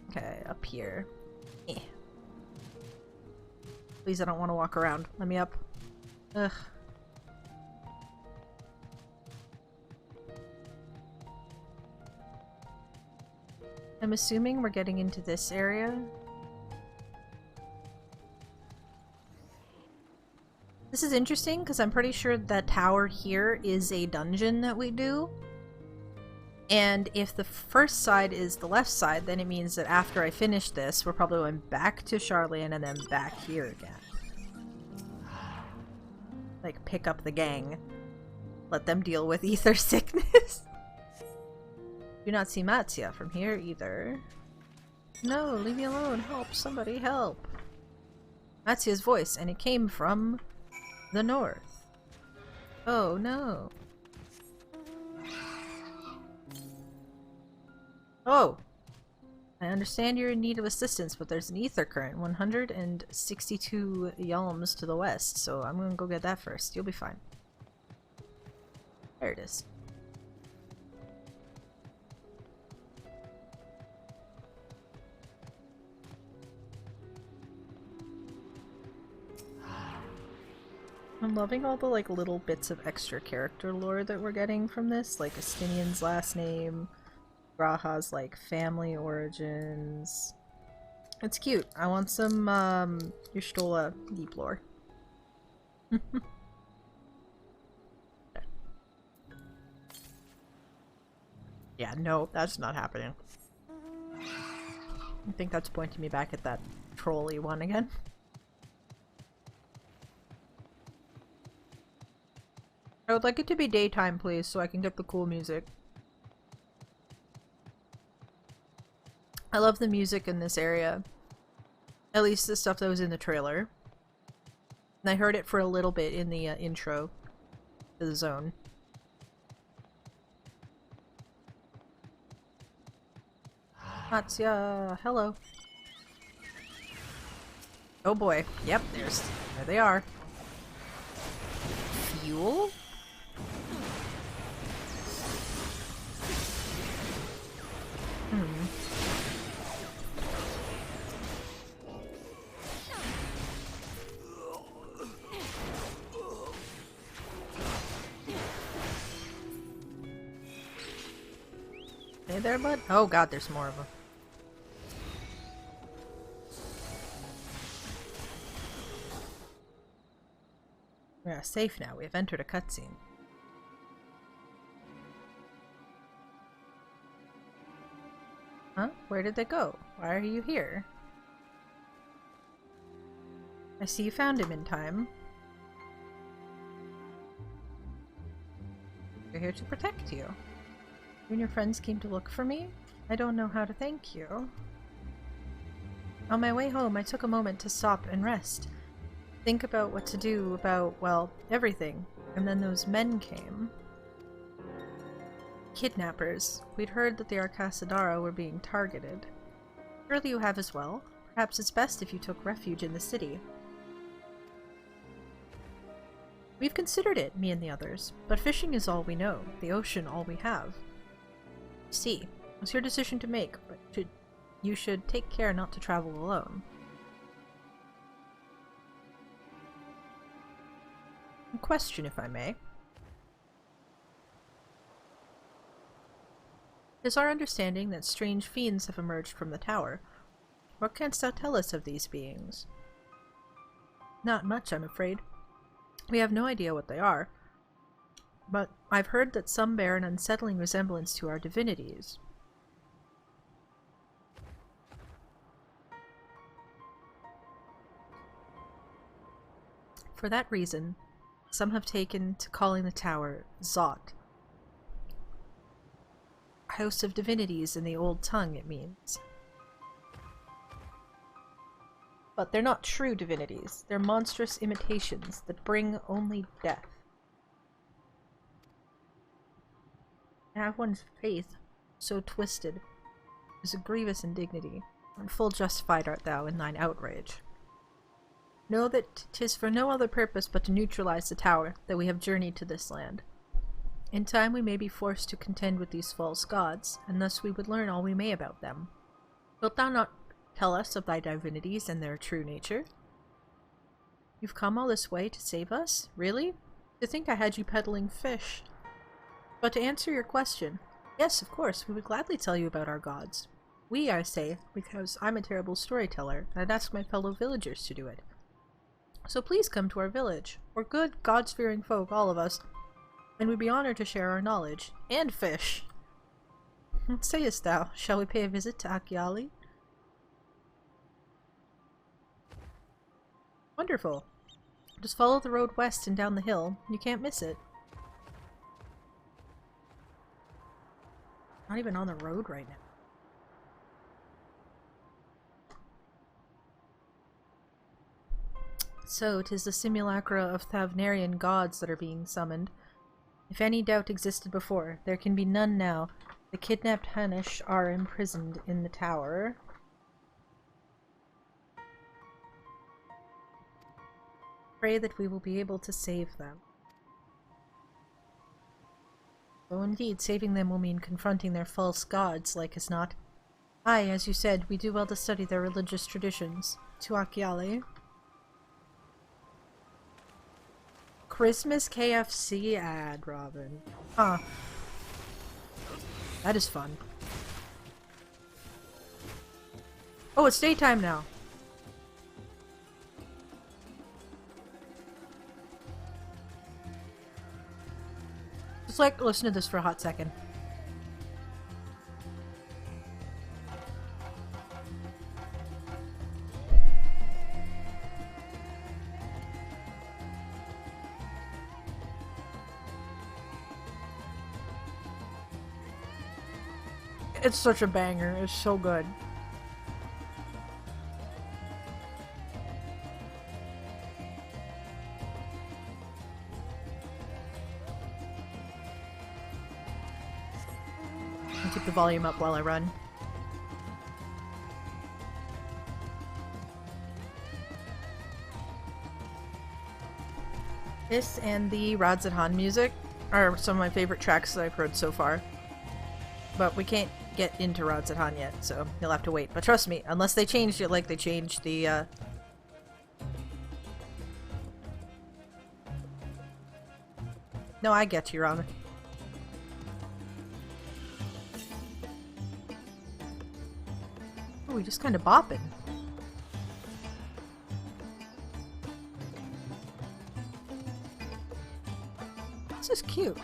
Okay, up here. Eh. Please, I don't want to walk around. Let me up. Ugh. I'm assuming we're getting into this area. This is interesting because I'm pretty sure that tower here is a dungeon that we do. And if the first side is the left side, then it means that after I finish this, we're probably going back to Charlian and then back here again. Like, pick up the gang. Let them deal with ether sickness. Do not see Matsuya from here either. No, leave me alone. Help. Somebody help. Matsuya's voice, and it came from the north. Oh no. Oh! I understand you're in need of assistance, but there's an ether current 162 yalms to the west, so I'm gonna go get that first. You'll be fine. There it is. I'm loving all the like little bits of extra character lore that we're getting from this, like Estinian's last name, Graha's like family origins. It's cute. I want some Y'shtola deep lore. Yeah, no, that's not happening. I think that's pointing me back at that trolley one again. I would like it to be daytime, please, so I can get the cool music. I love the music in this area. At least the stuff that was in the trailer. And I heard it for a little bit in the intro to the zone. Matsuya, hello. Oh boy. Yep, there they are. Fuel? Hey there, bud? Oh god, there's more of them. We're safe now. We have entered a cutscene. Huh? Where did they go? Why are you here? I see you found him in time. We're here to protect you. You and your friends came to look for me? I don't know how to thank you. On my way home, I took a moment to stop and rest. Think about what to do about, well, everything. And then those men came. Kidnappers. We'd heard that the Arcasadara were being targeted. Surely you have as well. Perhaps it's best if you took refuge in the city. We've considered it, me and the others, but fishing is all we know, the ocean all we have. See, it's your decision to make, but you should take care not to travel alone. A question, if I may. It is our understanding that strange fiends have emerged from the tower. What canst thou tell us of these beings? Not much, I'm afraid. We have no idea what they are, but I've heard that some bear an unsettling resemblance to our divinities. For that reason, some have taken to calling the tower Zot. House of Divinities in the old tongue, it means. But they're not true divinities. They're monstrous imitations that bring only death. To have one's faith so twisted is a grievous indignity, and full justified art thou in thine outrage. Know that 'tis for no other purpose but to neutralize the tower that we have journeyed to this land. In time we may be forced to contend with these false gods, and thus we would learn all we may about them. Wilt thou not tell us of thy divinities and their true nature? You've come all this way to save us? Really? To think I had you peddling fish. But to answer your question, yes, of course, we would gladly tell you about our gods. We, I say, because I'm a terrible storyteller, and I'd ask my fellow villagers to do it. So please come to our village. We're good, God-fearing folk, all of us, and we'd be honored to share our knowledge. And fish! What sayest thou? Shall we pay a visit to Akiali? Wonderful. Just follow the road west and down the hill. You can't miss it. Not even on the road right now. So, 'tis the simulacra of Thavnarian gods that are being summoned. If any doubt existed before, there can be none now. The kidnapped Hanish are imprisoned in the tower. Pray that we will be able to save them. Though indeed, saving them will mean confronting their false gods, like as not. Aye, as you said, we do well to study their religious traditions. To Akiale. Christmas KFC ad, Robin. Huh. That is fun. Oh, it's daytime now. Just like, listen to this for a hot second. It's such a banger. It's so good. I'll keep the volume up while I run. This and the Rods at Han music are some of my favorite tracks that I've heard so far. But we can't get into Rods at Han yet, so you'll have to wait. But trust me, unless they changed it like they changed the, No, I get you, Ramen. Oh, we just kind of bopping. This is cute.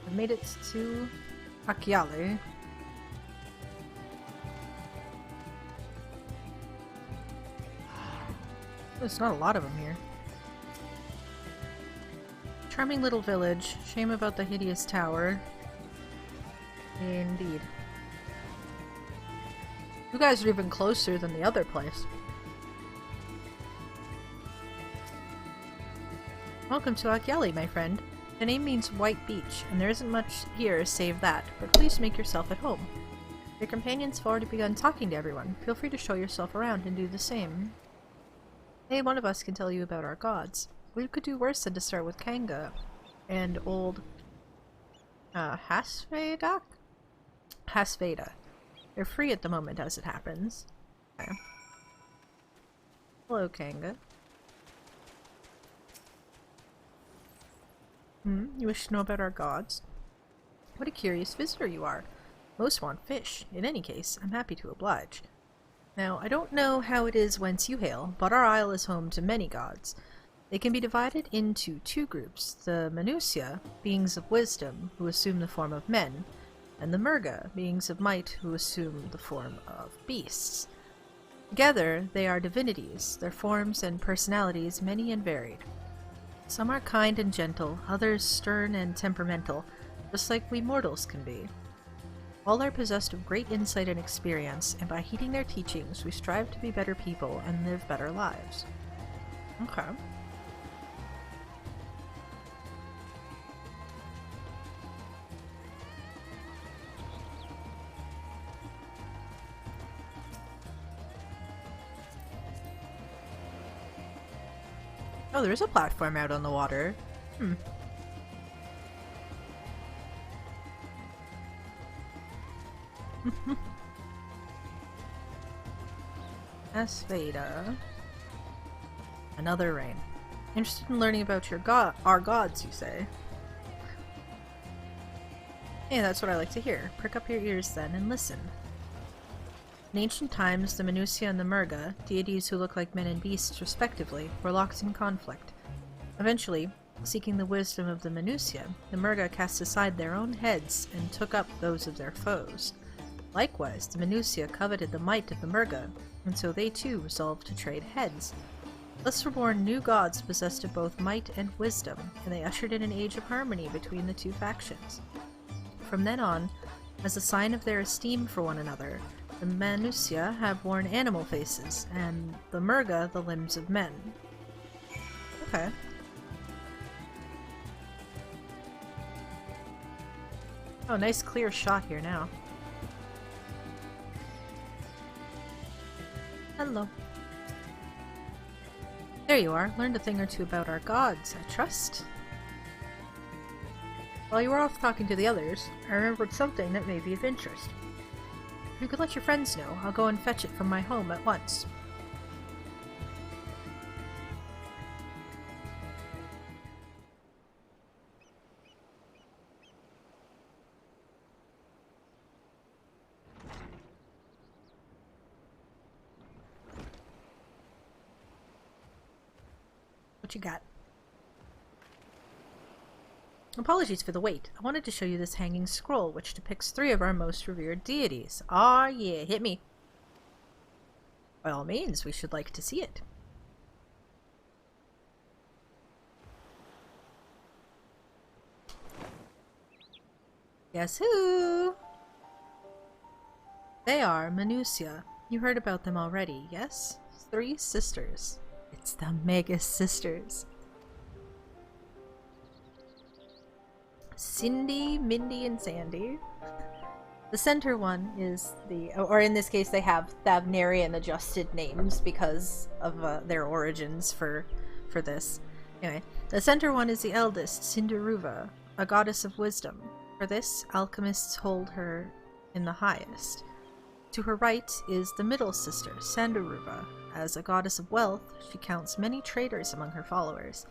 I've made it to Akyale. There's not a lot of them here. Charming little village. Shame about the hideous tower. Indeed. You guys are even closer than the other place. Welcome to Akyale, my friend. The name means white beach, and there isn't much here save that, but please make yourself at home. Your companions have already begun talking to everyone. Feel free to show yourself around and do the same. Hey, one of us can tell you about our gods. We could do worse than to start with Kanga and old Hasveda? Hasveda. They're free at the moment as it happens. Okay. Hello, Kanga. You wish to know about our gods? What a curious visitor you are. Most want fish. In any case, I'm happy to oblige. Now, I don't know how it is whence you hail, but our isle is home to many gods. They can be divided into two groups, the Manusia, beings of wisdom, who assume the form of men, and the Murga, beings of might, who assume the form of beasts. Together, they are divinities, their forms and personalities many and varied. Some are kind and gentle, others stern and temperamental, just like we mortals can be. All are possessed of great insight and experience, and by heeding their teachings, we strive to be better people and live better lives. Okay. Oh, there's a platform out on the water. Asveda. Another rain. Interested in learning about our gods, you say? Hey, that's what I like to hear. Prick up your ears then and listen. In ancient times, the Manusia and the Murga, deities who look like men and beasts respectively, were locked in conflict. Eventually, seeking the wisdom of the Manusia, the Murga cast aside their own heads and took up those of their foes. Likewise, the Manusia coveted the might of the Murga, and so they too resolved to trade heads. Thus were born new gods possessed of both might and wisdom, and they ushered in an age of harmony between the two factions. From then on, as a sign of their esteem for one another, the Manusia have worn animal faces, and the Murga the limbs of men. Okay. Oh, nice clear shot here now. Hello. There you are. Learned a thing or two about our gods, I trust. While you were off talking to the others, I remembered something that may be of interest. If you could let your friends know, I'll go and fetch it from my home at once. What you got? Apologies for the wait. I wanted to show you this hanging scroll, which depicts 3 of our most revered deities. Ah, yeah, hit me. By all means, we should like to see it. Guess who? They are Minutia. You heard about them already, yes? 3 sisters. It's the Mega Sisters. Cindy, Mindy, and Sandy. The center one is the, or in this case they have Thavnarian adjusted names because of their origins for this. Anyway, the center one is the eldest, Cinderuva, a goddess of wisdom. For this, alchemists hold her in the highest. To her right is the middle sister, Sandaruva. As a goddess of wealth, she counts many traders among her followers.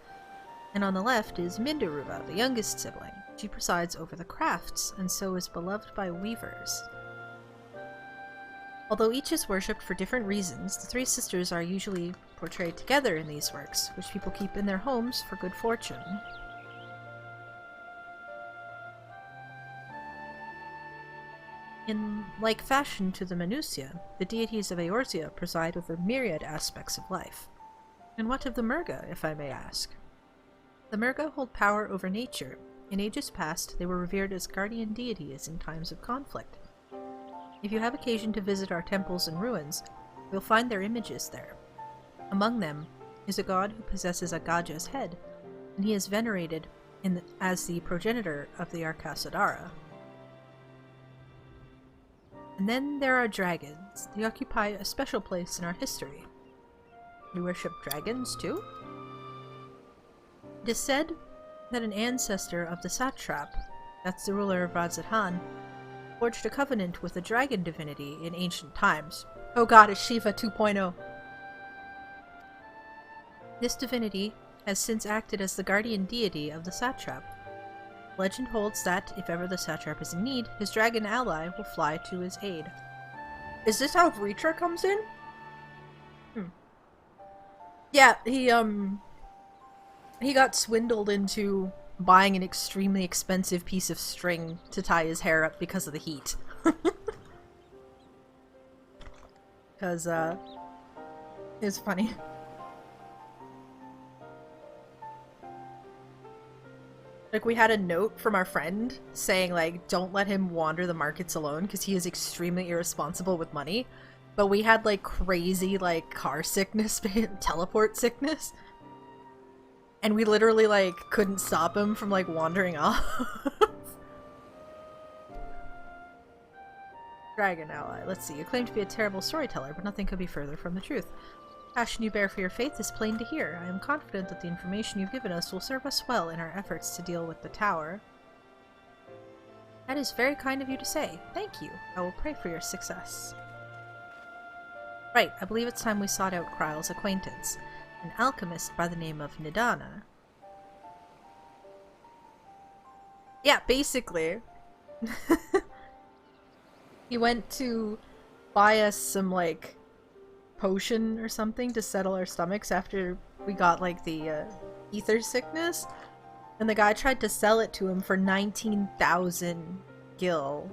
And on the left is Mindaruva, the youngest sibling. She presides over the crafts, and so is beloved by weavers. Although each is worshipped for different reasons, the 3 sisters are usually portrayed together in these works, which people keep in their homes for good fortune. In like fashion to the Minutia, the deities of Eorzea preside over myriad aspects of life. And what of the Murga, if I may ask? The Murga hold power over nature. In ages past, they were revered as guardian deities in times of conflict. If you have occasion to visit our temples and ruins, you'll find their images there. Among them is a god who possesses a Gaja's head, and he is venerated as the progenitor of the Arcasadara. And then there are dragons. They occupy a special place in our history. You worship dragons too? It is said that an ancestor of the satrap, that's the ruler of Radzatan, forged a covenant with a dragon divinity in ancient times. Oh god, it's Shiva 2.0. This divinity has since acted as the guardian deity of the satrap. Legend holds that, if ever the satrap is in need, his dragon ally will fly to his aid. Is this how Reacher comes in? Yeah, he got swindled into buying an extremely expensive piece of string to tie his hair up because of the heat. Because, it's funny. Like, we had a note from our friend saying, like, don't let him wander the markets alone because he is extremely irresponsible with money. But we had, like, crazy, like, car sickness, teleport sickness. And we literally, like, couldn't stop him from, like, wandering off. Dragon ally. Let's see. You claim to be a terrible storyteller, but nothing could be further from the truth. The passion you bear for your faith is plain to hear. I am confident that the information you've given us will serve us well in our efforts to deal with the tower. That is very kind of you to say. Thank you. I will pray for your success. Right, I believe it's time we sought out Kryle's acquaintance, an alchemist by the name of Nidana. Yeah, basically. He went to buy us some, like, potion or something to settle our stomachs after we got, like, the ether sickness. And the guy tried to sell it to him for 19,000 gil.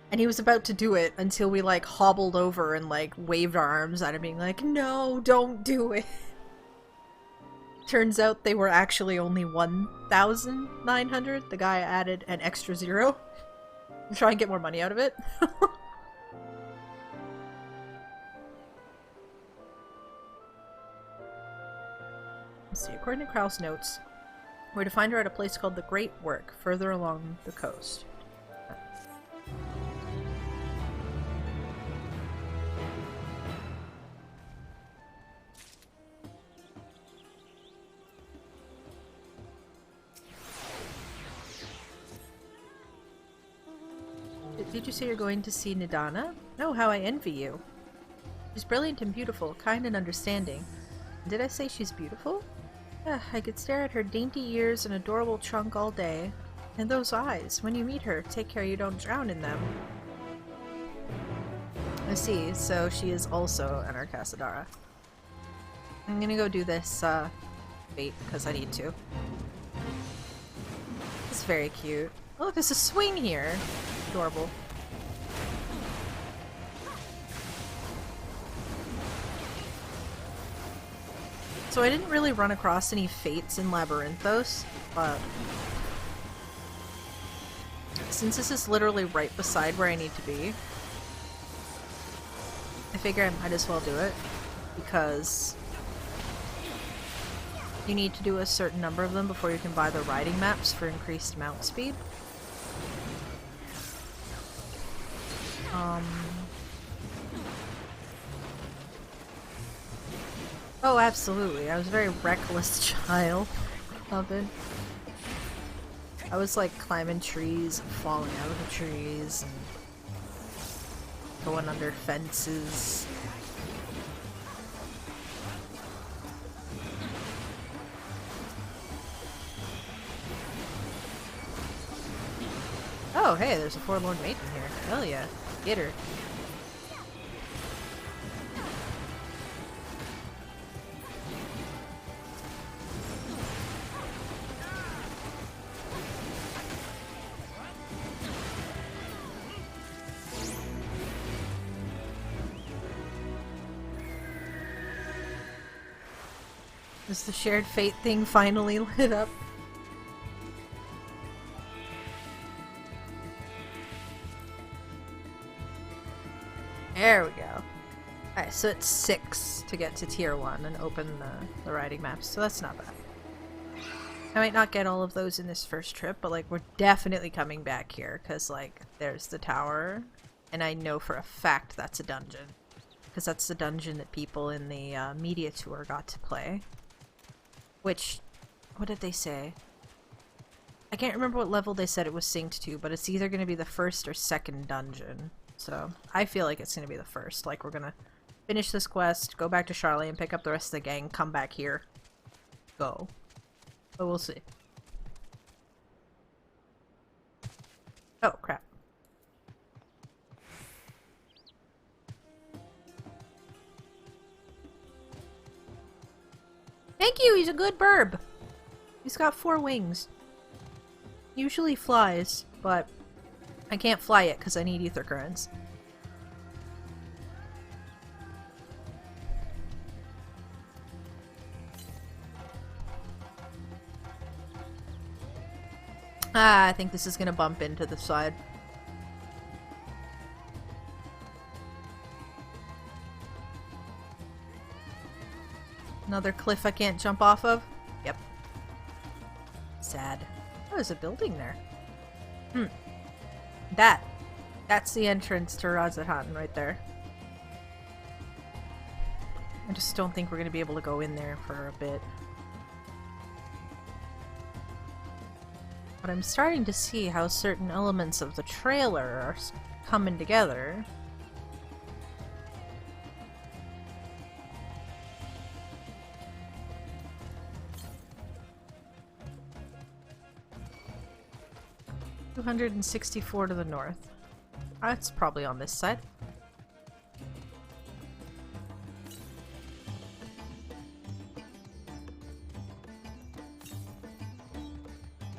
And he was about to do it until we, like, hobbled over and, like, waved our arms at him being like, no, don't do it. Turns out they were actually only 1,900. The guy added an extra 0 to try and get more money out of it. Let's see, according to Krauss' notes, we're to find her at a place called the Great Work, further along the coast. Did you say you're going to see Nidana? Oh, how I envy you. She's brilliant and beautiful, kind and understanding. Did I say she's beautiful? I could stare at her dainty ears and adorable trunk all day. And those eyes. When you meet her, take care you don't drown in them. I see, so she is also an Arcasadara. I'm gonna go do this, bait, because I need to. It's very cute. Oh, look, there's a swing here. Adorable. So I didn't really run across any fates in Labyrinthos, but since this is literally right beside where I need to be, I figure I might as well do it, because you need to do a certain number of them before you can buy the riding maps for increased mount speed. Oh, absolutely. I was a very reckless child of it. I was like climbing trees, and falling out of the trees, and going under fences. Oh, hey, there's a forlorn maiden here. Hell yeah. Get her. Is the shared fate thing finally lit up? There we go. Alright, so it's 6 to get to tier 1 and open the riding maps, so that's not bad. I might not get all of those in this first trip, but like we're definitely coming back here, because like there's the tower, and I know for a fact that's a dungeon. Because that's the dungeon that people in the media tour got to play. Which, what did they say? I can't remember what level they said it was synced to, but it's either going to be the first or second dungeon. So, I feel like it's going to be the first. Like, we're going to finish this quest, go back to Charlotte and pick up the rest of the gang, come back here, go. But we'll see. Oh, crap. Thank you, he's a good burb. He's got 4 wings. Usually flies, but I can't fly it because I need ether currents. Ah, I think this is gonna bump into the side. Another cliff I can't jump off of? Yep. Sad. Oh, there's a building there. That's the entrance to Razatan right there. I just don't think we're gonna be able to go in there for a bit. But I'm starting to see how certain elements of the trailer are coming together. $264 to the north. That's probably on this side.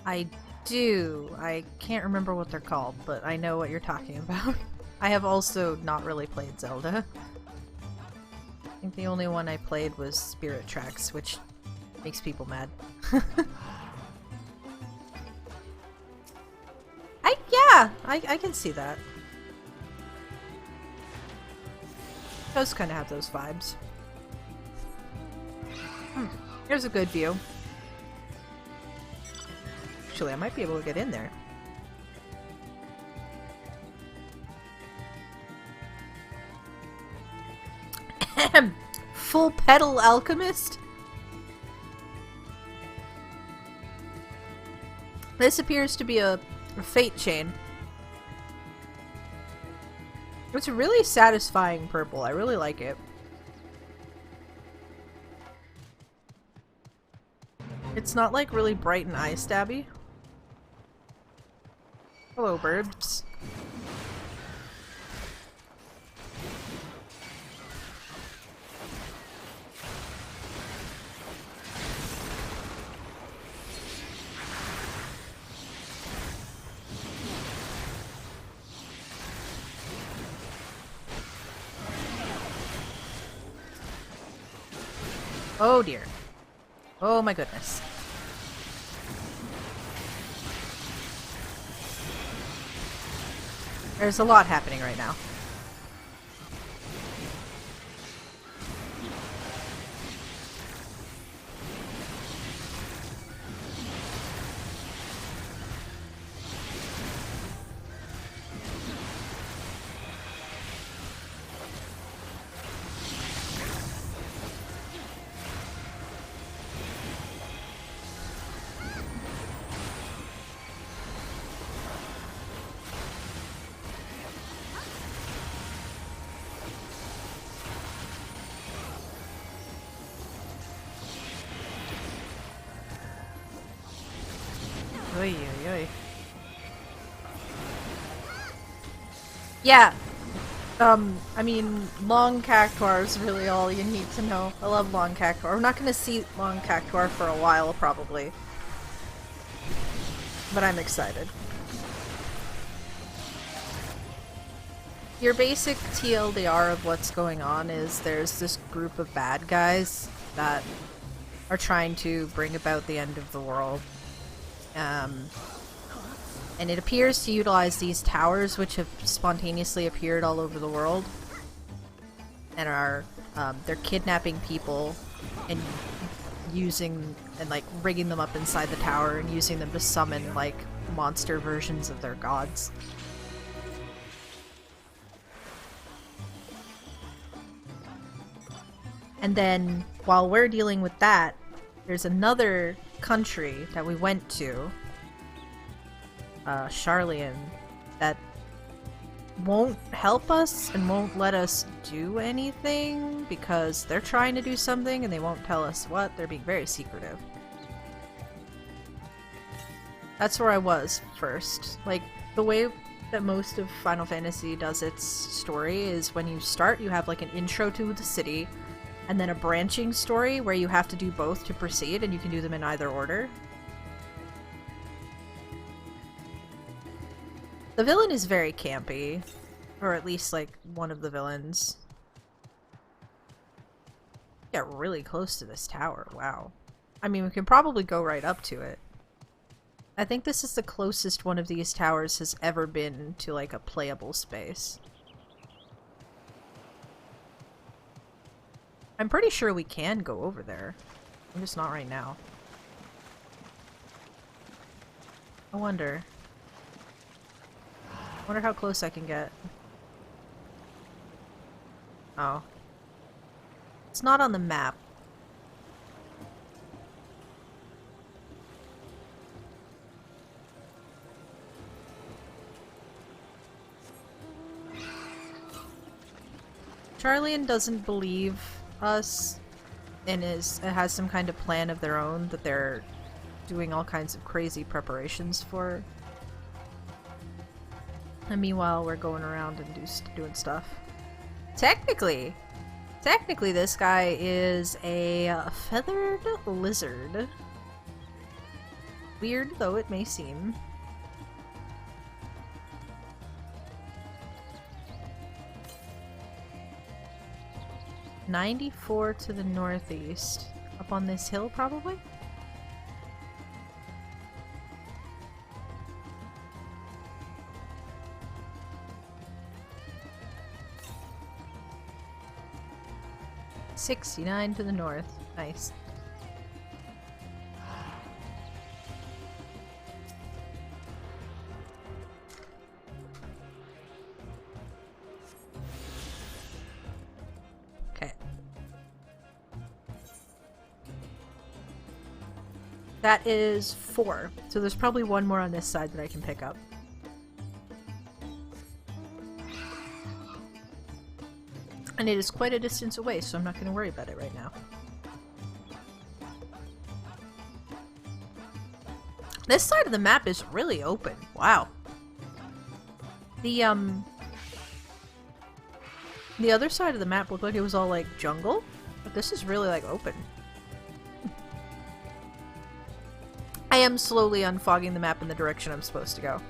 I do. I can't remember what they're called, but I know what you're talking about. I have also not really played Zelda. I think the only one I played was Spirit Tracks, which makes people mad. I can see that. Those kind of have those vibes. Here's a good view. Actually, I might be able to get in there. Full Petal Alchemist? This appears to be a fate chain. It's a really satisfying purple. I really like it. It's not like really bright and eye stabby. Hello, birds. Oh dear. Oh my goodness. There's a lot happening right now. Oy, oy, oy. Yeah. I mean, long cactuar is really all you need to know. I love long cactuar. We're not gonna see long cactuar for a while, probably. But I'm excited. Your basic TLDR of what's going on is there's this group of bad guys that are trying to bring about the end of the world. And it appears to utilize these towers, which have spontaneously appeared all over the world, and are they're kidnapping people and using and like rigging them up inside the tower and using them to summon like monster versions of their gods. And then while we're dealing with that, there's another country that we went to, Charlian, that won't help us and won't let us do anything because they're trying to do something and they won't tell us what. They're being very secretive. That's where I was first. Like, the way that most of Final Fantasy does its story is when you start, you have like an intro to the city, and then a branching story where you have to do both to proceed, and you can do them in either order. The villain is very campy, or at least like one of the villains. Get really close to this tower, wow. I mean, we can probably go right up to it. I think this is the closest one of these towers has ever been to like a playable space. I'm pretty sure we can go over there. I'm just not right now. I wonder how close I can get. Oh. It's not on the map. Charlian doesn't believe us and has some kind of plan of their own that they're doing all kinds of crazy preparations for. And meanwhile, we're going around and doing stuff. Technically, this guy is a feathered lizard. Weird though it may seem. "94 to the northeast." Up on this hill, probably? "69 to the north." Nice. Okay. That is 4. So there's probably one more on this side that I can pick up. And it is quite a distance away, so I'm not going to worry about it right now. This side of the map is really open. Wow. The other side of the map looked like it was all, like, jungle. But this is really, like, open. I am slowly unfogging the map in the direction I'm supposed to go.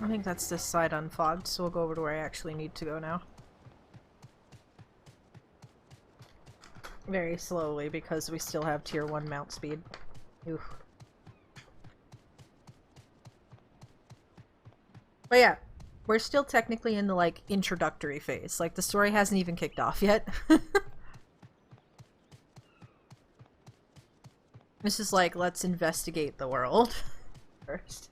I think that's this side unfogged, so we'll go over to where I actually need to go now. Very slowly, because we still have tier 1 mount speed. Oof. But yeah, we're still technically in the, like, introductory phase. Like, the story hasn't even kicked off yet. This is like, let's investigate the world first.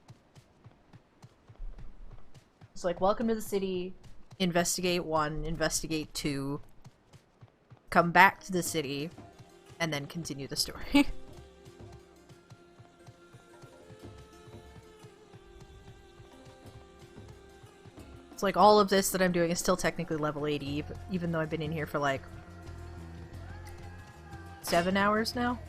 It's like, welcome to the city, investigate 1, investigate 2, come back to the city, and then continue the story. It's like, all of this that I'm doing is still technically level 80, even though I've been in here for like 7 hours now.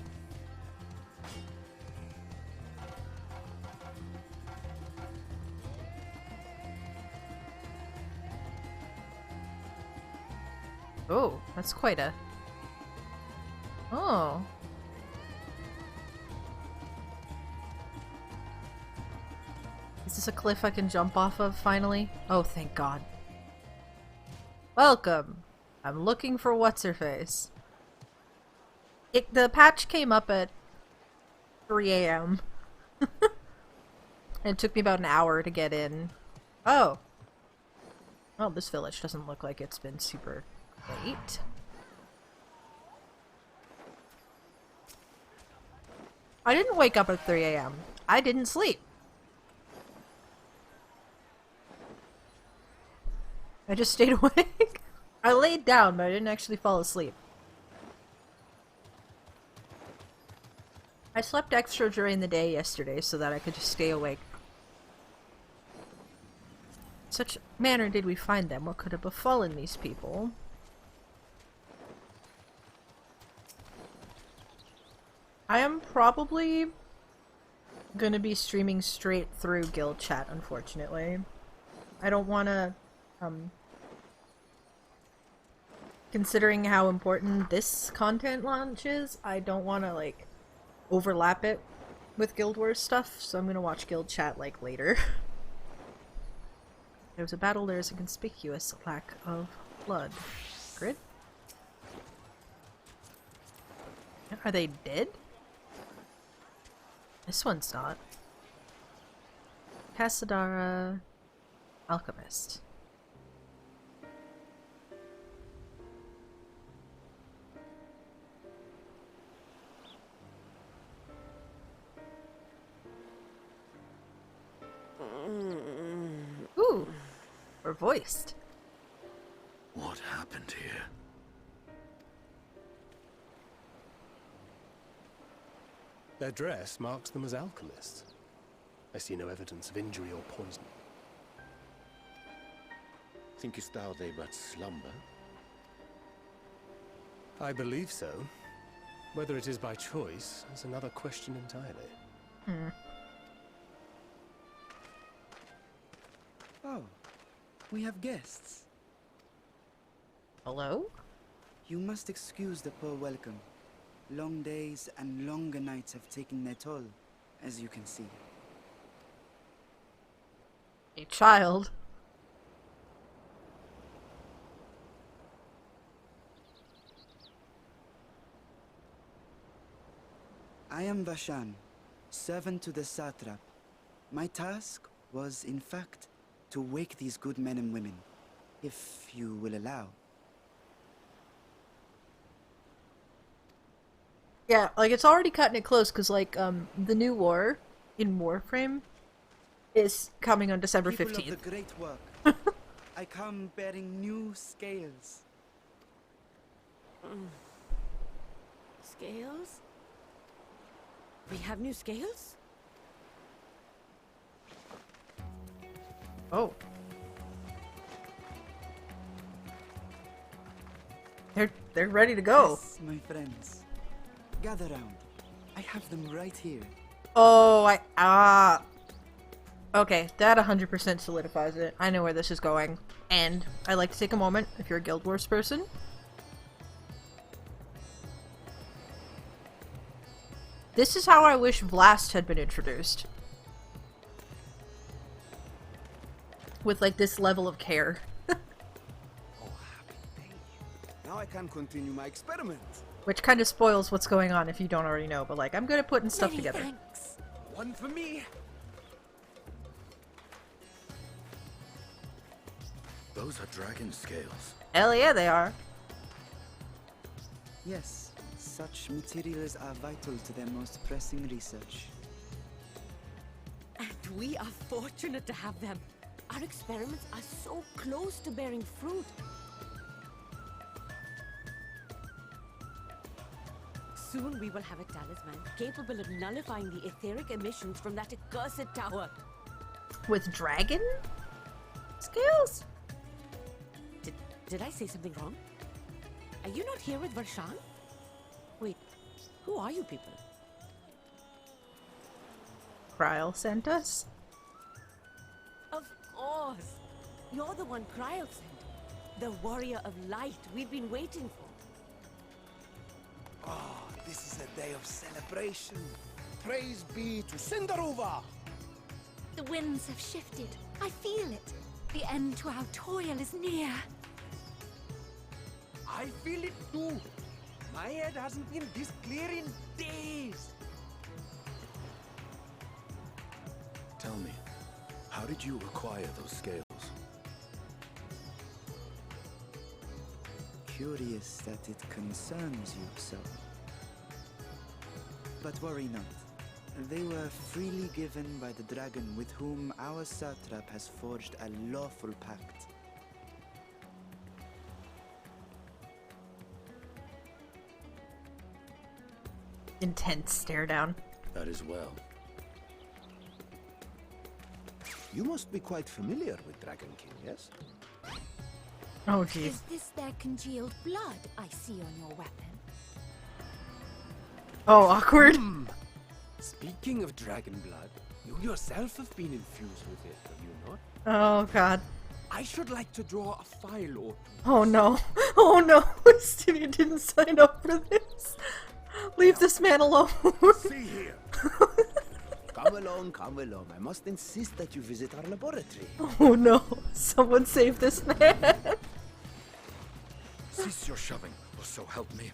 Oh, that's quite a... Oh. Is this a cliff I can jump off of, finally? Oh, thank God. Welcome! I'm looking for what's-her-face. The patch came up at 3 AM. And it took me about an hour to get in. Oh! Well, this village doesn't look like it's been super... Wait. I didn't wake up at 3 AM. I didn't sleep. I just stayed awake. I laid down, but I didn't actually fall asleep. I slept extra during the day yesterday so that I could just stay awake. In such manner did we find them. What could have befallen these people? I am probably gonna be streaming straight through guild chat, unfortunately. I don't wanna, considering how important this content launch is, I don't wanna, like, overlap it with Guild Wars stuff, so I'm gonna watch guild chat, like, later. There's a battle, there's a conspicuous lack of blood. Grid? Are they dead? This one's not. Casadara Alchemist. Ooh, we're voiced. What happened here? Their dress marks them as alchemists. I see no evidence of injury or poison. Thinkest thou they but slumber? I believe so. Whether it is by choice is another question entirely. Oh, we have guests. Hello? You must excuse the poor welcome. Long days and longer nights have taken their toll, as you can see. A child. I am Vashan, servant to the satrap. My task was, in fact, to wake these good men and women, if you will allow. Yeah, like it's already cutting it close because like the new war in Warframe is coming on December People 15th. of the great work, I come bearing new scales. Scales? We have new scales? Oh. They're ready to go. Yes, my friends. Gather round. I have them right here. Oh, okay, that 100% solidifies it. I know where this is going. And I'd like to take a moment, if you're a Guild Wars person. This is how I wish Blast had been introduced. With like this level of care. Now I can continue my experiment. Which kind of spoils what's going on if you don't already know, but like, I'm good at putting stuff Many together. thanks. One for me. Those are dragon scales. Hell yeah, they are. Yes, such materials are vital to their most pressing research. And we are fortunate to have them. Our experiments are so close to bearing fruit. Soon we will have a talisman capable of nullifying the etheric emissions from that accursed tower. With dragon scales? Did I say something wrong? Are you not here with Varshan? Wait, who are you people? Kryl sent us? Of course! You're the one Kryl sent. The warrior of light we've been waiting for. Ah, this is a day of celebration. Praise be to Cinderova. The winds have shifted. I feel it. The end to our toil is near. I feel it too. My head hasn't been this clear in days. Tell me, how did you acquire those scales? Curious that it concerns you so. But worry not. They were freely given by the dragon with whom our satrap has forged a lawful pact. Intense stare down. That is well. You must be quite familiar with Dragon King, yes? Oh jeez. Is this their congealed blood I see on your weapon? Oh, awkward. Speaking of dragon blood, you yourself have been infused with it, have you not? Oh god. I should like to draw a file or two. Oh no. Oh no. Styria didn't sign up for this. Leave this man alone. See here. Come along. I must insist that you visit our laboratory. Oh no. Someone save this man. Cease your shoving, or so help me.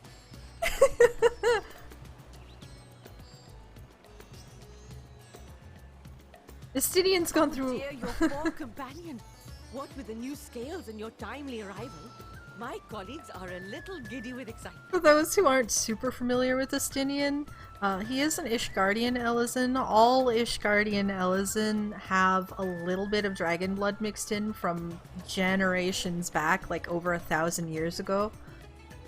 Styrian's gone through. Dear, your poor companion. What with the new scales and your timely arrival, my colleagues are a little giddy with excitement. For those who aren't super familiar with Estinian, he is an Ishgardian Elezen. All Ishgardian Elezen have a little bit of dragon blood mixed in from generations back, like over 1,000 years ago.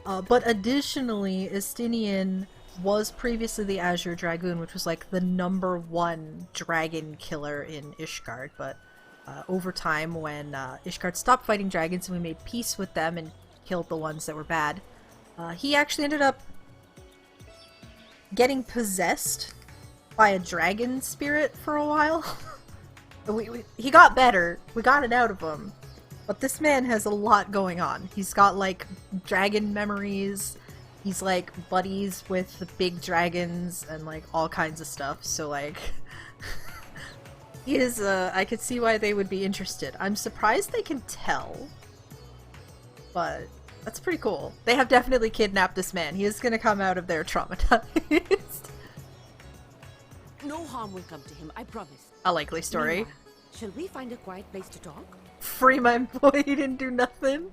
But additionally, Estinian was previously the Azure Dragoon, which was like the #1 dragon killer in Ishgard, but over time when Ishgard stopped fighting dragons and we made peace with them and killed the ones that were bad, he actually ended up getting possessed by a dragon spirit for a while. He got better, we got it out of him, but this man has a lot going on. He's got like dragon memories, he's like buddies with the big dragons and like all kinds of stuff, so like he is, I could see why they would be interested. I'm surprised they can tell, but that's pretty cool. They have definitely kidnapped this man. He is gonna come out of there traumatized. No harm will come to him, I promise. A likely story. Meanwhile, shall we find a quiet place to talk? Free my employee, he didn't do nothing.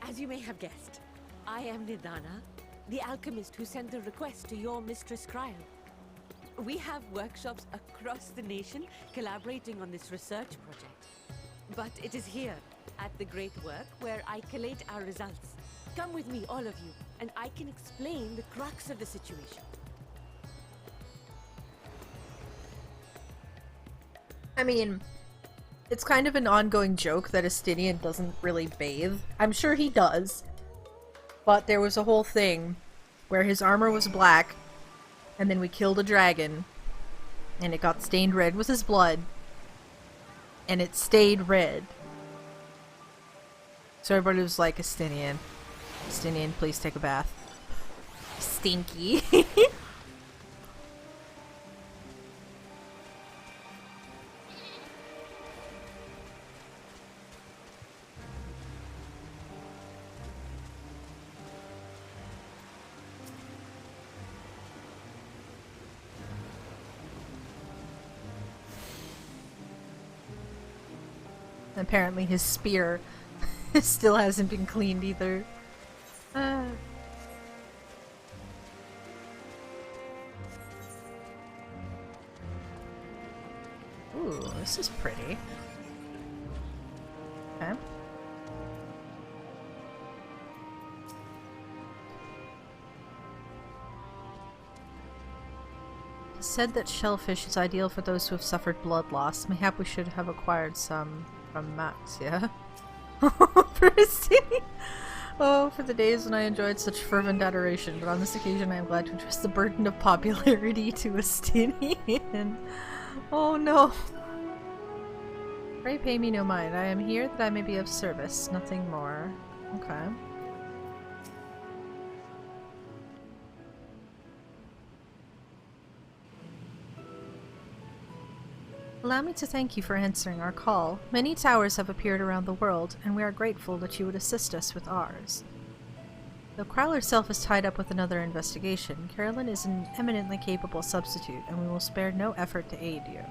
As you may have guessed, I am Nidana, the alchemist who sent the request to your Mistress Cryo. We have workshops across the nation collaborating on this research project. But it is here, at the Great Work, where I collate our results. Come with me, all of you, and I can explain the crux of the situation. I mean, it's kind of an ongoing joke that Estinian doesn't really bathe. I'm sure he does. But there was a whole thing where his armor was black, and then we killed a dragon, and it got stained red with his blood, and it stayed red. So everybody was like, Estinian, please take a bath. Stinky. Apparently his spear still hasn't been cleaned either. Ooh, this is pretty. Okay. It's said that shellfish is ideal for those who have suffered blood loss. Mayhap we should have acquired some from Max, yeah? Oh, for the days when I enjoyed such fervent adoration, but on this occasion I am glad to entrust the burden of popularity to Estinian. Oh no. Pray pay me no mind. I am here that I may be of service, nothing more. Okay. Allow me to thank you for answering our call. Many towers have appeared around the world, and we are grateful that you would assist us with ours. Though Krell herself is tied up with another investigation, Carolyn is an eminently capable substitute, and we will spare no effort to aid you.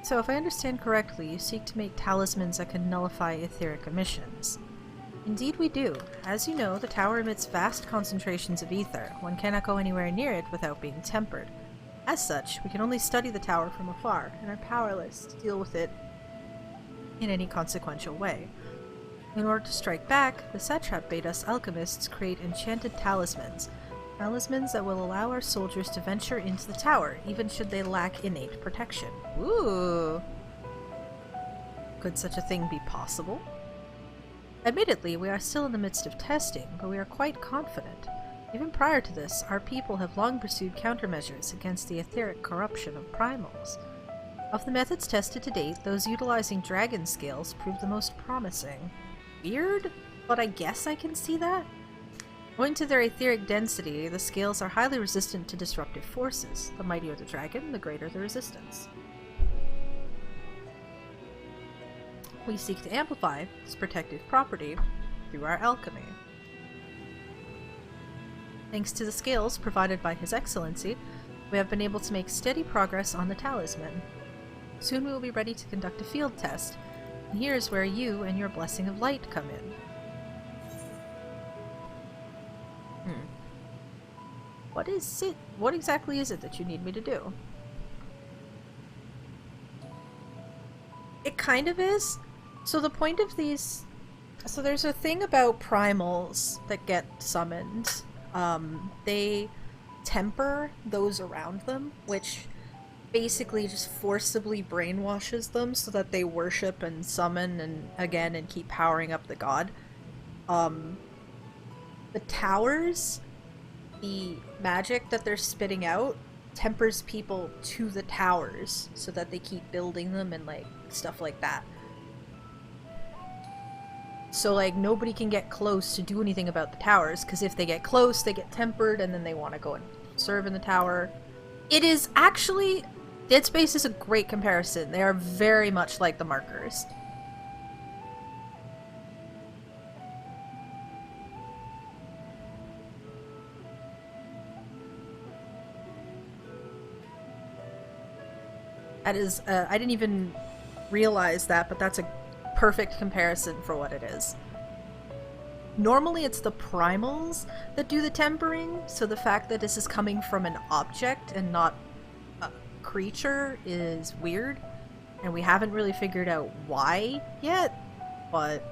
So, if I understand correctly, you seek to make talismans that can nullify etheric emissions. Indeed we do. As you know, the tower emits vast concentrations of ether. One cannot go anywhere near it without being tempered. As such, we can only study the tower from afar, and are powerless to deal with it in any consequential way. In order to strike back, the satrap bade us alchemists create enchanted talismans. Talismans that will allow our soldiers to venture into the tower, even should they lack innate protection. Ooh! Could such a thing be possible? Admittedly, we are still in the midst of testing, but we are quite confident. Even prior to this, our people have long pursued countermeasures against the etheric corruption of primals. Of the methods tested to date, those utilizing dragon scales proved the most promising. Weird, but I guess I can see that. Owing to their etheric density, the scales are highly resistant to disruptive forces. The mightier the dragon, the greater the resistance. We seek to amplify this protective property through our alchemy. Thanks to the scales provided by His Excellency, we have been able to make steady progress on the talisman. Soon we will be ready to conduct a field test, and here is where you and your Blessing of Light come in. What is it? What exactly is it that you need me to do? It kind of is. So the point of these... So there's a thing about primals that get summoned. They temper those around them, which basically just forcibly brainwashes them so that they worship and summon and keep powering up the god. The towers, the magic that they're spitting out tempers people to the towers so that they keep building them and like stuff like that. So like nobody can get close to do anything about the towers, because if they get close they get tempered and then they want to go and serve in the tower. It is actually... Dead Space is a great comparison. They are very much like the markers. That is, I didn't even realize that, but that's a perfect comparison for what it is. Normally it's the primals that do the tempering, so the fact that this is coming from an object and not a creature is weird, and we haven't really figured out why yet, but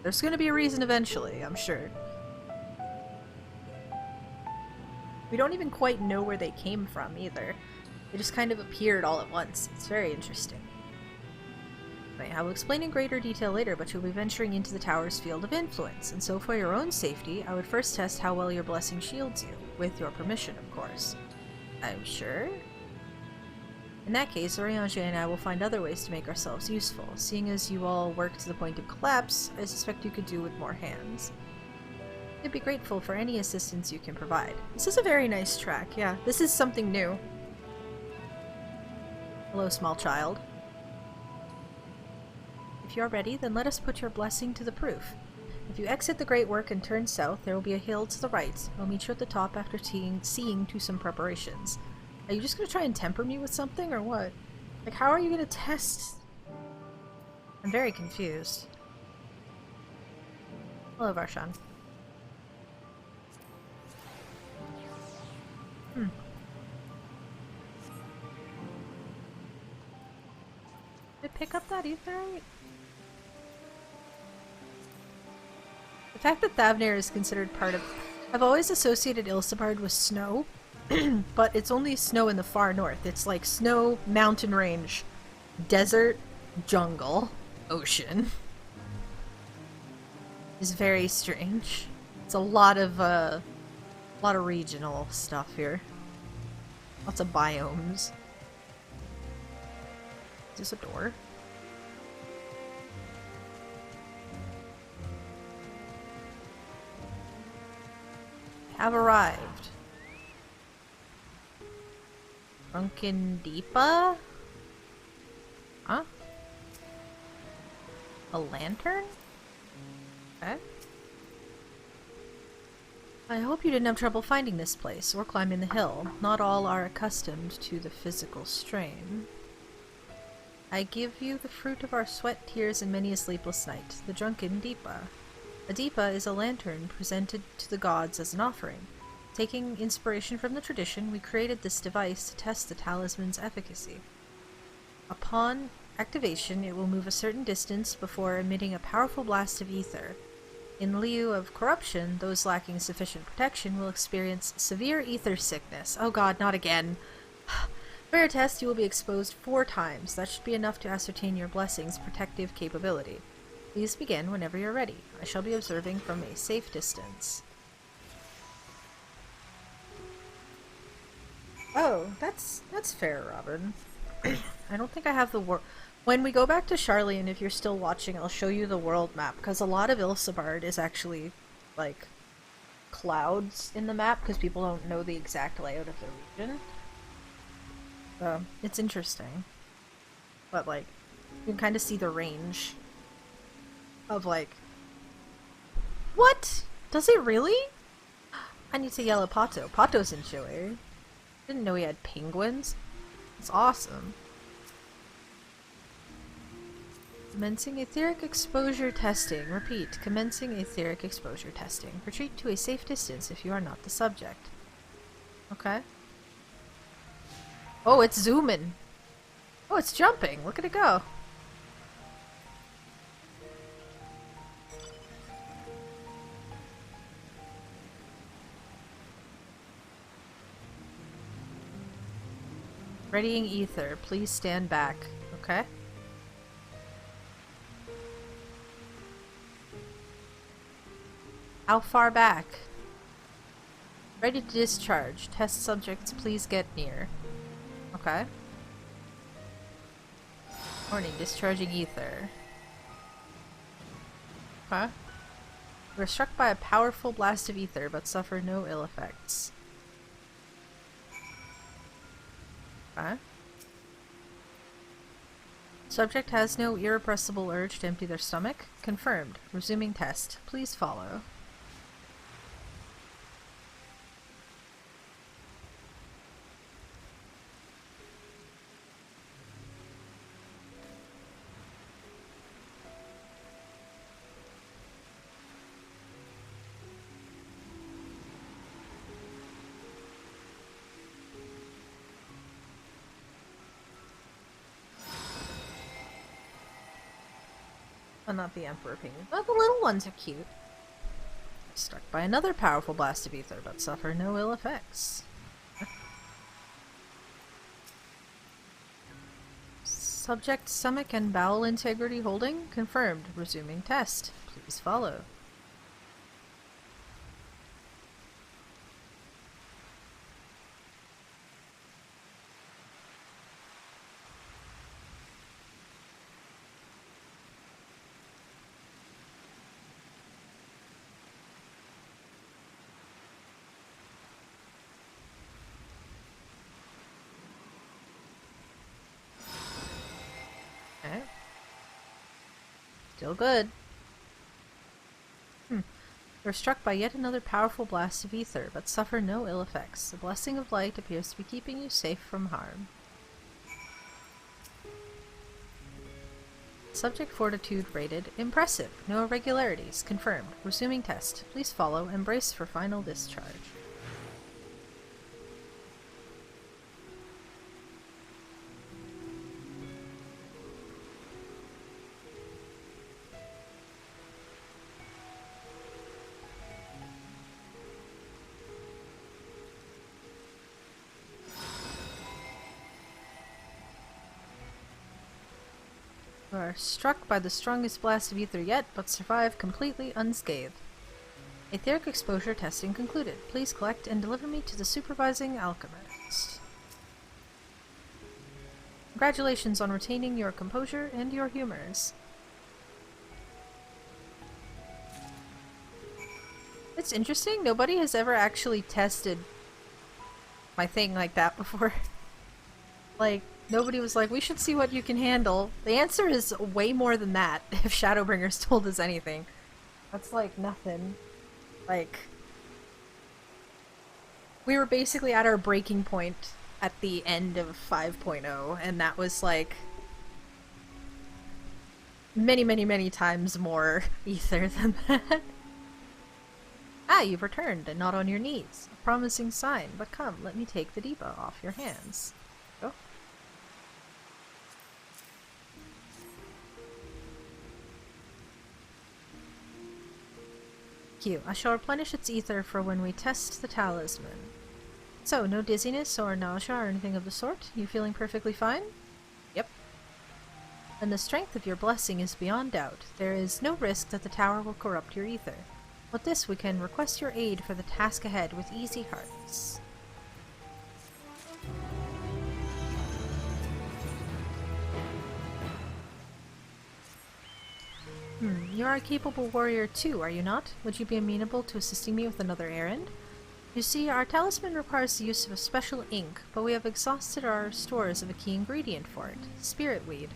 there's gonna be a reason eventually, I'm sure. We don't even quite know where they came from either. They just kind of appeared all at once. It's very interesting. I will explain in greater detail later, but you'll be venturing into the tower's field of influence, and so for your own safety, I would first test how well your blessing shields you, with your permission, of course. I'm sure? In that case, Oriange and I will find other ways to make ourselves useful. Seeing as you all work to the point of collapse, I suspect you could do with more hands. I'd be grateful for any assistance you can provide. This is a very nice track, yeah. This is something new. Hello, small child. If you are ready, then let us put your blessing to the proof. If you exit the Great Work and turn south, there will be a hill to the right. I'll meet you at the top after seeing to some preparations. Are you just gonna try and temper me with something, or what? Like, how are you gonna test? I'm very confused. Hello, Varshan. Did I pick up that etherite? The fact that Thavnair is considered part of... I've always associated Ilsabard with snow, but it's only snow in the far north. It's like snow, mountain range, desert, jungle, ocean. It's very strange. It's a lot of regional stuff here. Lots of biomes. Is this a door? Have arrived. Drunken Deepa? Huh? A lantern? Okay. I hope you didn't have trouble finding this place, or climbing the hill. Not all are accustomed to the physical strain. I give you the fruit of our sweat, tears, and many a sleepless night, the Drunken Deepa. A Deepa is a lantern presented to the gods as an offering. Taking inspiration from the tradition, we created this device to test the talisman's efficacy. Upon activation, it will move a certain distance before emitting a powerful blast of ether. In lieu of corruption, those lacking sufficient protection will experience severe ether sickness. Oh god, not again. For your test, you will be exposed 4 times. That should be enough to ascertain your blessing's protective capability. Please begin whenever you're ready. I shall be observing from a safe distance. Oh, that's fair, Robin. I don't think I have the world... When we go back to Charlene, if you're still watching, I'll show you the world map, because a lot of Ilsabard is actually, like, clouds in the map, because people don't know the exact layout of the region. So, it's interesting. But, like, you can kind of see the range of, like... What? Does it really? I need to yell at Pato. Pato's in Chile. Didn't know he had penguins. It's awesome. Commencing etheric exposure testing. Repeat. Commencing etheric exposure testing. Retreat to a safe distance if you are not the subject. Okay. Oh, it's zooming. Oh, it's jumping. Look at it go. Readying ether. Please stand back. Okay. How far back? Ready to discharge. Test subjects, please get near. Okay. Warning, discharging ether. Okay. We're struck by a powerful blast of ether, but suffer no ill effects. Okay. Subject has no irrepressible urge to empty their stomach. Confirmed. Resuming test. Please follow. Well, not the Emperor Penguin, but the little ones are cute. Struck by another powerful blast of ether, but suffer no ill effects. Subject stomach and bowel integrity holding confirmed. Resuming test. Please follow. Okay. Still good. You're struck by yet another powerful blast of ether, but suffer no ill effects. The blessing of light appears to be keeping you safe from harm. Subject fortitude rated impressive. No irregularities. Confirmed. Resuming test. Please follow and brace for final discharge. You are struck by the strongest blast of ether yet, but survive completely unscathed. Etheric exposure testing concluded. Please collect and deliver me to the supervising alchemist. Congratulations on retaining your composure and your humors. It's interesting, nobody has ever actually tested my thing like that before. Like, nobody was like, we should see what you can handle. The answer is way more than that, if Shadowbringers told us anything. That's like nothing. Like, we were basically at our breaking point at the end of 5.0, and that was like many, many, many times more ether than that. Ah, you've returned, and not on your knees. A promising sign, but come, let me take the Deepa off your hands. Go. Q. I shall replenish its ether for when we test the talisman. So, no dizziness or nausea or anything of the sort? You feeling perfectly fine? Yep. And the strength of your blessing is beyond doubt. There is no risk that the tower will corrupt your ether. With this, we can request your aid for the task ahead with easy hearts. You are a capable warrior too, are you not? Would you be amenable to assisting me with another errand? You see, our talisman requires the use of a special ink, but we have exhausted our stores of a key ingredient for it, spirit weed.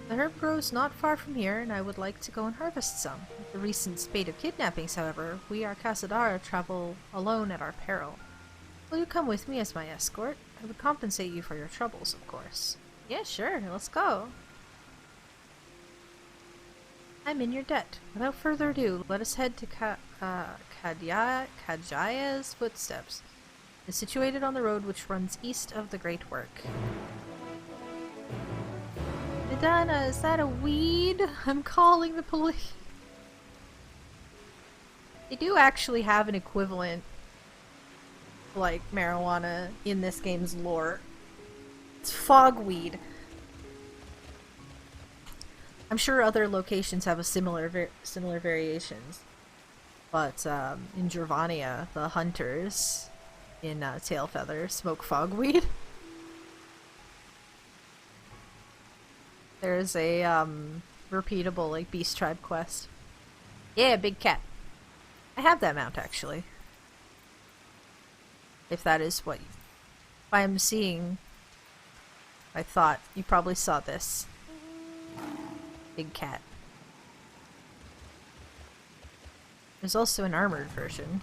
The herb grows not far from here, and I would like to go and harvest some. With the recent spate of kidnappings, however, we, our Casadara, travel alone at our peril. Will you come with me as my escort? I would compensate you for your troubles, of course. Yeah, sure, let's go. I'm in your debt. Without further ado, let us head to Kajaya's footsteps. It's situated on the road which runs east of the Great Work. Idana, is that a weed? I'm calling the police. They do actually have an equivalent, like, marijuana in this game's lore. It's fogweed. I'm sure other locations have a similar variations. But in Gervania, the hunters in Tailfeather smoke fogweed. There's a repeatable like Beast Tribe quest. Yeah, big cat. I have that mount actually. If that is what I'm seeing, I thought you probably saw this. Big cat. There's also an armored version.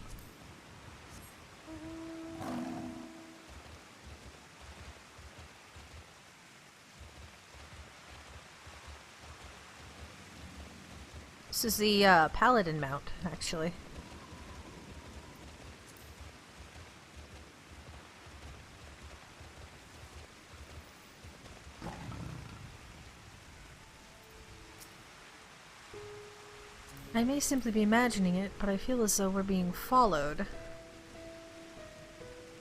This is the paladin mount, actually. I may simply be imagining it, but I feel as though we're being followed.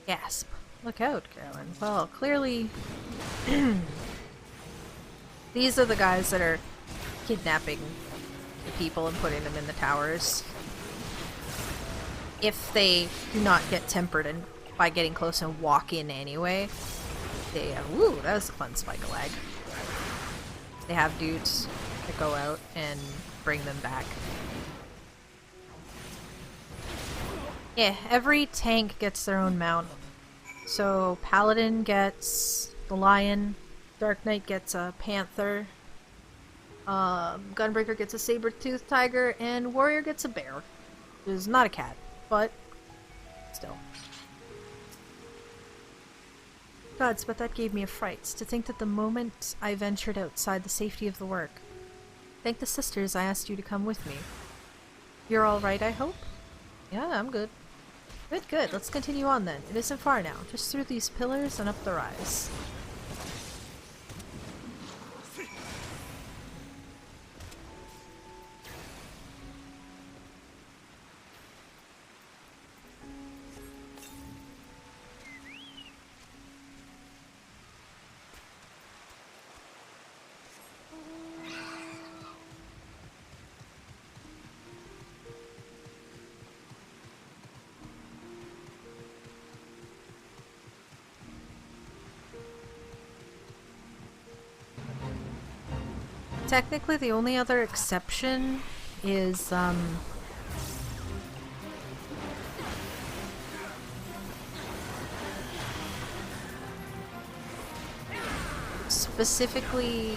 Gasp. Look out, Carolyn. Well, clearly... these are the guys that are kidnapping the people and putting them in the towers. If they do not get tempered and by getting close and walk in anyway, they woo, that was a fun spike of lag. They have dudes that go out and bring them back. Yeah, every tank gets their own mount. So Paladin gets the lion, Dark Knight gets a panther, Gunbreaker gets a saber-toothed tiger, and Warrior gets a bear. It is not a cat, but still. Gods, but that gave me a fright, to think that the moment I ventured outside the safety of the work. Thank the sisters I asked you to come with me. You're alright, I hope? Yeah, I'm good. Good, good. Let's continue on then. It isn't far now. Just through these pillars and up the rise. Technically, the only other exception is, specifically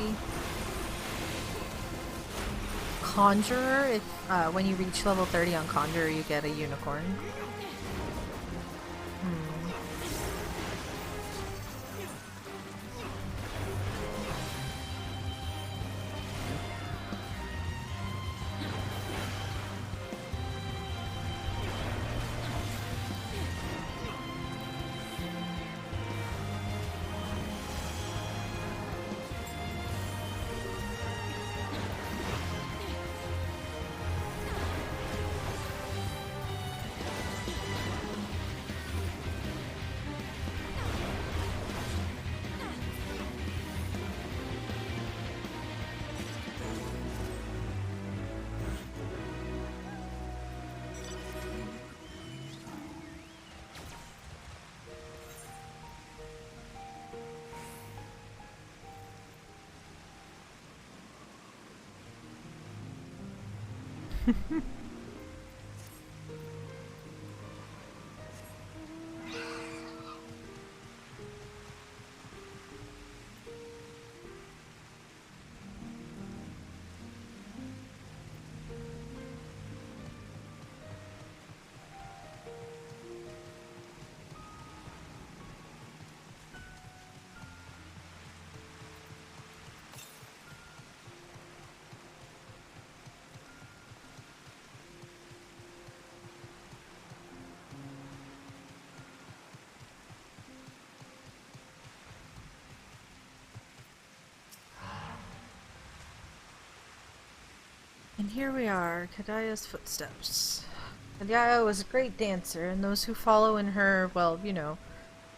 Conjurer. If, when you reach level 30 on Conjurer, you get a unicorn. And here we are, Kadaya's footsteps. Kadaya was a great dancer, and those who follow in her, well, you know,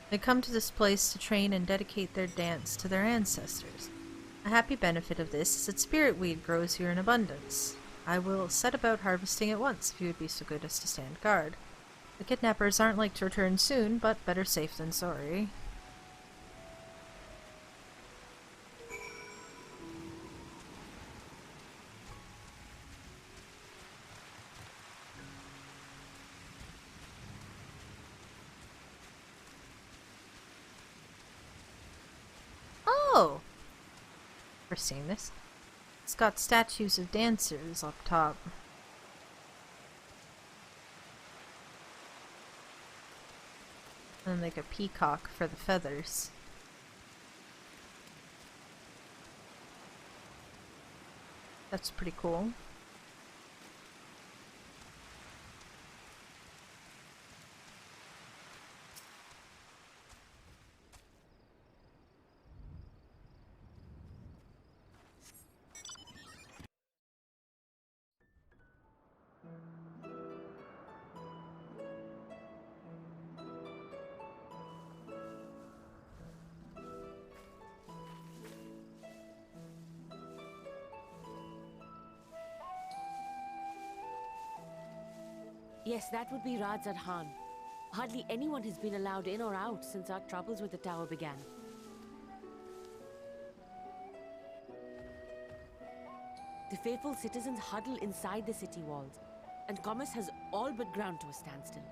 they come to this place to train and dedicate their dance to their ancestors. A happy benefit of this is that spirit weed grows here in abundance. I will set about harvesting at once, if you would be so good as to stand guard. The kidnappers aren't like to return soon, but better safe than sorry. Oh! Never seen this. It's got statues of dancers up top. And like a peacock for the feathers. That's pretty cool. Yes, that would be Radzad Khan. Hardly anyone has been allowed in or out since our troubles with the tower began. The faithful citizens huddle inside the city walls, and commerce has all but ground to a standstill.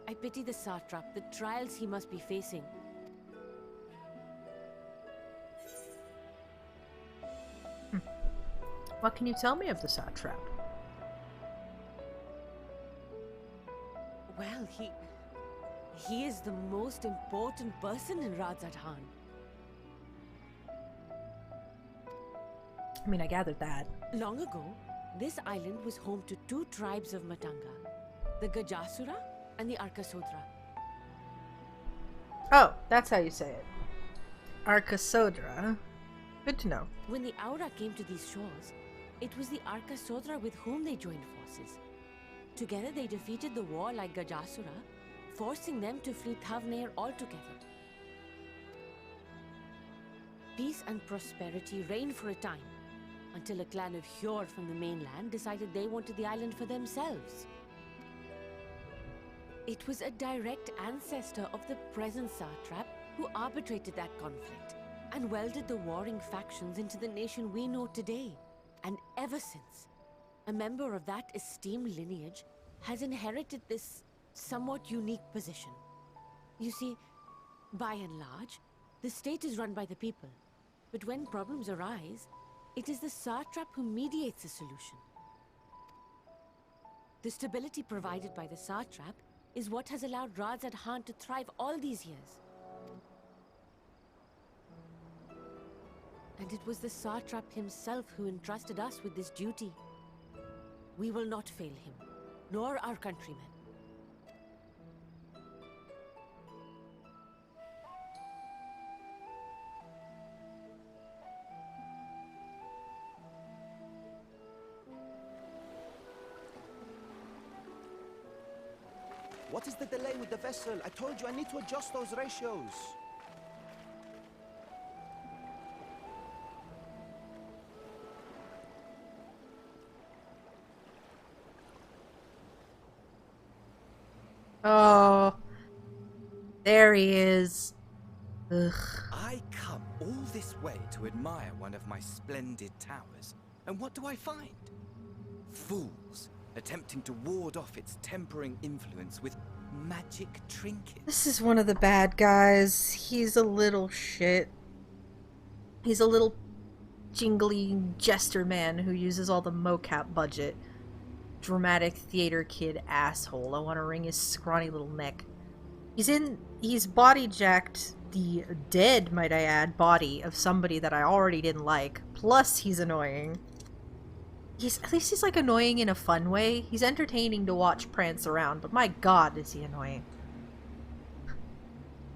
I pity the satrap, the trials he must be facing. What can you tell me of the satrap? Well, he is the most important person in Radzad Khan. I mean, I gathered that. Long ago, this island was home to two tribes of Matanga, the Gajasura and the Arkasodra. Oh, that's how you say it. Arkasodra. Good to know. When the Aura came to these shores, it was the Arkasodra with whom they joined forces. Together they defeated the warlike Gajasura, forcing them to flee Thavnair altogether. Peace and prosperity reigned for a time, until a clan of Hjord from the mainland decided they wanted the island for themselves. It was a direct ancestor of the present satrap who arbitrated that conflict and welded the warring factions into the nation we know today. And ever since, a member of that esteemed lineage has inherited this somewhat unique position. You see, by and large, the state is run by the people. But when problems arise, it is the satrap who mediates a solution. The stability provided by the satrap is what has allowed Radzad Khan to thrive all these years. And it was the satrap himself who entrusted us with this duty. We will not fail him, nor our countrymen. What is the delay with the vessel? I told you I need to adjust those ratios. Oh, there he is. Ugh. I come all this way to admire one of my splendid towers, and what do I find? Fools attempting to ward off its tempering influence with magic trinkets. This is one of the bad guys. He's a little shit. He's a little jingly jester man who uses all the mocap budget. Dramatic theater kid asshole. I want to wring his scrawny little neck. He's body jacked the dead, might I add, body of somebody that I already didn't like. Plus he's annoying. At least he's like annoying in a fun way. He's entertaining to watch prance around, but my god is he annoying.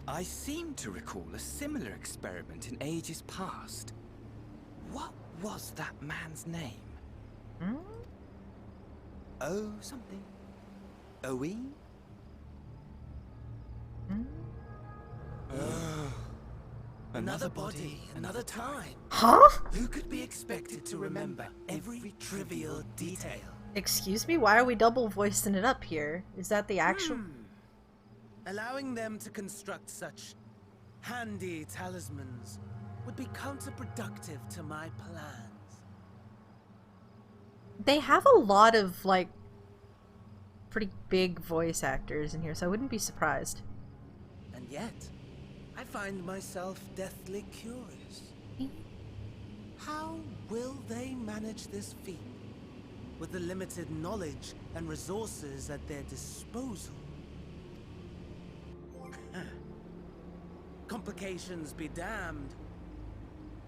I seem to recall a similar experiment in ages past. What was that man's name? Hmm? Oh, something. Oe? Hmm? Another body, another time. Huh? Who could be expected to remember every trivial detail? Excuse me? Why are we double voicing it up here? Is that the actual... Allowing them to construct such handy talismans would be counterproductive to my plans. They have a lot of, like, pretty big voice actors in here, so I wouldn't be surprised. And yet, I find myself deathly curious. How will they manage this feat with the limited knowledge and resources at their disposal? Complications be damned,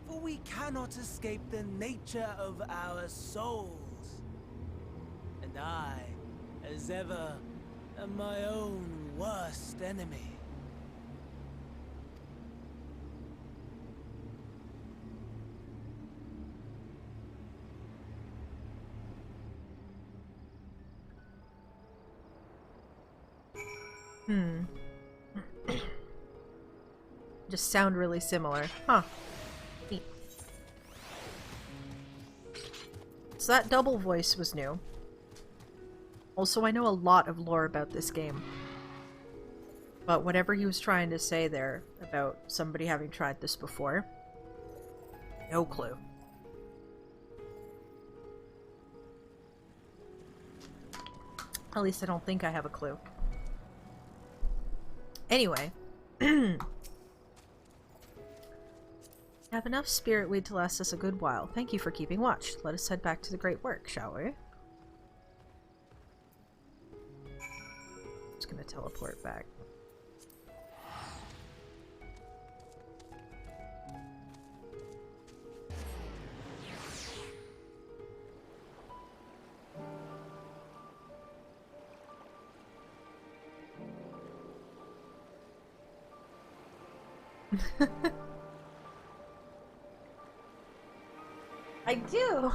for we cannot escape the nature of our souls. And I, as ever, am my own worst enemy. Just sound really similar. Huh. Neat. So that double voice was new. Also, I know a lot of lore about this game. But whatever he was trying to say there about somebody having tried this before, no clue. At least I don't think I have a clue. Anyway. Have enough spirit weed to last us a good while. Thank you for keeping watch. Let us head back to the great work, shall we? Just gonna teleport back. I do!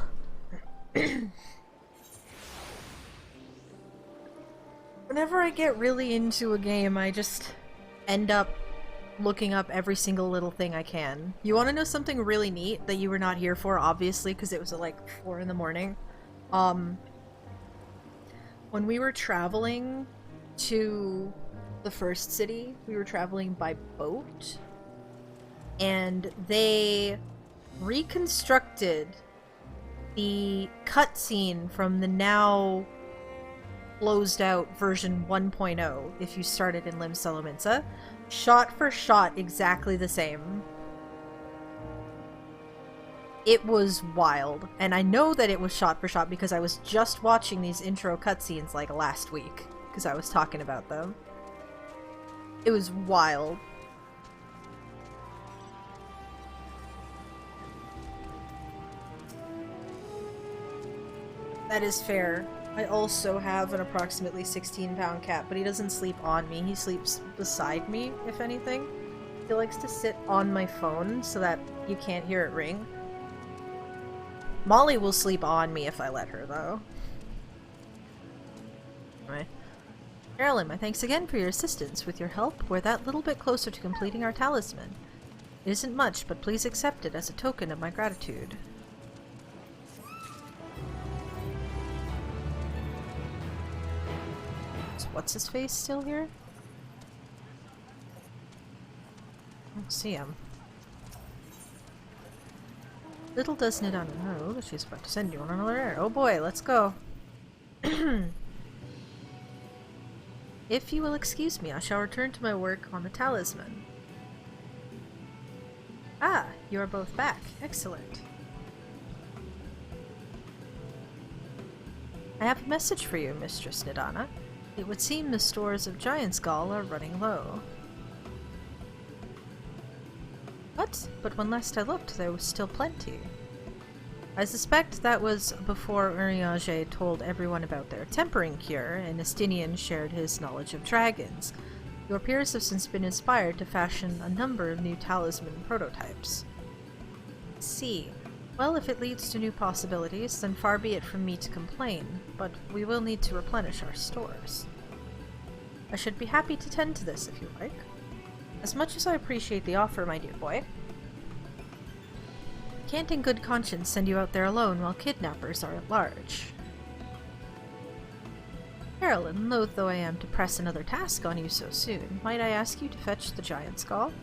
Whenever I get really into a game, I just end up looking up every single little thing I can. You want to know something really neat that you were not here for, obviously, because it was at like 4 in the morning? When we were traveling to the first city, we were traveling by boat, and they reconstructed the cutscene from the now closed out version 1.0 if you started in Lim Solominsa, shot for shot exactly the same. It was wild, and I know that it was shot for shot because I was just watching these intro cutscenes like last week because I was talking about them. It was wild. That is fair. I also have an approximately 16-pound cat, but he doesn't sleep on me. He sleeps beside me, if anything. He likes to sit on my phone so that you can't hear it ring. Molly will sleep on me if I let her, though. Anyway. Carolyn, my thanks again for your assistance. With your help, we're that little bit closer to completing our talisman. It isn't much, but please accept it as a token of my gratitude. What's his face still here? I don't see him. Little does Nidana know that she's about to send you on another errand. Oh boy, let's go. If you will excuse me, I shall return to my work on the talisman. Ah, you are both back. Excellent. I have a message for you, Mistress Nidana. It would seem the stores of Giant's Gall are running low. What? But when last I looked, there was still plenty. I suspect that was before Urianger told everyone about their tempering cure, and Estinian shared his knowledge of dragons. Your peers have since been inspired to fashion a number of new talisman prototypes. Let's see. Well, if it leads to new possibilities, then far be it from me to complain, but we will need to replenish our stores. I should be happy to tend to this if you like. As much as I appreciate the offer, my dear boy. Can't in good conscience send you out there alone while kidnappers are at large. Carolyn, loath though I am to press another task on you so soon, might I ask you to fetch the Giant's Gall?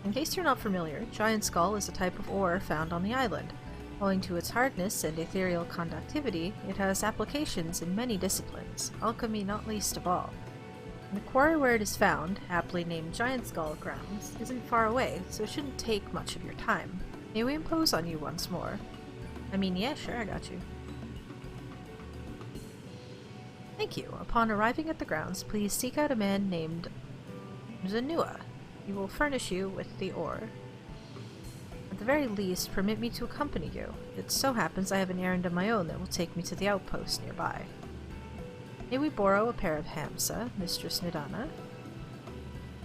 In case you're not familiar, Giant's Gall is a type of ore found on the island. Owing to its hardness and ethereal conductivity, it has applications in many disciplines, alchemy not least of all. And the quarry where it is found, aptly named Giant's Gall Grounds, isn't far away, so it shouldn't take much of your time. May we impose on you once more? I mean, yeah, sure, I got you. Thank you. Upon arriving at the grounds, please seek out a man named Zanua. He will furnish you with the ore. At the very least, permit me to accompany you. It so happens I have an errand of my own that will take me to the outpost nearby. May we borrow a pair of hamsa, Mistress Nidana?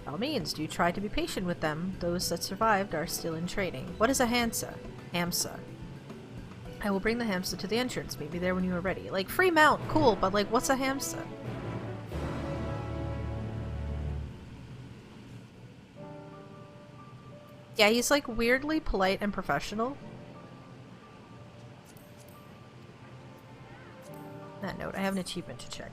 By all means, do try to be patient with them. Those that survived are still in training. What is a hamsa? Hamsa. I will bring the hamsa to the entrance. Maybe there when you are ready. Like, free mount, cool, but like, what's a hamsa? Yeah, he's like weirdly polite and professional. That note, I have an achievement to check.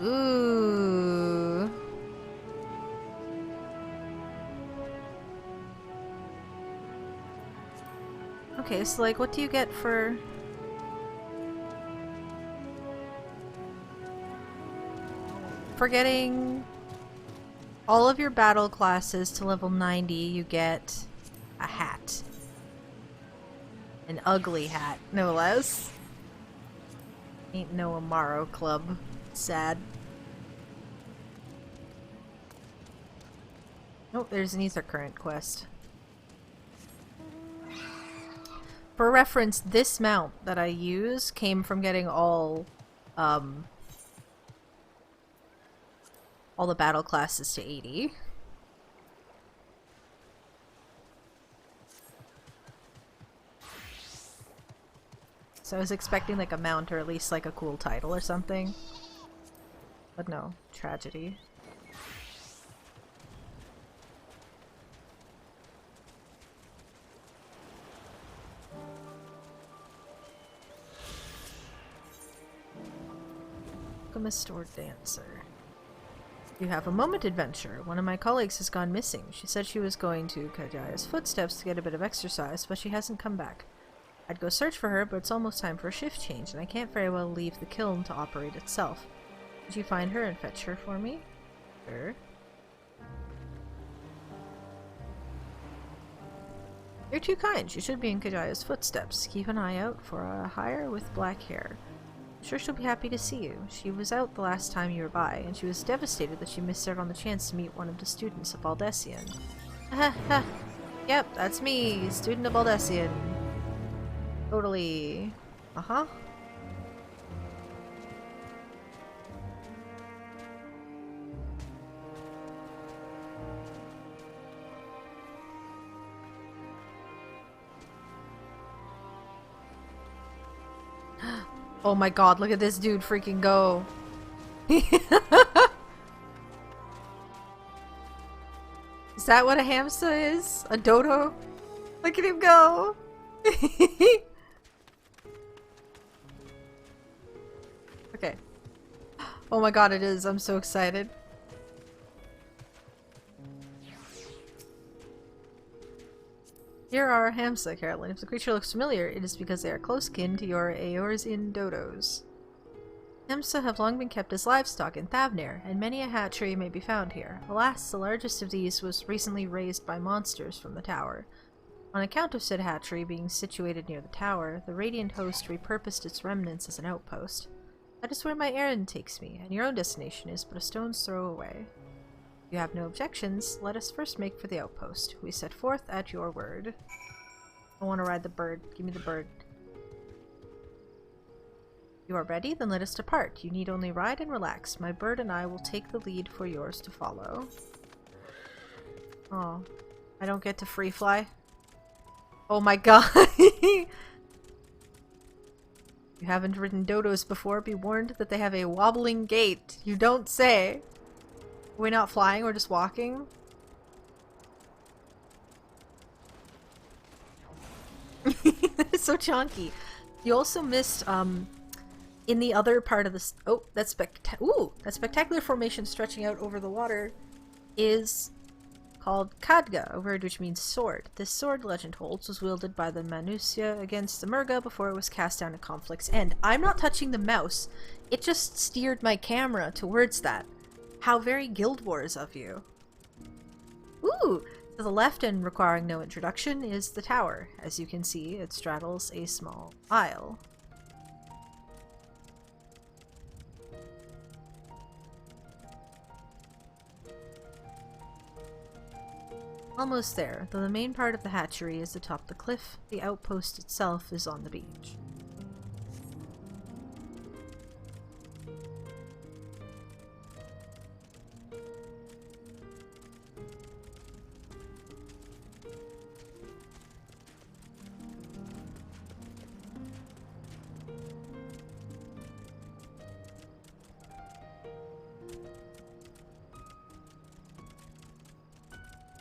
Ooh. Okay, so like, what do you get for... For getting all of your battle classes to level 90, you get a hat. An ugly hat, no less. Ain't no Amaro club. Sad. Oh, there's an ether current quest. For reference, this mount that I use came from getting all the battle classes to 80. So I was expecting like a mount or at least like a cool title or something. But no, tragedy. Alchemist Store Dancer. You have a moment adventure. One of my colleagues has gone missing. She said she was going to Kajaya's footsteps to get a bit of exercise, but she hasn't come back. I'd go search for her, but it's almost time for a shift change, and I can't very well leave the kiln to operate itself. Could you find her and fetch her for me? Sure. You're too kind. She should be in Kajaya's footsteps. Keep an eye out for a hire with black hair. I'm sure she'll be happy to see you. She was out the last time you were by, and she was devastated that she missed out on the chance to meet one of the students of Baldessian. Ha ha! Yep, that's me, student of Baldessian. Totally. Uh-huh. Oh my god, look at this dude freaking go. Is that what a hamster is? A dodo? Look at him go. Okay. Oh my god, it is. I'm so excited. Here are hamsa, Carolyn. If the creature looks familiar, it is because they are close kin to your Eorzin dodos. Hamsa have long been kept as livestock in Thavnir, and many a hatchery may be found here. Alas, the largest of these was recently raised by monsters from the tower. On account of said hatchery being situated near the tower, the Radiant Host repurposed its remnants as an outpost. That is where my errand takes me, and your own destination is but a stone's throw away. If you have no objections, let us first make for the outpost. We set forth at your word. I want to ride the bird. Give me the bird. You are ready? Then let us depart. You need only ride and relax. My bird and I will take the lead for yours to follow. Oh, I don't get to free fly? Oh my god! You haven't ridden dodos before, be warned that they have a wobbling gait. You don't say! Are we not flying, we're just walking? It's so chunky. You also missed, in the other part of this— oh, that spectacular formation stretching out over the water is called Khadga, a word which means sword. This sword, legend holds, was wielded by the Manusya against the Murga before it was cast down at conflict's end. I'm not touching the mouse. It just steered my camera towards that. How very Guild Wars of you. Ooh! To the left, and requiring no introduction, is the tower. As you can see, it straddles a small isle. Almost there, though the main part of the hatchery is atop the cliff, the outpost itself is on the beach.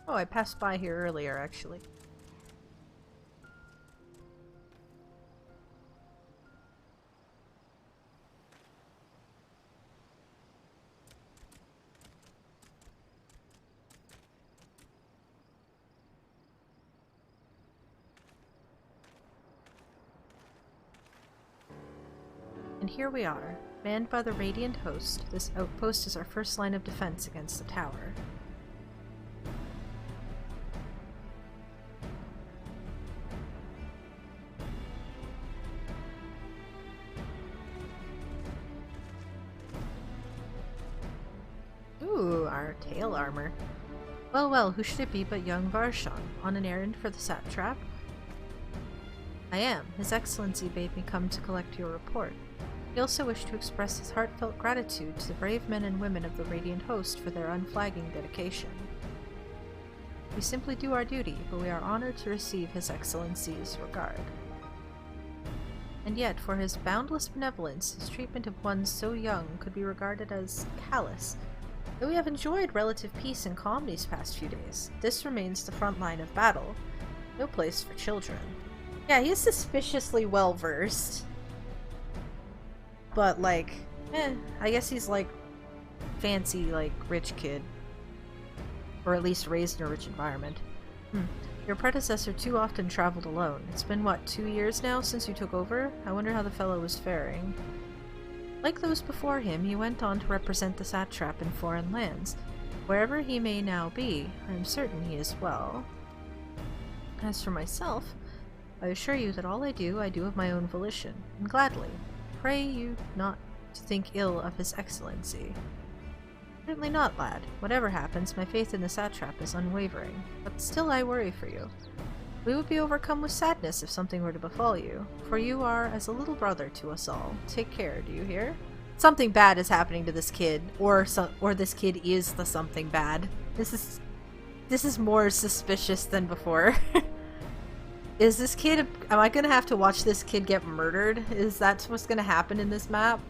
Oh, I passed by here earlier, actually. And here we are, manned by the Radiant Host. This outpost is our first line of defense against the tower. Ooh, our tail armor. Well, well, who should it be but young Varshan, on an errand for the satrap? I am. His Excellency bade me come to collect your report. He also wished to express his heartfelt gratitude to the brave men and women of the Radiant Host for their unflagging dedication. We simply do our duty, but we are honored to receive His Excellency's regard. And yet, for his boundless benevolence, his treatment of one so young could be regarded as callous. Though we have enjoyed relative peace and calm these past few days, this remains the front line of battle. No place for children. Yeah, he's suspiciously well-versed. But, like, I guess he's, like, fancy, like, rich kid. Or at least raised in a rich environment. Your predecessor too often traveled alone. It's been, what, 2 years now since you took over? I wonder how the fellow was faring. Like those before him, he went on to represent the satrap in foreign lands. Wherever he may now be, I am certain he is well. As for myself, I assure you that all I do of my own volition, and gladly. Pray you not to think ill of His Excellency. Certainly not, lad. Whatever happens, my faith in the satrap is unwavering, but still I worry for you. We would be overcome with sadness if something were to befall you, for you are as a little brother to us all. Take care, do you hear? Something bad is happening to this kid, or this kid is the something bad. This is more suspicious than before. Is this kid... Am I gonna have to watch this kid get murdered? Is that what's gonna happen in this map?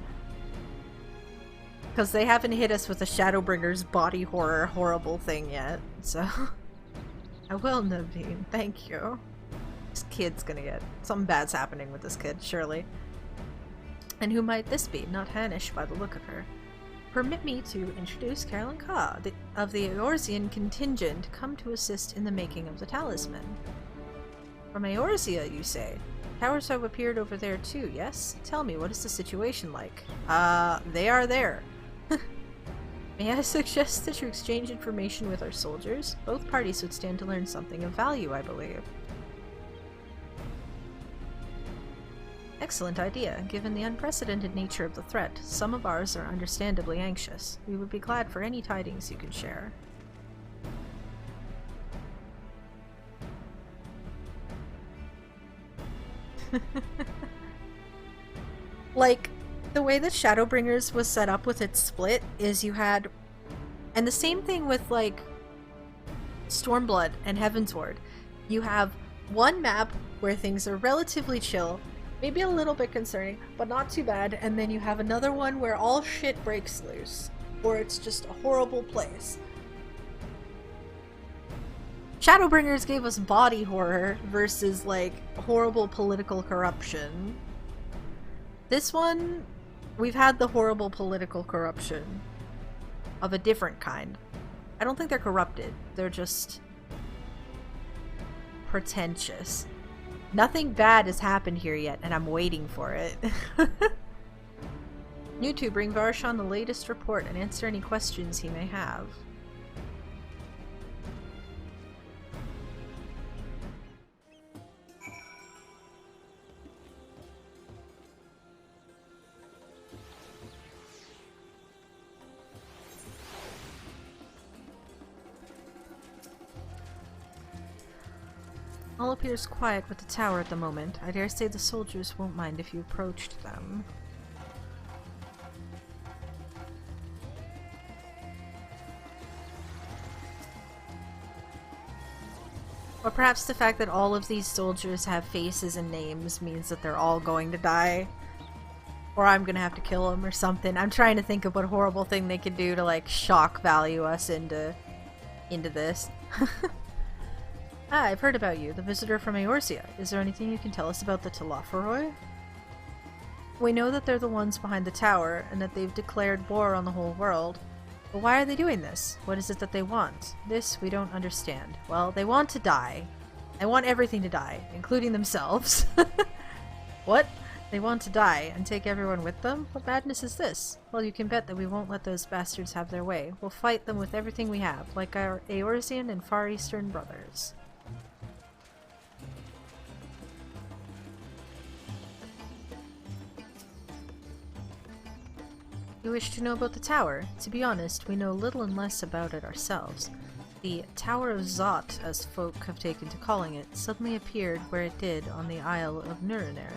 Because they haven't hit us with a Shadowbringer's body horror horrible thing yet, so... I will, Naveen. Thank you. This kid's gonna get... Something bad's happening with this kid, surely. And who might this be? Not Hanish by the look of her. Permit me to introduce Carolyn Ka, of the Eorzean contingent, come to assist in the making of the talisman. From Eorzea, you say? Towers have appeared over there too, yes? Tell me, what is the situation like? They are there. May I suggest that you exchange information with our soldiers? Both parties would stand to learn something of value, I believe. Excellent idea. Given the unprecedented nature of the threat, some of ours are understandably anxious. We would be glad for any tidings you can share. Like, the way that Shadowbringers was set up with its split is you had... And the same thing with, like, Stormblood and Heavensward. You have one map where things are relatively chill, maybe a little bit concerning, but not too bad, and then you have another one where all shit breaks loose, or it's just a horrible place. Shadowbringers gave us body horror versus, like, horrible political corruption. This one, we've had the horrible political corruption of a different kind. I don't think they're corrupted. They're just pretentious. Nothing bad has happened here yet, and I'm waiting for it. You two bring Varshan the latest report and answer any questions he may have. All appears quiet with the tower at the moment. I dare say the soldiers won't mind if you approached them. Or perhaps the fact that all of these soldiers have faces and names means that they're all going to die. Or I'm gonna have to kill them or something. I'm trying to think of what horrible thing they could do to, like, shock value us into this. Ah, I've heard about you, the visitor from Eorzea. Is there anything you can tell us about the Telophoroi? We know that they're the ones behind the tower, and that they've declared war on the whole world. But why are they doing this? What is it that they want? This we don't understand. Well, they want to die. They want everything to die, including themselves. What? They want to die, and take everyone with them? What madness is this? Well, you can bet that we won't let those bastards have their way. We'll fight them with everything we have, like our Eorzean and Far Eastern brothers. You wish to know about the tower? To be honest, we know little and less about it ourselves. The Tower of Zot, as folk have taken to calling it, suddenly appeared where it did on the Isle of Nurrenair.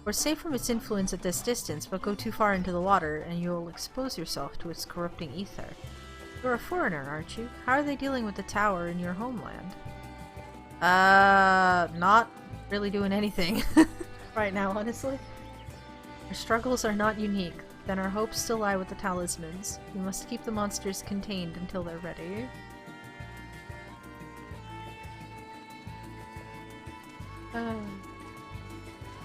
We're safe from its influence at this distance, but go too far into the water and you'll expose yourself to its corrupting ether. You're a foreigner, aren't you? How are they dealing with the tower in your homeland? Not really doing anything right now, honestly. Our struggles are not unique, then our hopes still lie with the talismans. We must keep the monsters contained until they're ready.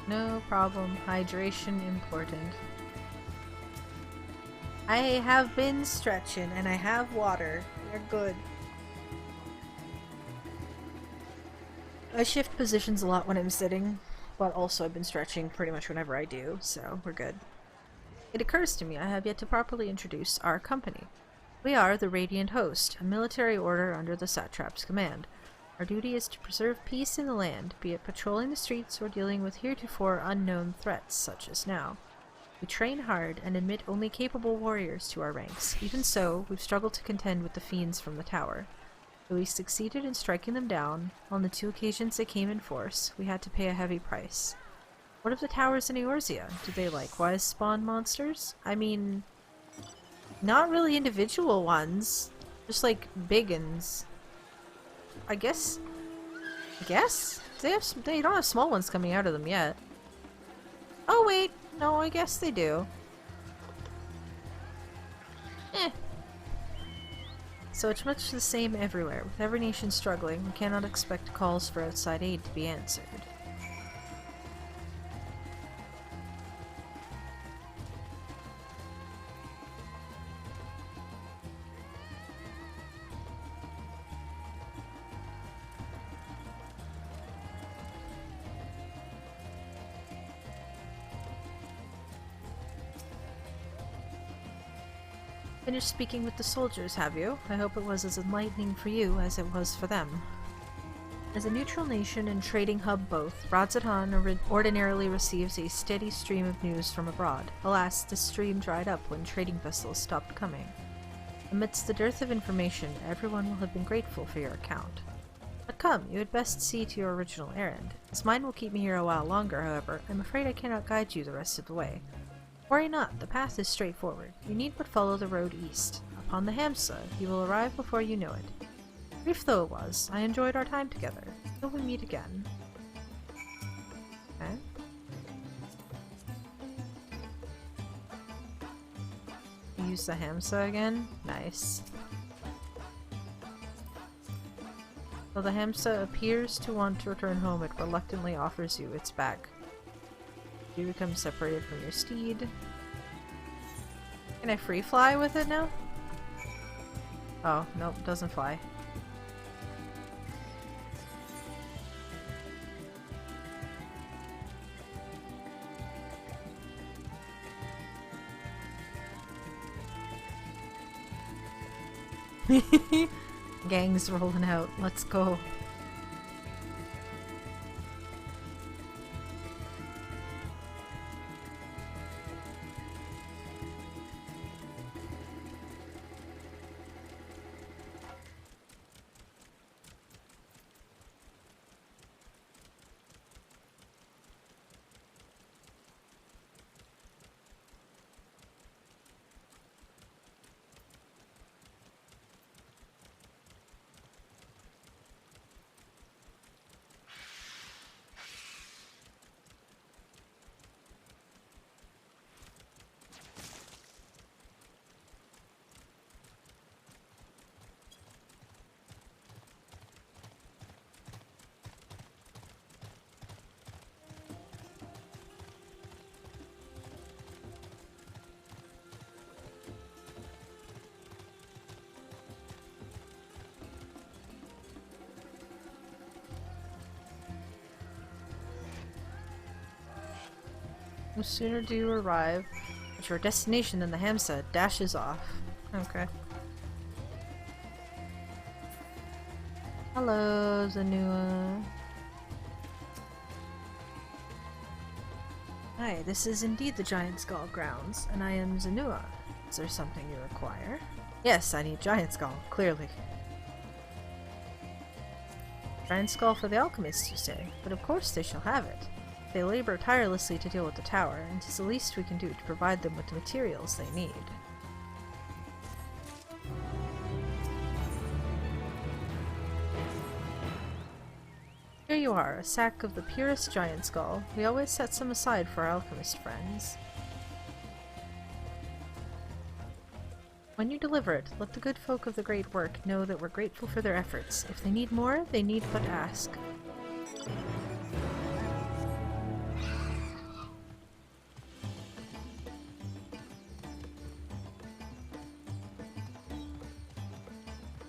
No problem. Hydration important. I have been stretching and I have water. They're good. I shift positions a lot when I'm sitting. But also I've been stretching pretty much whenever I do, so we're good. It occurs to me I have yet to properly introduce our company. We are the Radiant Host, a military order under the Satrap's command. Our duty is to preserve peace in the land, be it patrolling the streets or dealing with heretofore unknown threats, such as now. We train hard and admit only capable warriors to our ranks. Even so, we've struggled to contend with the fiends from the tower. Though we succeeded in striking them down, on the 2 occasions they came in force, we had to pay a heavy price. What of the towers in Eorzea? Do they likewise spawn monsters? I mean, not really individual ones, just like big uns. I guess? They don't have small ones coming out of them yet. Oh wait, no, I guess they do. So it's much the same everywhere. With every nation struggling, we cannot expect calls for outside aid to be answered. Finished speaking with the soldiers, have you? I hope it was as enlightening for you as it was for them. As a neutral nation and trading hub both, Radzatan ordinarily receives a steady stream of news from abroad. Alas, this stream dried up when trading vessels stopped coming. Amidst the dearth of information, everyone will have been grateful for your account. But come, you had best see to your original errand. As mine will keep me here a while longer, however, I'm afraid I cannot guide you the rest of the way. Worry not, the path is straightforward. You need but follow the road east. Upon the Hamsa, you will arrive before you know it. Brief though it was, I enjoyed our time together. Till we meet again. Okay. Use the Hamsa again? Nice. Though the Hamsa appears to want to return home, it reluctantly offers you its back. You become separated from your steed. Can I free fly with it now? Oh, nope, doesn't fly. Gang's rolling out. Let's go. No sooner do you arrive at your destination than the hamster dashes off. Okay. Hello, Zanua. Hi, this is indeed the Giant Skull grounds, and I am Zanua. Is there something you require? Yes, I need Giant Skull, clearly. Giant Skull for the alchemists, you say? But of course they shall have it. They labor tirelessly to deal with the tower, and 'tis the least we can do to provide them with the materials they need. Here you are, a sack of the purest giant skull. We always set some aside for our alchemist friends. When you deliver it, let the good folk of the great work know that we're grateful for their efforts. If they need more, they need but ask.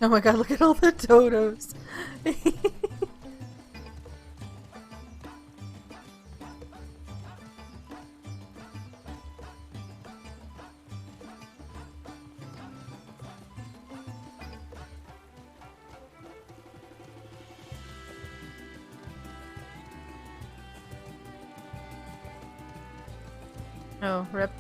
Oh my god, look at all the dodos! Oh, rip.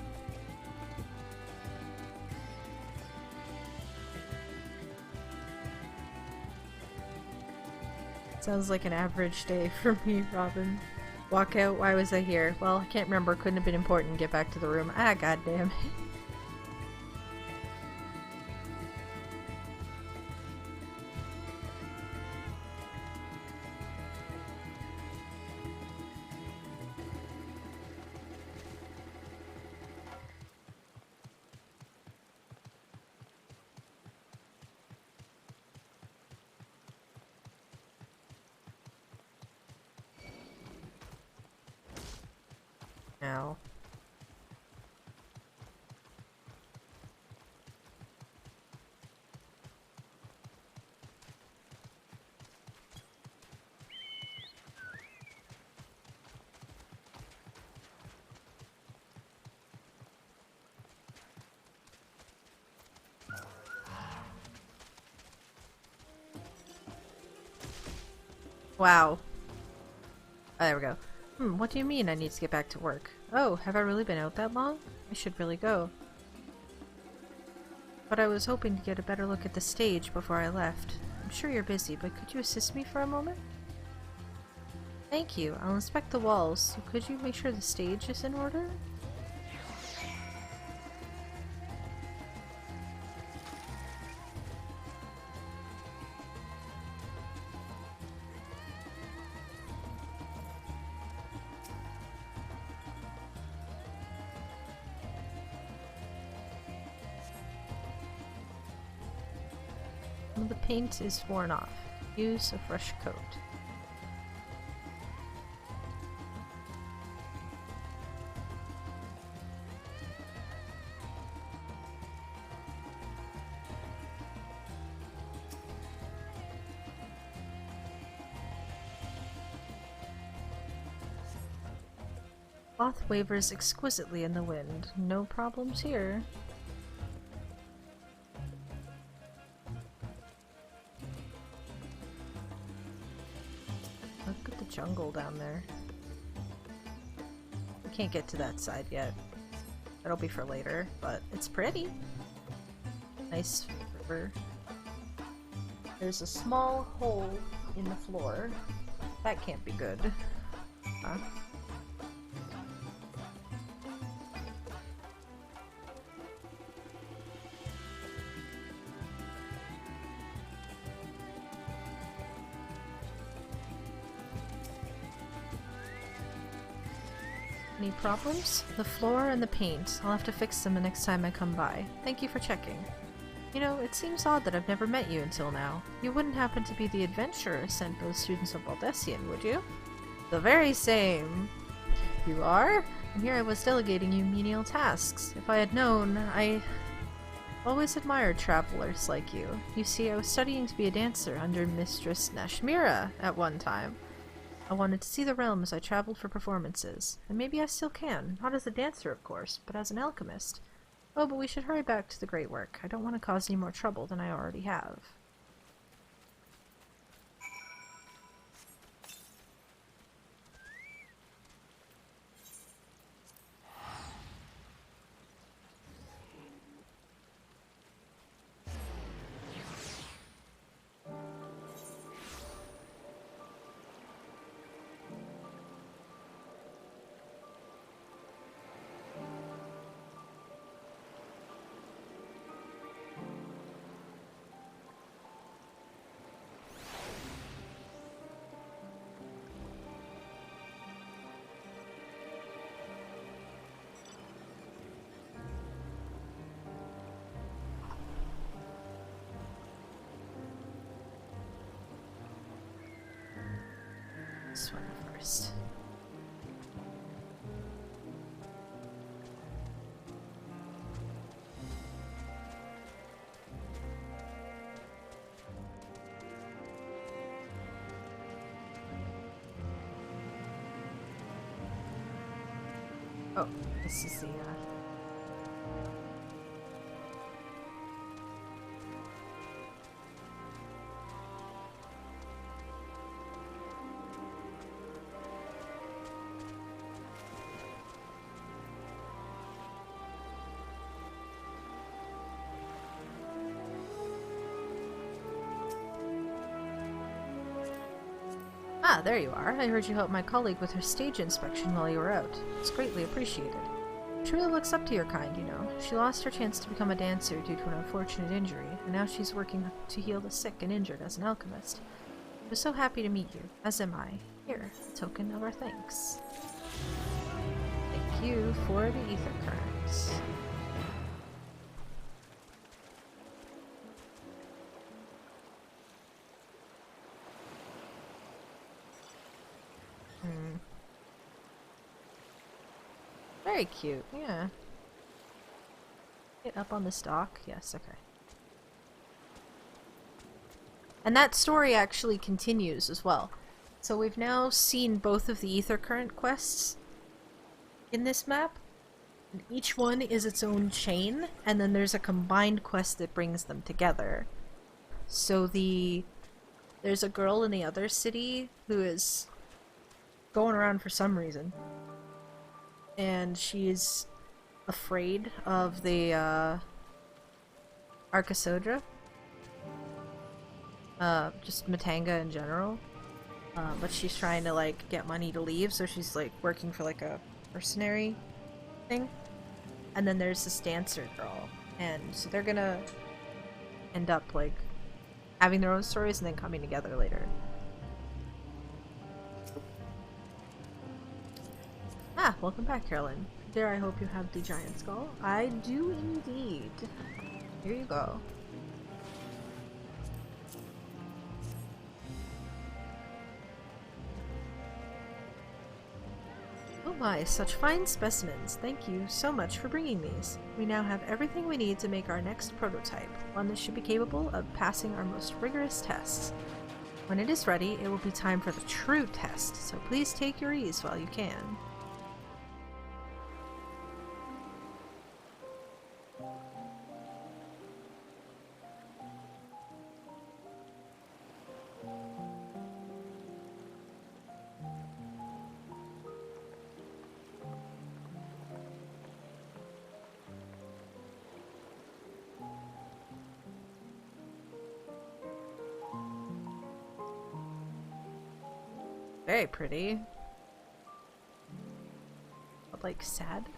Sounds like an average day for me, Robin. Walk out, why was I here? Well, I can't remember, couldn't have been important, get back to the room. Ah, goddamn. Ow. Wow. Oh, there we go. What do you mean I need to get back to work? Oh, have I really been out that long? I should really go. But I was hoping to get a better look at the stage before I left. I'm sure you're busy, but could you assist me for a moment? Thank you. I'll inspect the walls, so could you make sure the stage is in order? The paint is worn off. Use a fresh coat. Cloth wavers exquisitely in the wind. No problems here. Look at the jungle down there. We can't get to that side yet. That'll be for later, but it's pretty. Nice river. There's a small hole in the floor. That can't be good. Huh? Any problems? The floor and the paint. I'll have to fix them the next time I come by. Thank you for checking. You know, it seems odd that I've never met you until now. You wouldn't happen to be the adventurer sent by the students of Baldessian, would you? The very same. You are? And here I was delegating you menial tasks. If I had known, I always admired travelers like you. You see, I was studying to be a dancer under Mistress Nashmira at one time. I wanted to see the realm as I traveled for performances. And maybe I still can. Not as a dancer, of course, but as an alchemist. Oh, but we should hurry back to the great work. I don't want to cause any more trouble than I already have. This one first. Oh, this is the Ah, there you are. I heard you helped my colleague with her stage inspection while you were out. It's greatly appreciated. She really looks up to your kind, you know. She lost her chance to become a dancer due to an unfortunate injury, and now she's working to heal the sick and injured as an alchemist. I was so happy to meet you, as am I. Here, a token of our thanks. Thank you for the ether currents. Very cute, yeah. Get up on this dock? Yes, okay. And that story actually continues as well. So we've now seen both of the ether current quests in this map. And each one is its own chain, and then there's a combined quest that brings them together. So there's a girl in the other city who is going around for some reason. And she's afraid of the Arcasodra. Just Matanga in general. But she's trying to like get money to leave, so she's like working for like a mercenary thing. And then there's this dancer girl. And so they're gonna end up like having their own stories and then coming together later. Ah, welcome back, Carolyn. There, I hope you have the giant skull. I do indeed. Here you go. Oh my, such fine specimens. Thank you so much for bringing these. We now have everything we need to make our next prototype, one that should be capable of passing our most rigorous tests. When it is ready, it will be time for the true test, so please take your ease while you can. Very pretty. But like sad?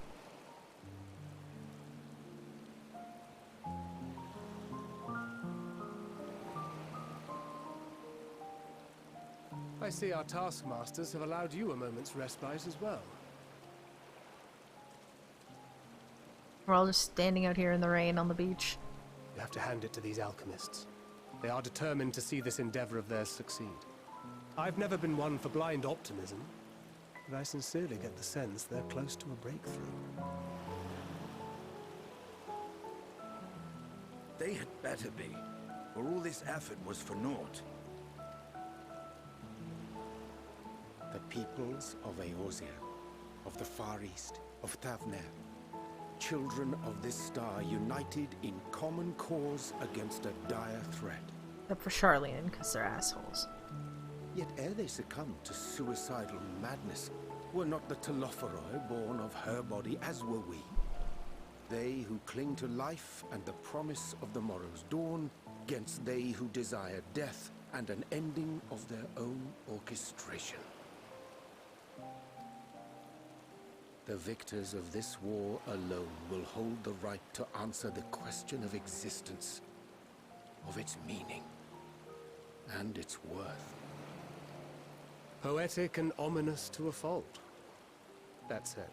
I see our taskmasters have allowed you a moment's respite as well. We're all just standing out here in the rain on the beach. You have to hand it to these alchemists. They are determined to see this endeavor of theirs succeed. I've never been one for blind optimism, but I sincerely get the sense they're close to a breakthrough. They had better be, or all this effort was for naught. The peoples of Eorzea, of the Far East, of Tavner, children of this star united in common cause against a dire threat. Except for Charlene, because they're assholes. Yet ere they succumbed to suicidal madness, were not the Telophoroi born of her body as were we? They who cling to life and the promise of the morrow's dawn, against they who desire death and an ending of their own orchestration. The victors of this war alone will hold the right to answer the question of existence, of its meaning, and its worth. Poetic and ominous to a fault. That said,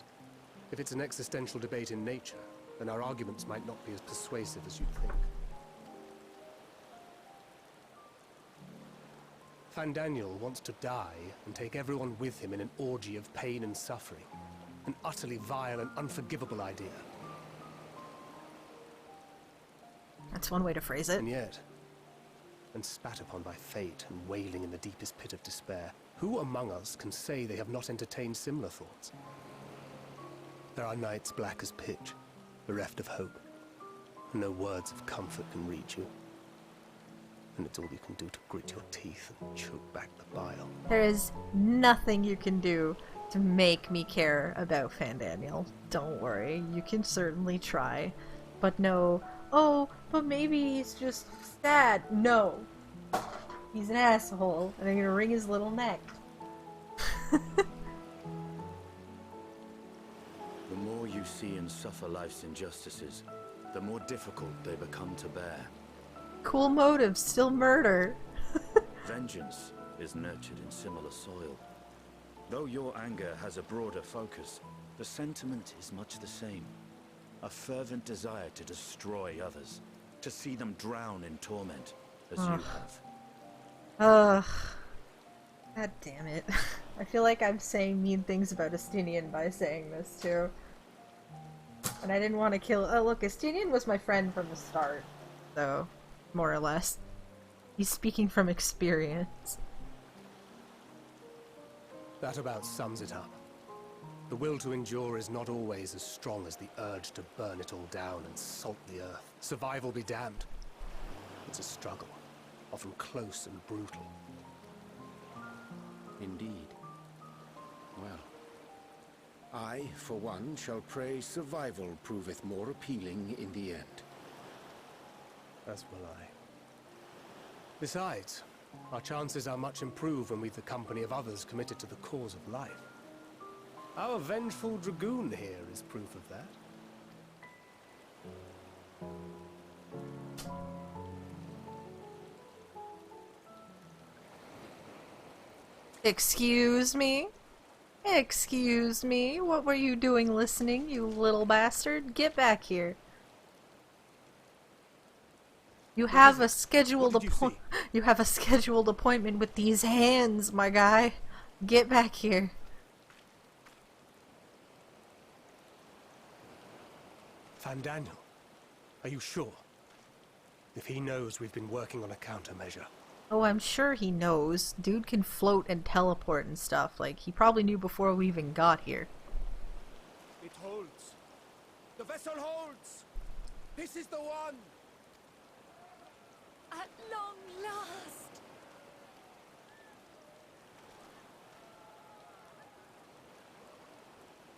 if it's an existential debate in nature, then our arguments might not be as persuasive as you'd think. Fandaniel wants to die and take everyone with him in an orgy of pain and suffering. An utterly vile and unforgivable idea. That's one way to phrase it. And yet, and spat upon by fate and wailing in the deepest pit of despair, who among us can say they have not entertained similar thoughts? There are nights black as pitch, bereft of hope, and no words of comfort can reach you. And it's all you can do to grit your teeth and choke back the bile. There is nothing you can do to make me care about Fandaniel. Don't worry, you can certainly try. But no, oh, but maybe he's just sad. No. He's an asshole, and I'm gonna wring his little neck. The more you see and suffer life's injustices, the more difficult they become to bear. Cool motive, still murder. Vengeance is nurtured in similar soil. Though your anger has a broader focus, the sentiment is much the same. A fervent desire to destroy others, to see them drown in torment, as you have. Ugh. God damn it. I feel like I'm saying mean things about Estinian by saying this too. And I didn't want to kill- oh look, Estinian was my friend from the start. So, more or less. He's speaking from experience. That about sums it up. The will to endure is not always as strong as the urge to burn it all down and salt the earth. Survival be damned. It's a struggle, often close and brutal. Indeed. Well, I, for one, shall pray survival proveth more appealing in the end. As will I. Besides, our chances are much improved when we've the company of others committed to the cause of life. Our vengeful dragoon here is proof of that. Excuse me? Excuse me? What were you doing listening, you little bastard? Get back here. You have a scheduled You have a scheduled appointment with these hands, my guy. Get back here. Fandaniel, are you sure? If he knows we've been working on a countermeasure. Oh, I'm sure he knows. Dude can float and teleport and stuff. Like, he probably knew before we even got here. It holds. The vessel holds. This is the one. At long last.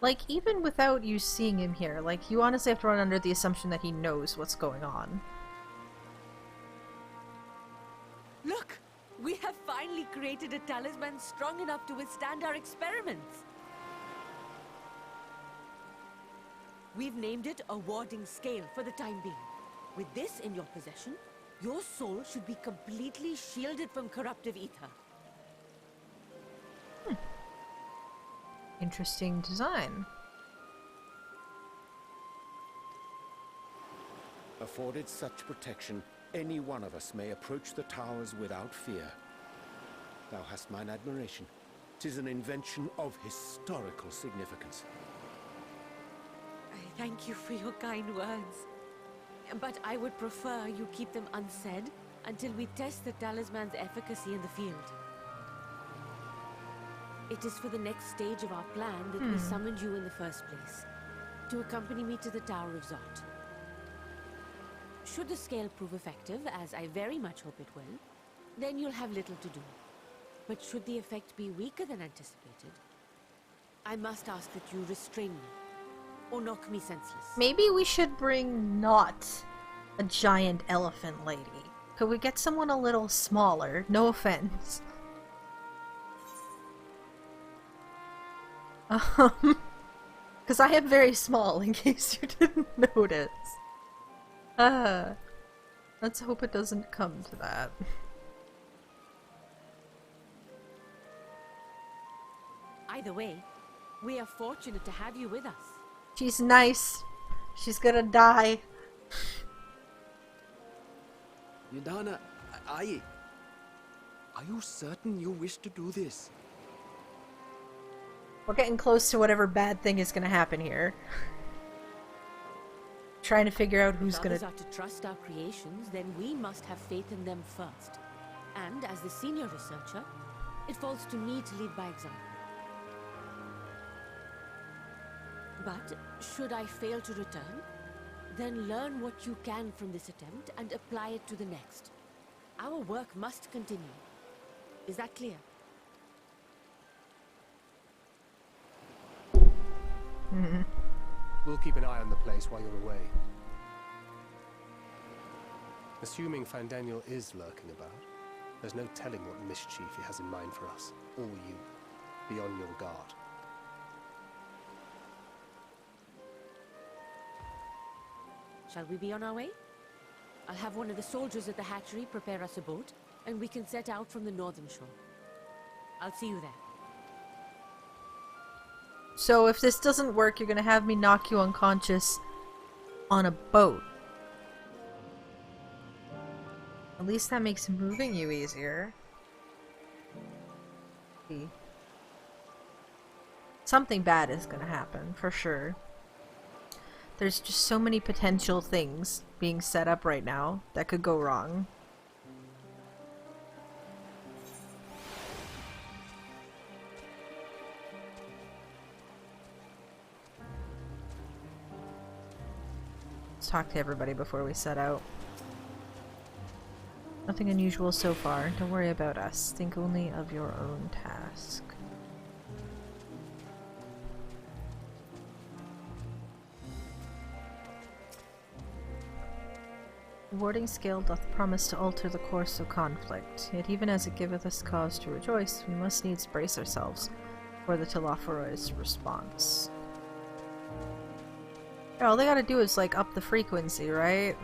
Like, even without you seeing him here, like, you honestly have to run under the assumption that he knows what's going on. Look! We have finally created created a talisman strong enough to withstand our experiments. We've named it a warding scale for the time being. With this in your possession, your soul should be completely shielded from corruptive ether. Interesting design. Afforded such protection, any one of us may approach the towers without fear. Thou hast mine admiration. 'Tis an invention of historical significance. I thank you for your kind words. But I would prefer you keep them unsaid until we test the talisman's efficacy in the field. It is for the next stage of our plan that we summoned you in the first place, to accompany me to the Tower of Zot. Should the scale prove effective, as I very much hope it will, then you'll have little to do. But should the effect be weaker than anticipated, I must ask that you restrain me, or knock me senseless. Maybe we should bring not a giant elephant lady. Could we get someone a little smaller? No offense. Because I am very small, in case you didn't notice. Let's hope it doesn't come to that. Either way, we are fortunate to have you with us. She's nice. She's gonna die. Yudana, are you certain you wish to do this? We're getting close to whatever bad thing is gonna happen here. Trying to figure out who's gonna... If others are to trust our creations, then we must have faith in them first. And as the senior researcher, it falls to me to lead by example. But should I fail to return, then learn what you can from this attempt and apply it to the next. Our work must continue. Is that clear? We'll keep an eye on the place while you're away. Assuming Fandaniel is lurking about, there's no telling what mischief he has in mind for us, or you. Be on your guard. Shall we be on our way? I'll have one of the soldiers at the hatchery prepare us a boat, and we can set out from the northern shore. I'll see you there. So if this doesn't work, you're gonna have me knock you unconscious on a boat. At least that makes moving you easier. Something bad is gonna happen, for sure. There's just so many potential things being set up right now that could go wrong. Let's talk to everybody before we set out. Nothing unusual so far. Don't worry about us. Think only of your own task. The warding scale doth promise to alter the course of conflict, yet even as it giveth us cause to rejoice, we must needs brace ourselves for the Telophoroid's response. Yeah, all they gotta do is, like, up the frequency, right?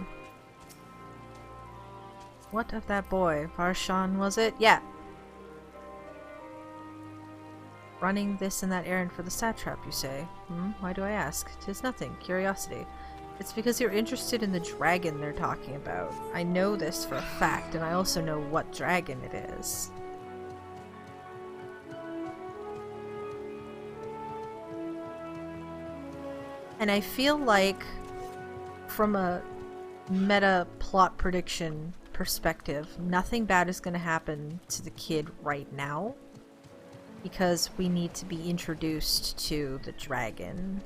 What of that boy? Varshan, was it? Yeah. Running this and that errand for the satrap, you say? Why do I ask? 'Tis nothing. Curiosity. It's because you're interested in the dragon they're talking about. I know this for a fact, and I also know what dragon it is. And I feel like, from a meta plot prediction perspective, nothing bad is going to happen to the kid right now, because we need to be introduced to the dragon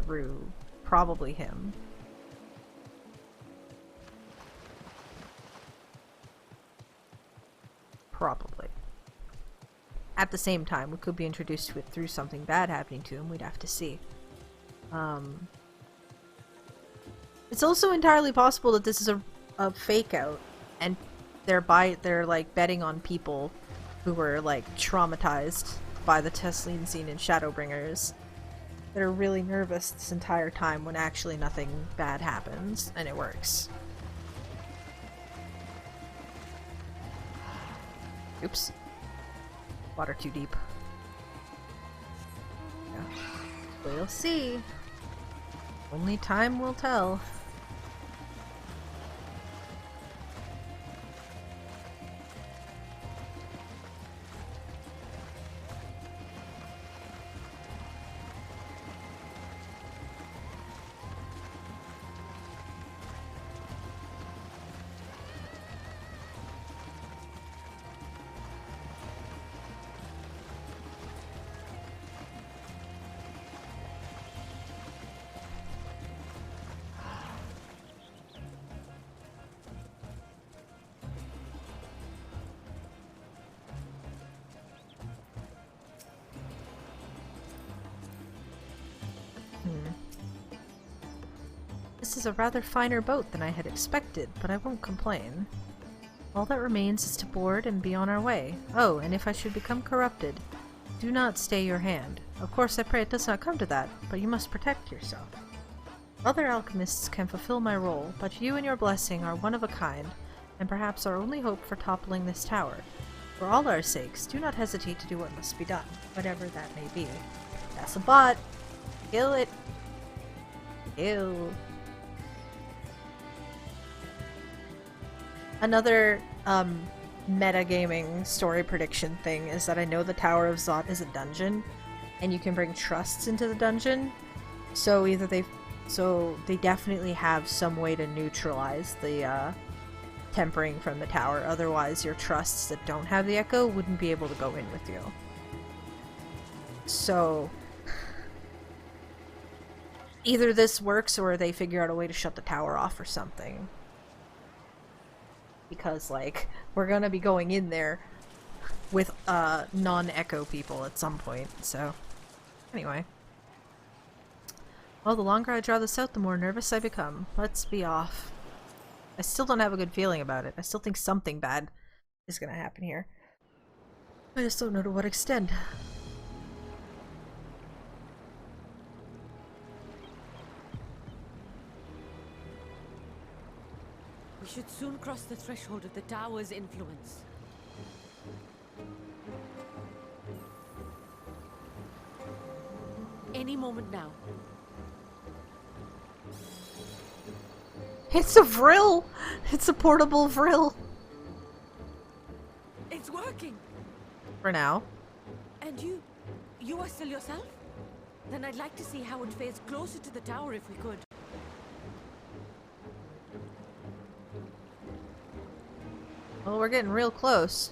through probably him. Probably. At the same time, we could be introduced to it through something bad happening to him. We'd have to see. It's also entirely possible that this is a fake out, and they're like betting on people who were like traumatized by the Tesline scene in Shadowbringers that are really nervous this entire time when actually nothing bad happens, and it works. Oops. Water too deep. Yeah. We'll see. Only time will tell. This is a rather finer boat than I had expected, but I won't complain. All that remains is to board and be on our way. Oh, and if I should become corrupted, do not stay your hand. Of course, I pray it does not come to that, but you must protect yourself. Other alchemists can fulfill my role, but you and your blessing are one of a kind, and perhaps our only hope for toppling this tower. For all our sakes, do not hesitate to do what must be done, whatever that may be. That's a bot! Kill it! Kill! Another metagaming story prediction thing is that I know the Tower of Zot is a dungeon, and you can bring trusts into the dungeon. So either they definitely have some way to neutralize the tempering from the tower. Otherwise, your trusts that don't have the echo wouldn't be able to go in with you. So either this works or they figure out a way to shut the tower off or something. Because, like, we're gonna be going in there with non-echo people at some point, so anyway. Well, the longer I draw this out, the more nervous I become. Let's be off. I still don't have a good feeling about it. I still think something bad is gonna happen here. I just don't know to what extent. We should soon cross the threshold of the tower's influence. Any moment now. It's a Vril! It's a portable Vril! It's working! For now. And you are still yourself? Then I'd like to see how it fares closer to the tower if we could. Well, we're getting real close.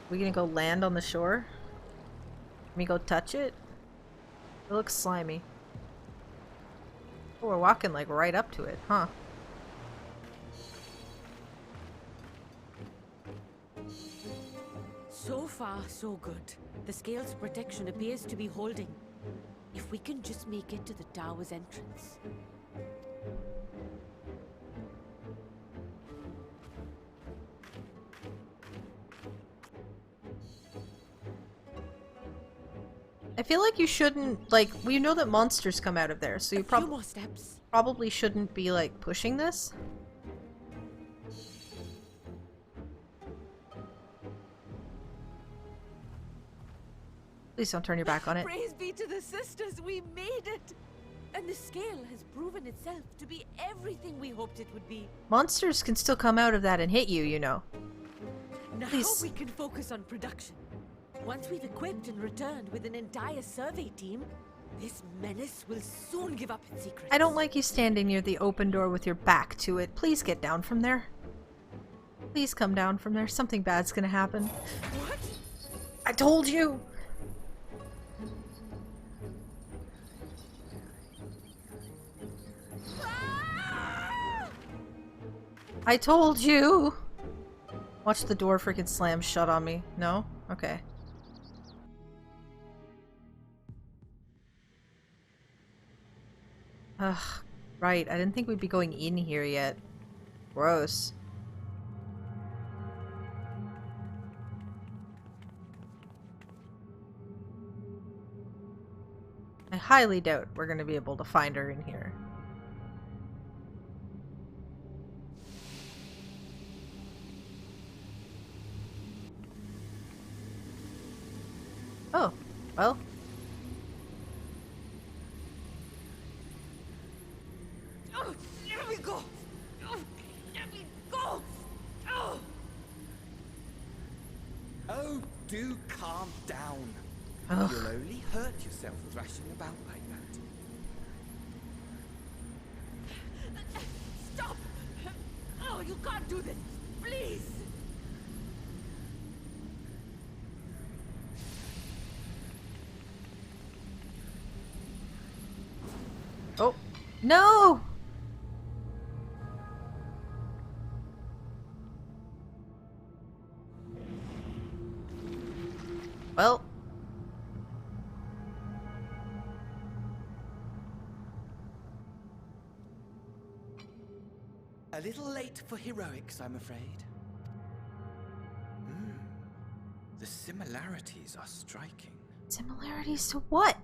We gonna go land on the shore? Can we go touch it? It looks slimy. Oh, we're walking like right up to it, huh? So far, so good. The scale's protection appears to be holding. If we can just make it to the tower's entrance. I feel like you shouldn't, like, we know that monsters come out of there, so you probably shouldn't be, like, pushing this. Please don't turn your back on it. Praise be to the sisters, we made it! And the scale has proven itself to be everything we hoped it would be. Monsters can still come out of that and hit you, you know. Now Please. we can focus on production. Once we've equipped and returned with an entire survey team, this menace will soon give up its secrets. I don't like you standing near the open door with your back to it. Please get down from there. Please come down from there. Something bad's gonna happen. What? I told you! I told you! Watch the door freaking slam shut on me. No? Okay. Ugh, right. I didn't think we'd be going in here yet. Gross. I highly doubt we're going to be able to find her in here. Oh, well. Oh, let me go! Oh, let me go! Oh! Oh, do calm down. Ugh. You'll only hurt yourself thrashing about like that. Stop! Oh, you can't do this! Please! Oh, no! Well. A little late for heroics, I'm afraid. The similarities are striking. Similarities to what?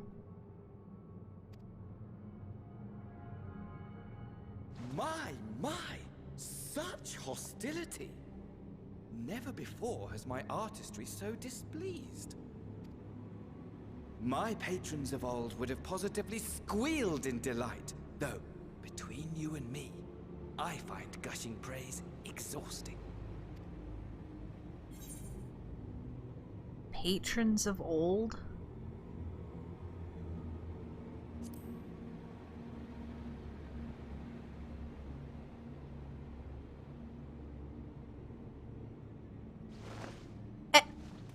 My! Such hostility! Never before has my artistry so displeased. My patrons of old would have positively squealed in delight, though, between you and me, I find gushing praise exhausting. Patrons of old?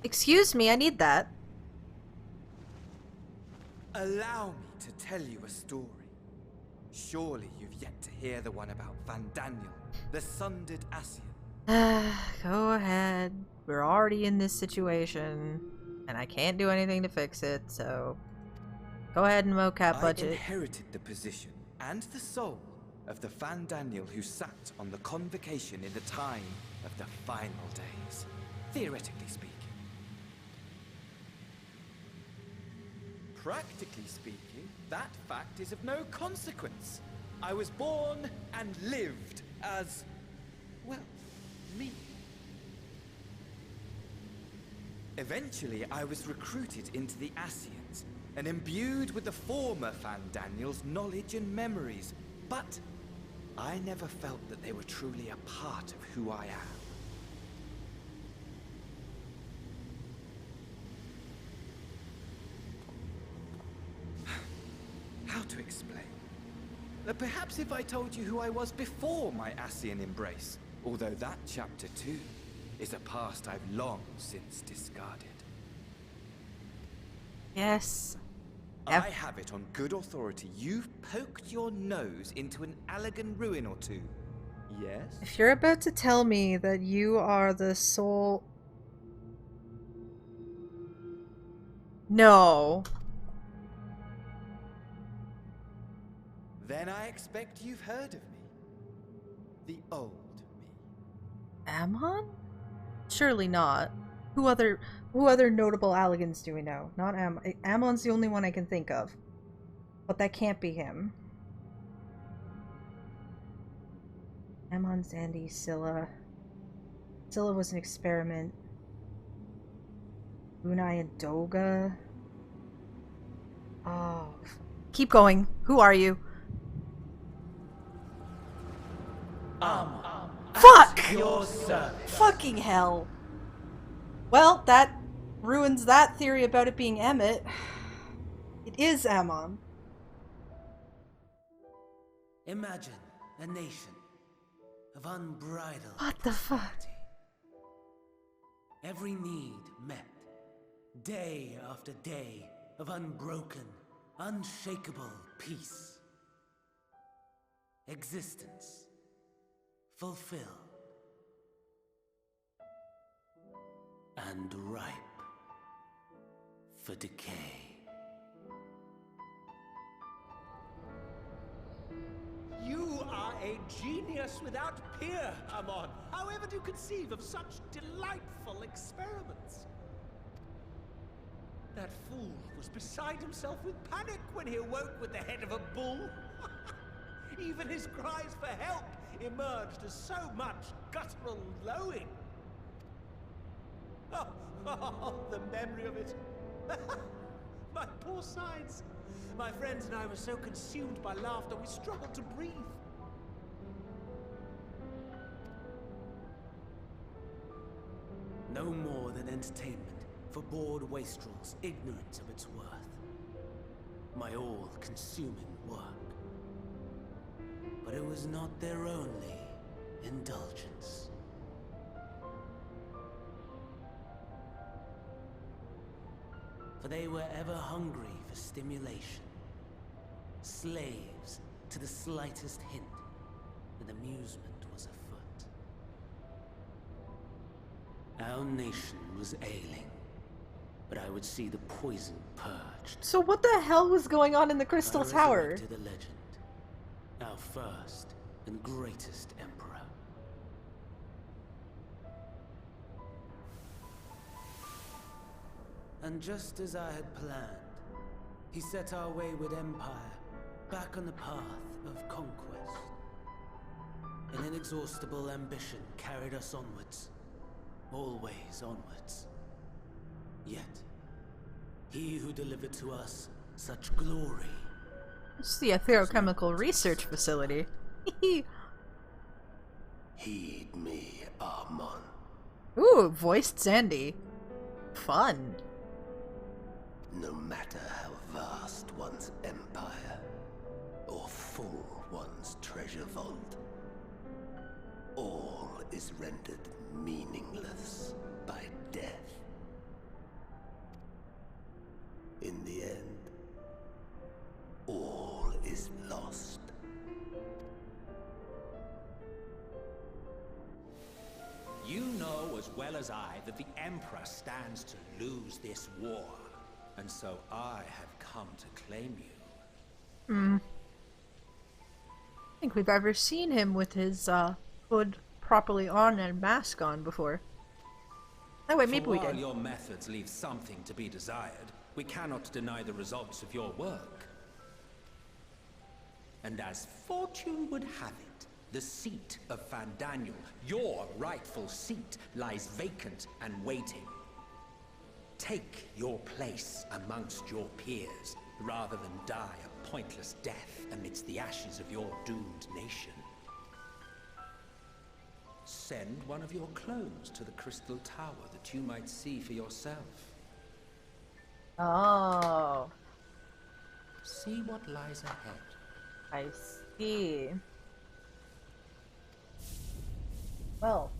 Excuse me, I need that. Allow me to tell you a story. Surely you've yet to hear the one about Van Daniel, the sundered Asian. Go ahead. We're already in this situation, and I can't do anything to fix it, so go ahead and mocap budget. I inherited the position and the soul of the Van Daniel who sat on the convocation in the time of the final days, theoretically speaking. Practically speaking, that fact is of no consequence. I was born and lived as, well, me. Eventually, I was recruited into the Asians and imbued with the former Van Daniel's knowledge and memories, but I never felt that they were truly a part of who I am. How to explain? Perhaps if I told you who I was before my Asian embrace, although that chapter too is a past I've long since discarded. Yes. I have it on good authority you've poked your nose into an Allegan ruin or two. Yes? If you're about to tell me that you are the sole... No. Then I expect you've heard of me. The old me. Ammon? Surely not. Who other notable Allegans do we know? Not Ammon. Ammon's the only one I can think of. But that can't be him. Ammon, Zandy, Scylla. Scylla was an experiment. Unai and Doga. Oh. Keep going. Who are you? Fuck! Your service. Fucking hell. Well, that ruins that theory about it being Emmett. It is Ammon. Imagine a nation of unbridled What the fuck? prosperity. Every need met. Day after day of unbroken, unshakable peace. Existence fulfilled and ripe for decay. You are a genius without peer, Ammon. However do you conceive of such delightful experiments? That fool was beside himself with panic when he awoke with the head of a bull. Even his cries for help emerged as so much guttural lowing. Oh, the memory of it. My poor sides. My friends and I were so consumed by laughter we struggled to breathe. No more than entertainment for bored wastrels ignorant of its worth. My all-consuming work. But it was not their only indulgence. For they were ever hungry for stimulation, slaves to the slightest hint that amusement was afoot. Our nation was ailing, but I would see the poison purged. So what the hell was going on in the Crystal Tower? I resurrected a legend, our first and greatest emperor. And just as I had planned, he set our wayward empire back on the path of conquest. An inexhaustible ambition carried us onwards, always onwards. Yet, he who delivered to us such glory... It's the Etherochemical Research Facility. Heed me, Armon. Ooh, voiced Sandy. Fun. No matter how vast one's empire, or full one's treasure vault, all is rendered meaningless by death. In the end, all is lost. You know as well as I that the Emperor stands to lose this war. And so I have come to claim you. I think we've ever seen him with his hood properly on and mask on before. Oh wait, maybe we did. While your methods leave something to be desired, we cannot deny the results of your work. And as fortune would have it, the seat of Fandaniel, your rightful seat, lies vacant and waiting. Take your place amongst your peers, rather than die a pointless death amidst the ashes of your doomed nation. Send one of your clones to the Crystal Tower that you might see for yourself. Oh. See what lies ahead. I see. Well.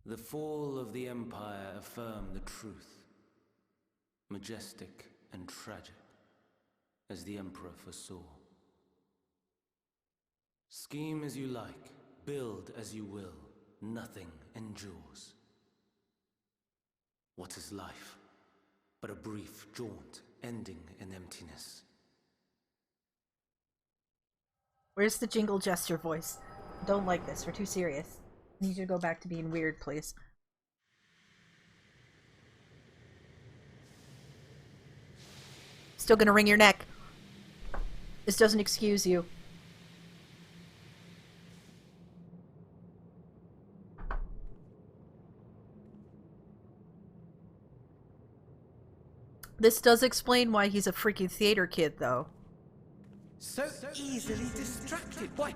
The fall of the Empire affirmed the truth. Majestic and tragic, as the Emperor foresaw. Scheme as you like, build as you will, nothing endures. What is life but a brief jaunt ending in emptiness? Where's the jingle gesture voice? Don't like this, we're too serious. Need you to go back to being weird, please. Still gonna wring your neck. This doesn't excuse you. This does explain why he's a freaking theater kid, though. So easily distracted. Why,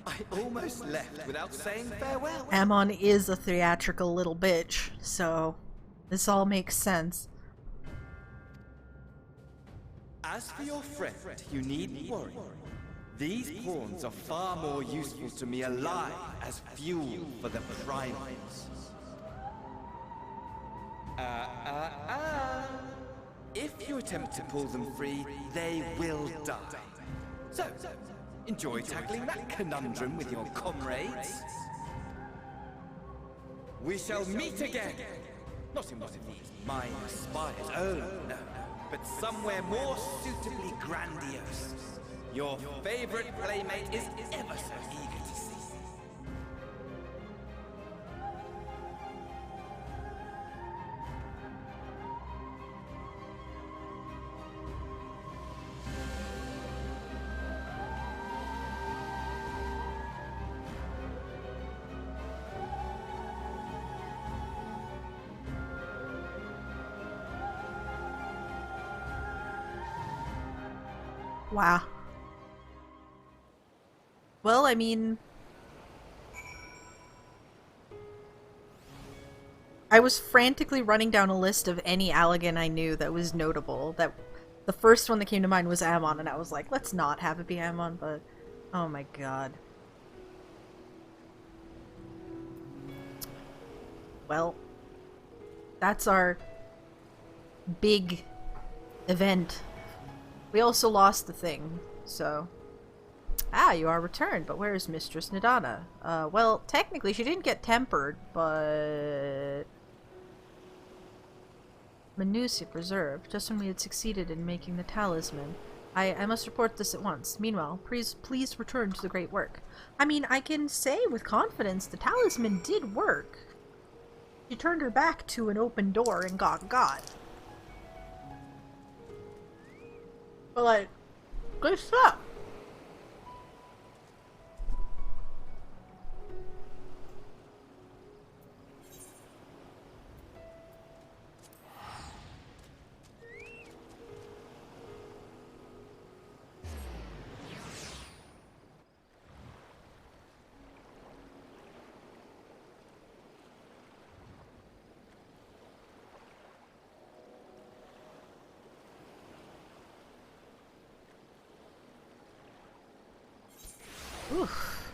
I almost left without saying farewell. Ammon is a theatrical little bitch, so this all makes sense. As for your friend, you needn't worry. These pawns are far more useful to me alive as fuel for the primates. If you attempt to pull them free, they will die. So, enjoy tackling that conundrum with your comrades. We shall meet again! Not in one of these minor spires, oh no, but somewhere more suitably grandiose. Your favorite playmate is ever so eager to see you. Wow. Well, I mean, I was frantically running down a list of any Allegan I knew that was notable. That the first one that came to mind was Ammon, and I was like, let's not have it be Ammon, but oh my god. Well, that's our big event. We also lost the thing, so... Ah, you are returned, but where is Mistress Nidana? Well, technically she didn't get tempered, but... Manusia preserved, just when we had succeeded in making the talisman. I must report this at once. Meanwhile, please return to the great work. I mean, I can say with confidence the talisman did work. She turned her back to an open door and got. But like, good stuff. Oof.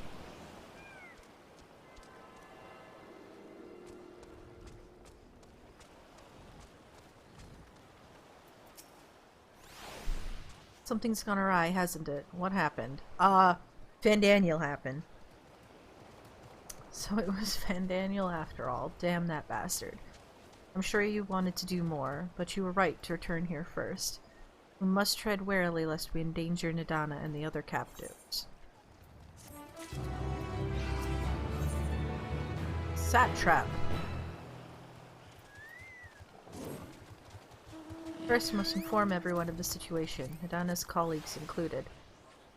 Something's gone awry, hasn't it? What happened? Fandaniel happened. So it was Fandaniel after all. Damn that bastard. I'm sure you wanted to do more, but you were right to return here first. We must tread warily lest we endanger Nidana and the other captives. Satrap. First, we must inform everyone of the situation, Nidana's colleagues included.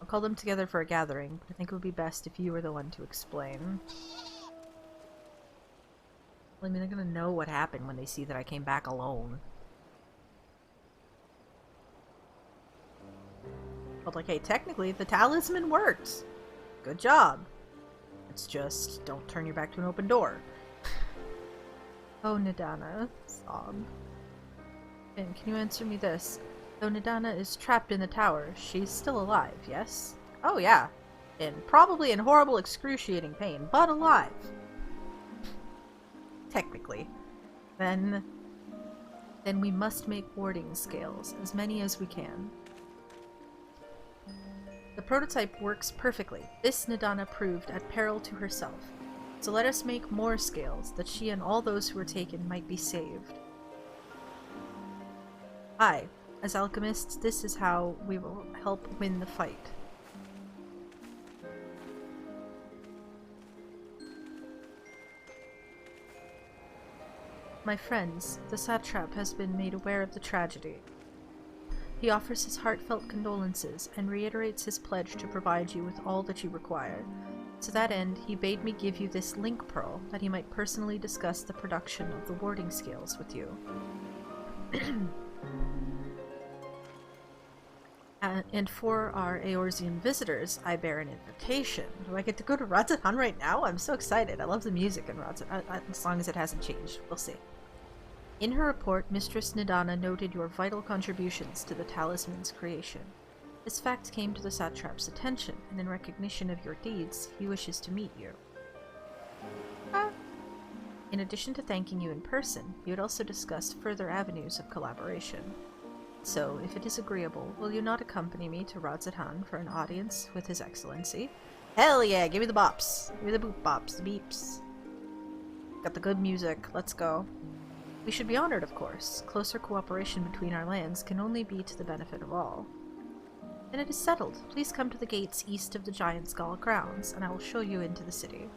I'll call them together for a gathering, but I think it would be best if you were the one to explain. Well, I mean, they're gonna know what happened when they see that I came back alone. But like, hey, technically, the talisman worked! Good job! It's just, don't turn your back to an open door. Oh, Nidana. Sob. And can you answer me this? Though Nidana is trapped in the tower, she's still alive, yes? Oh yeah. Probably in horrible, excruciating pain, but alive. Technically. Then we must make warding scales, as many as we can. The prototype works perfectly. This Nidana proved at peril to herself. So let us make more scales, that she and all those who were taken might be saved. Aye, as alchemists, this is how we will help win the fight. My friends, the satrap has been made aware of the tragedy. He offers his heartfelt condolences and reiterates his pledge to provide you with all that you require. To that end, he bade me give you this link pearl that he might personally discuss the production of the warding scales with you. And for our Eorzean visitors, I bear an invitation. Do I get to go to Radz-at-Han right now? I'm so excited. I love the music in Radz-at-Han, as long as it hasn't changed. We'll see. In her report, Mistress Nidana noted your vital contributions to the talisman's creation. This fact came to the satrap's attention, and in recognition of your deeds, he wishes to meet you. In addition to thanking you in person, he would also discuss further avenues of collaboration. So, if it is agreeable, will you not accompany me to Radz-at-Han for an audience with His Excellency? Hell yeah! Give me the bops! Give me the boop bops, the beeps. Got the good music. Let's go. We should be honored, of course. Closer cooperation between our lands can only be to the benefit of all. Then it is settled. Please come to the gates east of the Giant Skull grounds, and I will show you into the city.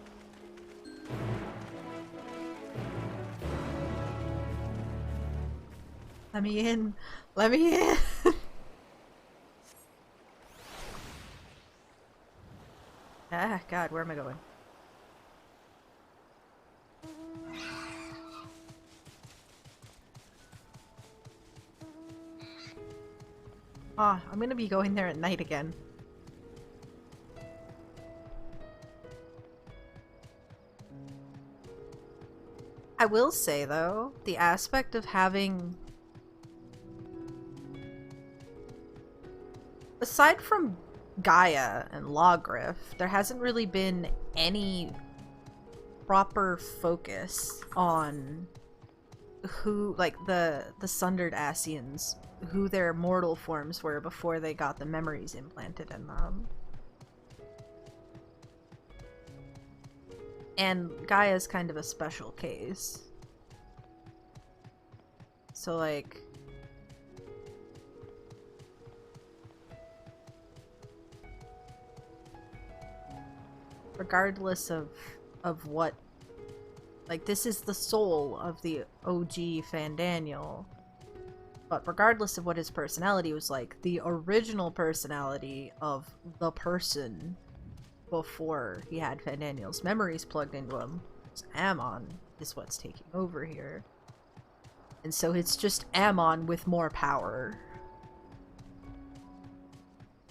Let me in! Let me in! Ah, God, where am I going? Ah, I'm gonna be going there at night again. I will say, though, the aspect of having... Aside from Gaia and Lawgriff, there hasn't really been any proper focus on who, like, the Sundered Asians, who their mortal forms were before they got the memories implanted in them. And Gaia's kind of a special case. So, like... regardless of what... like, this is the soul of the OG Fandaniel. But regardless of what his personality was like, the original personality of the person before he had Fandaniel's memories plugged into him, Ammon, is what's taking over here. And so it's just Ammon with more power.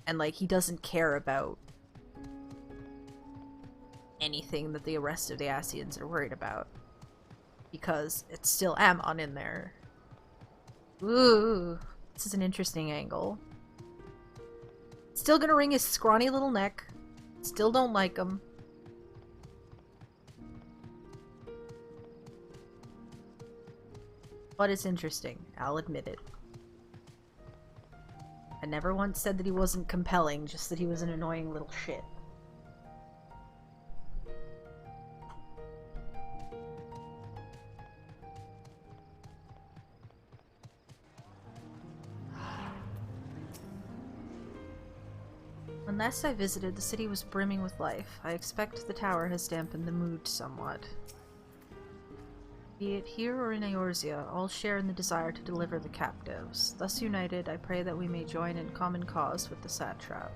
And, like, he doesn't care about anything that the rest of the Asians are worried about. Because it's still Ammon in there. Ooh, this is an interesting angle. Still gonna wring his scrawny little neck. Still don't like him. But it's interesting, I'll admit it. I never once said that he wasn't compelling, just that he was an annoying little shit. When last I visited, the city was brimming with life. I expect the tower has dampened the mood somewhat. Be it here or in Eorzea, all share in the desire to deliver the captives. Thus united, I pray that we may join in common cause with the satrap.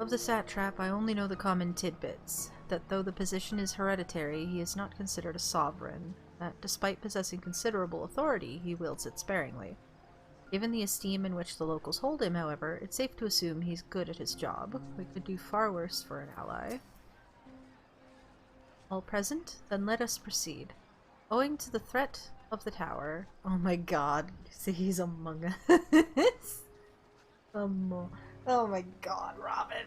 Of the satrap, I only know the common tidbits, that though the position is hereditary, he is not considered a sovereign, that despite possessing considerable authority, he wields it sparingly. Given the esteem in which the locals hold him, however, it's safe to assume he's good at his job. We could do far worse for an ally. All present? Then let us proceed. Owing to the threat of the tower... Oh my god, see, he's among us. Oh my god, Robin.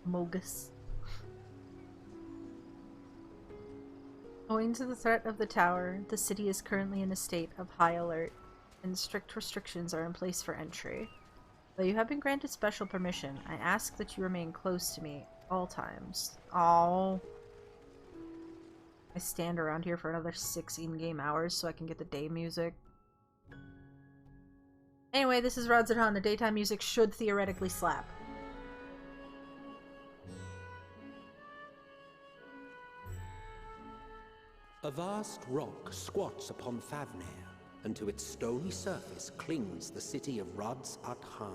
Mogus. Owing to the threat of the tower, the city is currently in a state of high alert, and strict restrictions are in place for entry. Though you have been granted special permission, I ask that you remain close to me all times. Oh, I stand around here for another 6 in-game hours so I can get the day music. Anyway, this is Rodzatan. The daytime music should theoretically slap. A vast rock squats upon Favnair, and to its stony surface clings the city of Rods at Han.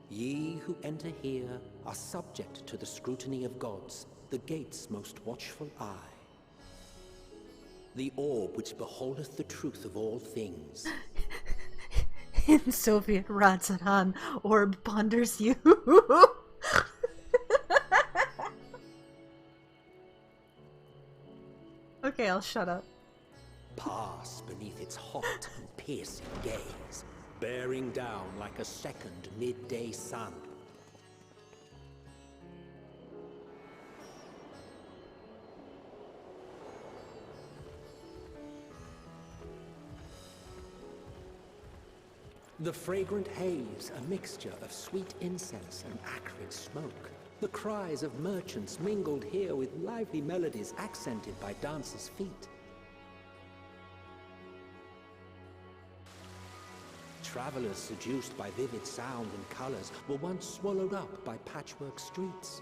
Ye who enter here are subject to the scrutiny of gods, the gate's most watchful eye. The orb which beholdeth the truth of all things. In Soviet Rodzatan, orb ponders you. Okay, I'll shut up. Pass beneath its hot and piercing gaze, bearing down like a second midday sun. The fragrant haze, a mixture of sweet incense and acrid smoke. The cries of merchants mingled here with lively melodies accented by dancers' feet. Travelers seduced by vivid sound and colors were once swallowed up by patchwork streets.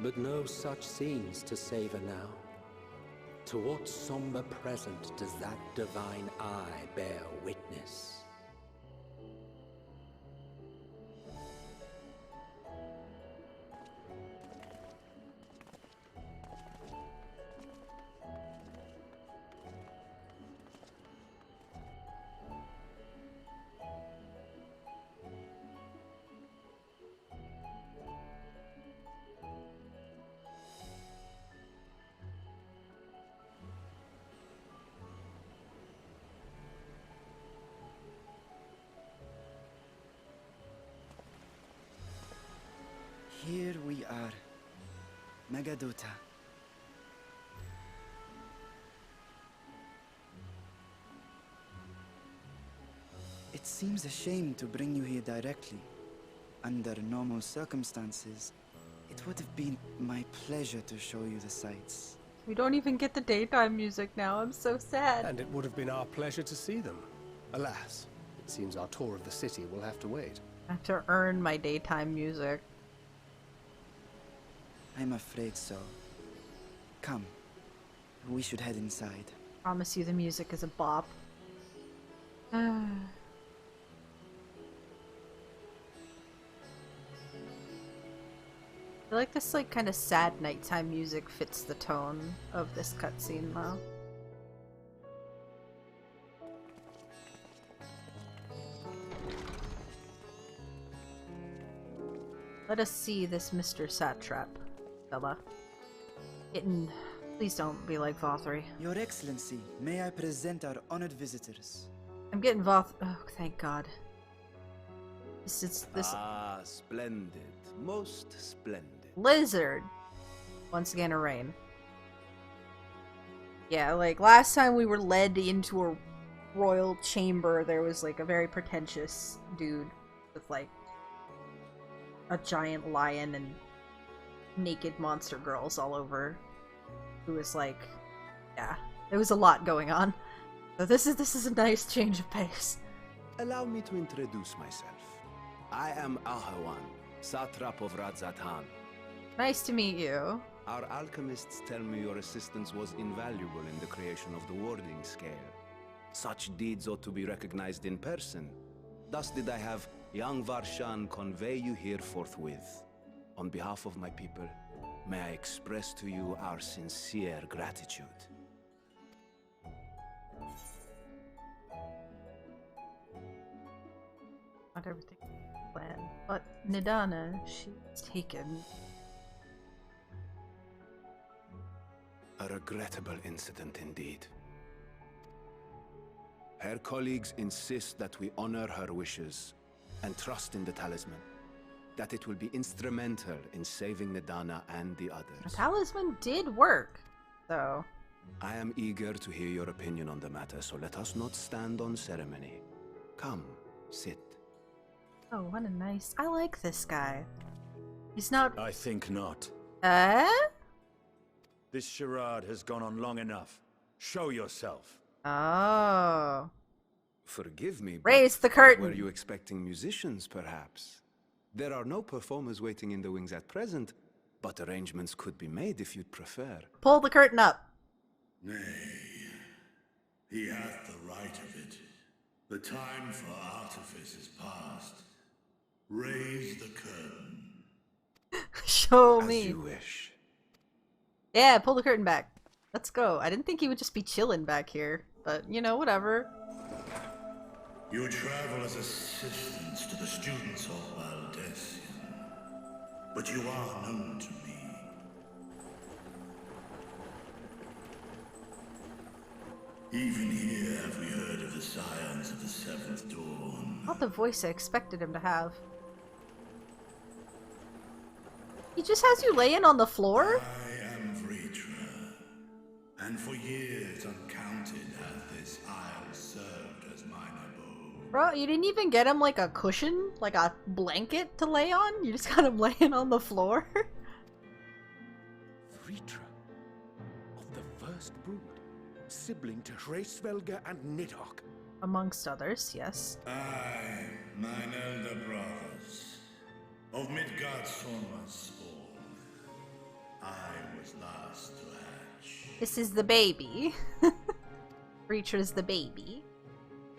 But no such scenes to savor now. To what somber present does that divine eye bear witness? Here we are, Megadota. It seems a shame to bring you here directly. Under normal circumstances, it would have been my pleasure to show you the sights. We don't even get the daytime music now. I'm so sad. And it would have been our pleasure to see them. Alas, it seems our tour of the city will have to wait. I have to earn my daytime music. I'm afraid so. Come, we should head inside. Promise you the music is a bop. I feel like this kind of sad nighttime music fits the tone of this cutscene though. Let us see this Mr. Satrap, fella. Please don't be like Vothry. Your Excellency, may I present our honored visitors? I'm getting oh, thank God. This. Ah, splendid. Most splendid. Lizard! Once again, a rain. Yeah, like, last time we were led into a royal chamber, there was, like, a very pretentious dude with, like, a giant lion and naked monster girls all over. Who was, like, yeah, there was a lot going on. So this is a nice change of pace. Allow me to introduce myself. I am Ahawan, Satrap of Radzatan. Nice to meet you. Our alchemists tell me your assistance was invaluable in the creation of the warding scale. Such deeds ought to be recognized in person. Thus did I have young Varshan convey you here forthwith. On behalf of my people, may I express to you our sincere gratitude. Not everything planned, but Nidana, she's taken. A regrettable incident indeed. Her colleagues insist that we honor her wishes and trust in the talisman, that it will be instrumental in saving Nidana and the others. The talisman did work, though. I am eager to hear your opinion on the matter, so let us not stand on ceremony. Come, sit. Oh, what a nice... I like this guy. He's not... I think not. This charade has gone on long enough. Show yourself. Oh. Forgive me, Raise the curtain. Were you expecting musicians, perhaps? There are no performers waiting in the wings at present, but arrangements could be made if you'd prefer. Pull the curtain up. Nay, he hath the right of it. The time for artifice is past. Raise the curtain. Show me. As you wish. Yeah, pull the curtain back. Let's go. I didn't think he would just be chilling back here, but you know, whatever. You travel as assistants to the students of Valdesian, but you are known to me. Even here have we heard of the scions Shadows of the Seventh Dawn. Not the voice I expected him to have. He just has you laying on the floor? I am Vritra, and for years uncounted has this isle served as mine abode. Bro, you didn't even get him like a cushion? Like a blanket to lay on? You just got him laying on the floor? Vritra, of the first brood, sibling to Hraesvelga and Nidhogg. Amongst others, yes. I, mine elder brothers, of Midgardsormr's spawn, I was last to hatch. This is the baby. Reacher's the baby.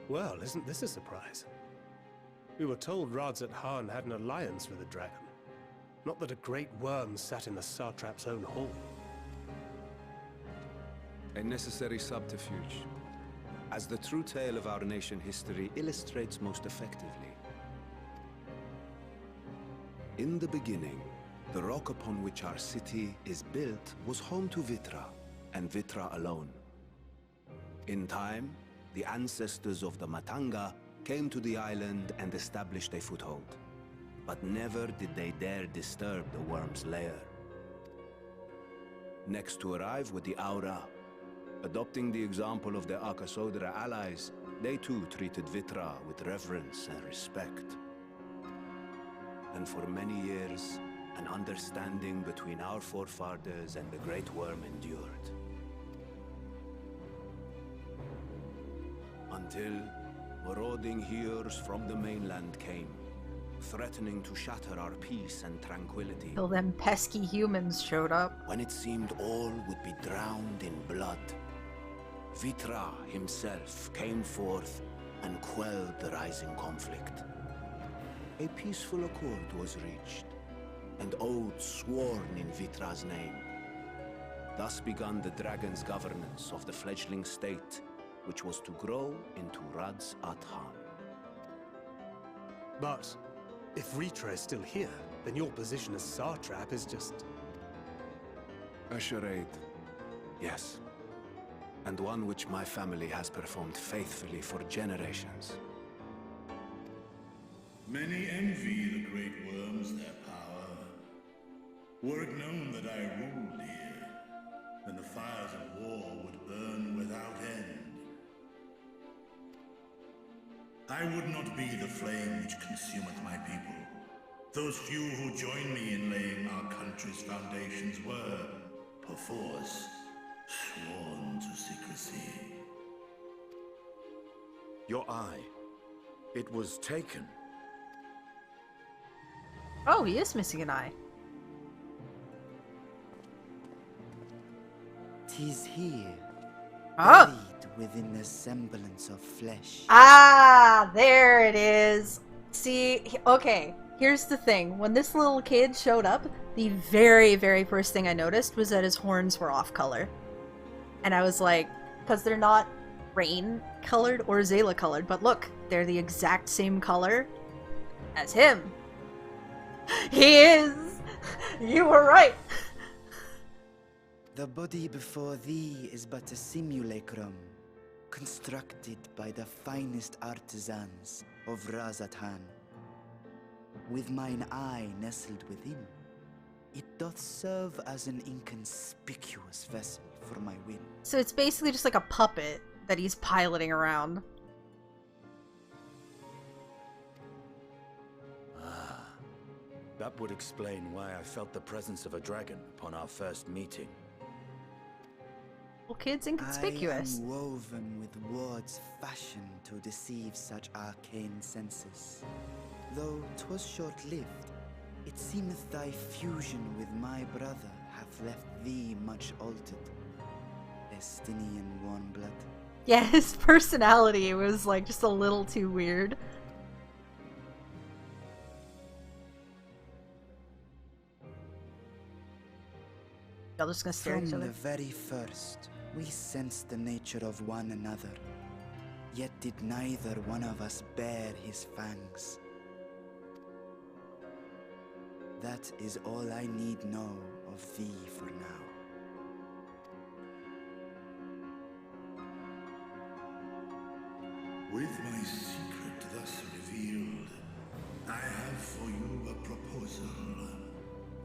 Well, isn't this a surprise? We were told Rads at Han had an alliance with the dragon. Not that a great worm sat in the satrap's own hall. A necessary subterfuge, as the true tale of our nation history illustrates most effectively. In the beginning, the rock upon which our city is built was home to Vitra, and Vitra alone. In time, the ancestors of the Matanga came to the island and established a foothold. But never did they dare disturb the worm's lair. Next to arrive were the Aura. Adopting the example of their Akasodra allies, they too treated Vitra with reverence and respect. And for many years, an understanding between our forefathers and the Great Worm endured. Until marauding heroes from the mainland came, threatening to shatter our peace and tranquility. Till them pesky humans showed up. When it seemed all would be drowned in blood, Vitra himself came forth and quelled the rising conflict. A peaceful accord was reached, and oaths sworn in Vitra's name. Thus began the dragon's governance of the fledgling state, which was to grow into Rads at Han. But if Vritra is still here, then your position as satrap is just... a charade, yes. And one which my family has performed faithfully for generations. Many envy the great worms their power. Were it known that I ruled here, then the fires of war would burn without end. I would not be the flame which consumeth my people. Those few who join me in laying our country's foundations were, perforce, sworn to secrecy. Your eye. It was taken. Oh, he is missing an eye. 'Tis here, Oh. buried within the semblance of flesh. Ah, there it is. See, okay, here's the thing. When this little kid showed up, the very, very first thing I noticed was that his horns were off color. And I was like, because they're not rain colored or Zayla colored, but look, they're the exact same color as him. He is! You were right! The body before thee is but a simulacrum, constructed by the finest artisans of Razatan. With mine eye nestled within, it doth serve as an inconspicuous vessel for my whim. So it's basically just like a puppet that he's piloting around. That would explain why I felt the presence of a dragon upon our first meeting. Well, kid's inconspicuous. I am woven with words fashioned to deceive such arcane senses. Though 'twas short-lived, it seemeth thy fusion with my brother hath left thee much altered. Estinian warm blood. Yeah, his personality was like just a little too weird. Y'all just gonna stare at each From other. the very first, we sensed the nature of one another, yet did neither one of us bear his fangs. That is all I need know of thee for now. With my secret thus revealed, I have for you a proposal.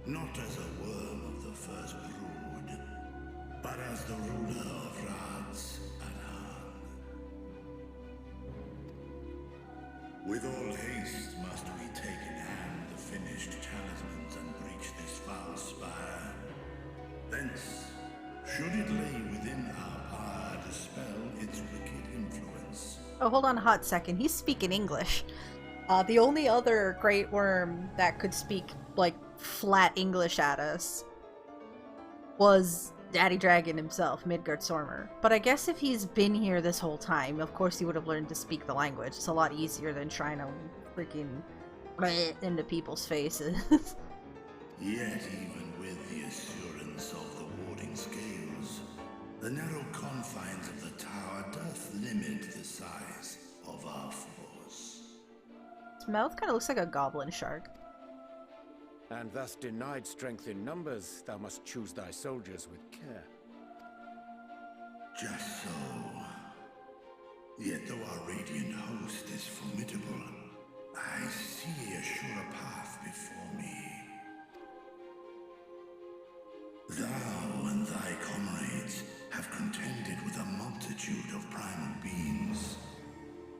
Not as a worm of the first brood, but as the ruler of Rad's Anan. With all haste must we take in hand the finished talismans and breach this foul spire. Thence, should it lay within our power, dispel its wicked influence. Oh, hold on a hot second. He's speaking English. The only other Great Worm that could speak, like, flat English at us was Daddy Dragon himself, Midgard Sormer. But I guess if he's been here this whole time, of course he would have learned to speak the language. It's a lot easier than trying to freaking into people's faces. Yet even with the assurance of the warding scales, the narrow confines of the tower doth limit the size of our force. His mouth kind of looks like a goblin shark. And thus denied strength in numbers, thou must choose thy soldiers with care. Just so. Yet though our radiant host is formidable, I see a surer path before me. Thou and thy comrades have contended with a multitude of primal beings.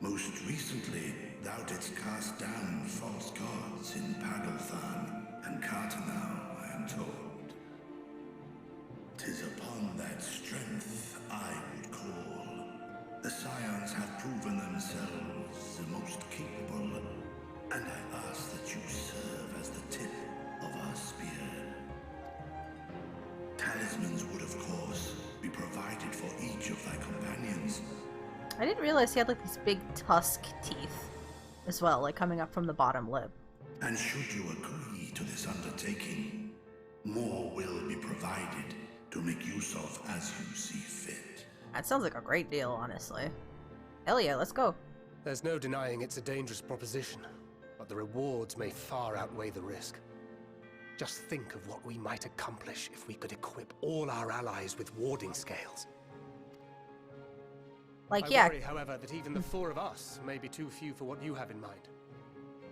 Most recently, thou didst cast down false gods in Pagalthan and Cartanau, I am told. 'Tis upon that strength I would call. The Scions have proven themselves the most capable, and I ask that you serve as the tip of our spear. Talismans would, of course, be provided for each of thy companions. I didn't realize he had like these big tusk teeth as well, like coming up from the bottom lip. And should you agree to this undertaking, more will be provided to make use of as you see fit. That sounds like a great deal, honestly. Hell yeah, let's go. There's no denying it's a dangerous proposition, but the rewards may far outweigh the risk. Just think of what we might accomplish if we could equip all our allies with warding scales. Like, I worry, however, that even the four of us may be too few for what you have in mind.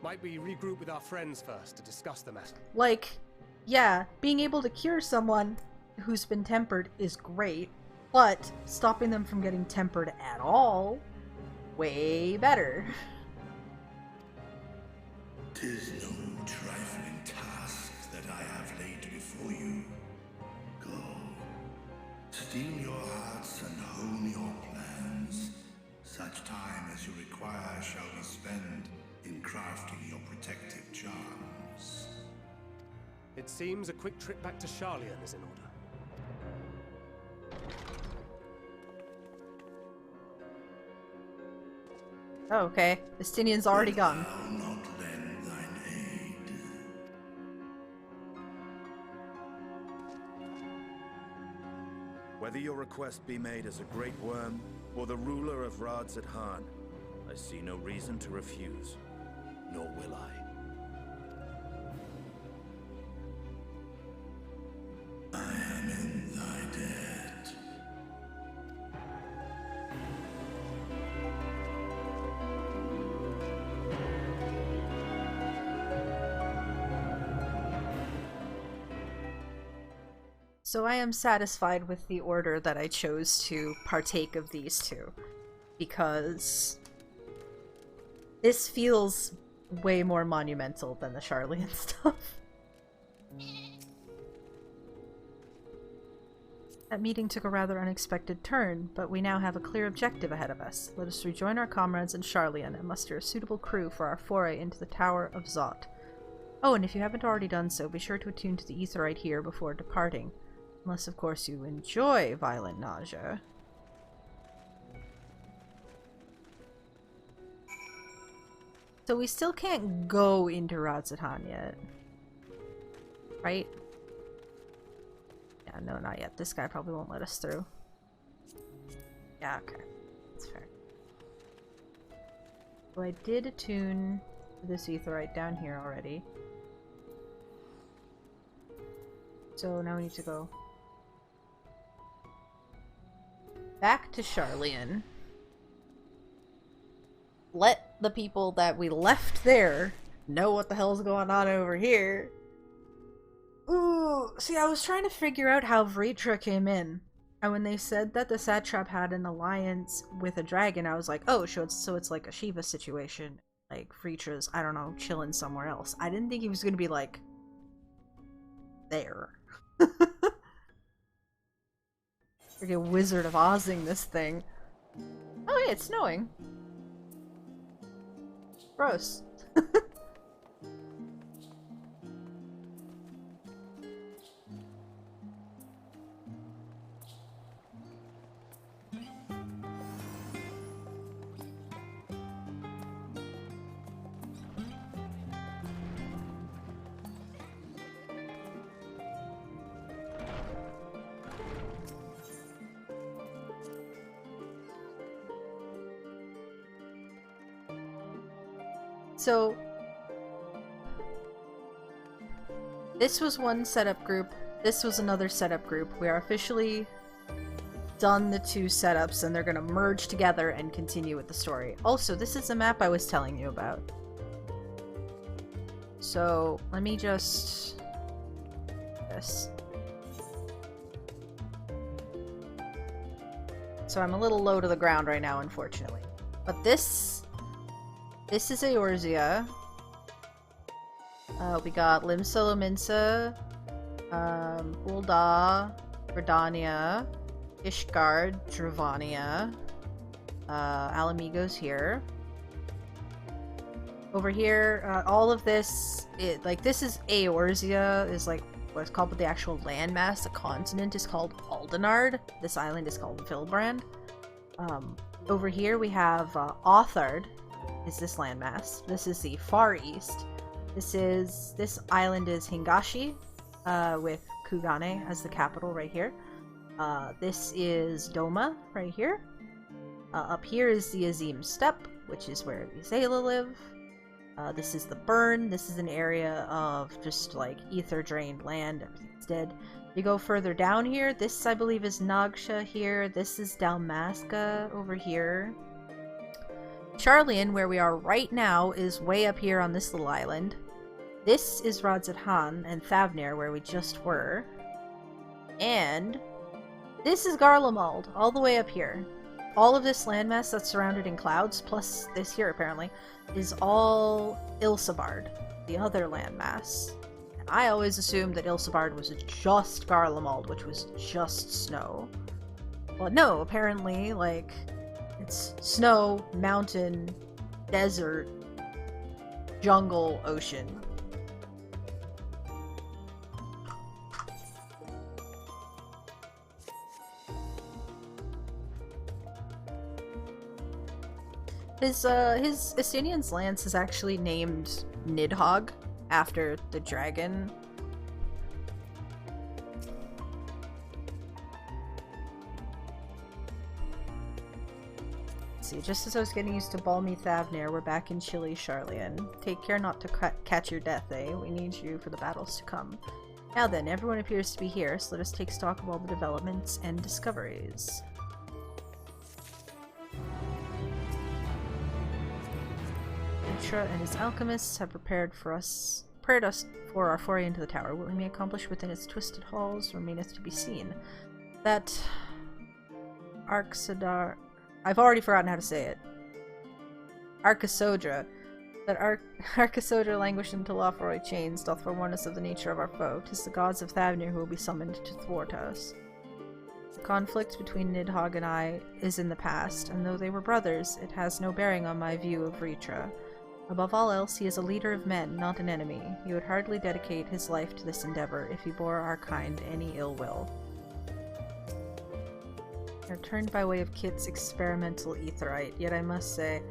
Might we regroup with our friends first to discuss the matter? Like, yeah, being able to cure someone who's been tempered is great, but stopping them from getting tempered at all, way better. 'Tis no trifling task that I have laid before you. Go, steel your hearts and hone your plans. Such time as you require shall be spent in crafting your protective charms. It seems a quick trip back to Sharlayan is in order. Oh, okay. Estinian's already gone. Thou not lend thine aid. Whether your request be made as a great worm or the ruler of Rad's Anan, I see no reason to refuse, nor will I. I am in thy debt. So I am satisfied with the order that I chose to partake of these two, because this feels way more monumental than the Sharlayan stuff. That meeting took a rather unexpected turn, but we now have a clear objective ahead of us. Let us rejoin our comrades in Sharlayan and muster a suitable crew for our foray into the Tower of Zot. Oh, and if you haven't already done so, be sure to attune to the Aetheryte here before departing. Unless, of course, you enjoy violent nausea. So we still can't go into Rad's Anan yet. Right? Yeah, no, not yet. This guy probably won't let us through. Yeah, okay. That's fair. So I did attune this Aetheryte down here already. So now we need to go back to Sharlayan. let the people that we left there know what the hell's going on over here. Ooh, see, I was trying to figure out how Vritra came in. And when they said that the satrap had an alliance with a dragon, I was like, oh, so it's like a Shiva situation. Like, Vritra's, I don't know, chilling somewhere else. I didn't think he was gonna be, like, there. Freaking Wizard of Ozing this thing. Oh yeah, it's snowing. Gross. So, this was one setup group, this was another setup group. We are officially done the two setups and they're gonna merge together and continue with the story. Also, this is the map I was telling you about. So, let me just... this. So I'm a little low to the ground right now, unfortunately. But this is Eorzea. We got Limsa Lominsa, Ul'dah, Verdania, Ishgard, Dravania, Alamigo's here. Over here, all of this, this is Eorzea, is like what's called, but the actual landmass, the continent, is called Aldenard. This island is called Vilbrand. Over here we have Authard, is this landmass. This is the Far East. This island is Hingashi, with Kugane as the capital right here. This is Doma right here. Up here is the Azim Steppe, which is where the Zayla live. This is the Burn. This is an area of just like ether-drained land. Everything's dead. You go further down here. This, I believe, is Nagsha here. This is Dalmasca over here. Charlian, where we are right now, is way up here on this little island. This is Radzat-Han and Thavnir, where we just were. And this is Garlemald, all the way up here. All of this landmass that's surrounded in clouds, plus this here apparently, is all Ilsabard, the other landmass. And I always assumed that Ilsabard was just Garlemald, which was just snow. But no, apparently, like, it's snow, mountain, desert, jungle, ocean. His Estinian's lance is actually named Nidhogg, after the dragon. See, just as I was getting used to balmy Thavnir, we're back in chilly Charlian. Take care not to catch your death, eh? We need you for the battles to come. Now then, everyone appears to be here, so let us take stock of all the developments and discoveries. Mitra and his alchemists have prepared us for our foray into the tower. What we may accomplish within its twisted halls remaineth to be seen. That Arksadar... I've already forgotten how to say it. Arkasodra. That Arkasodra languished into Lawfroy chains doth forewarn us of the nature of our foe. 'Tis the gods of Thavnir who will be summoned to thwart us. The conflict between Nidhogg and I is in the past, and though they were brothers, it has no bearing on my view of Vritra. Above all else, he is a leader of men, not an enemy. He would hardly dedicate his life to this endeavor if he bore our kind any ill will. They're turned by way of Kit's experimental aetheryte, yet I must say,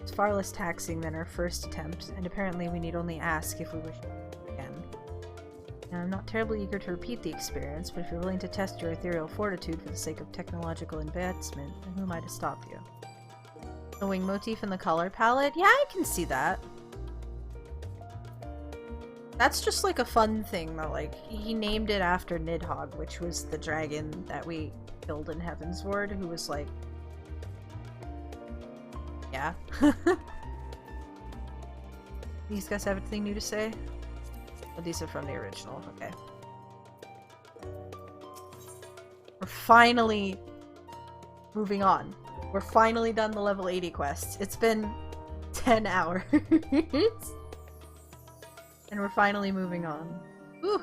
it's far less taxing than our first attempt, and apparently we need only ask if we wish again. Now, I'm not terribly eager to repeat the experience, but if you're willing to test your ethereal fortitude for the sake of technological advancement, then who am I to stop you? The wing motif and the color palette? Yeah, I can see that. That's just like a fun thing though, like, he named it after Nidhogg, which was the dragon that we killed in Heavensward, who was like Yeah. These guys have anything new to say? Oh, these are from the original, okay. We're finally moving on. We're finally done the level 80 quest. It's been 10 hours. And we're finally moving on. Whew.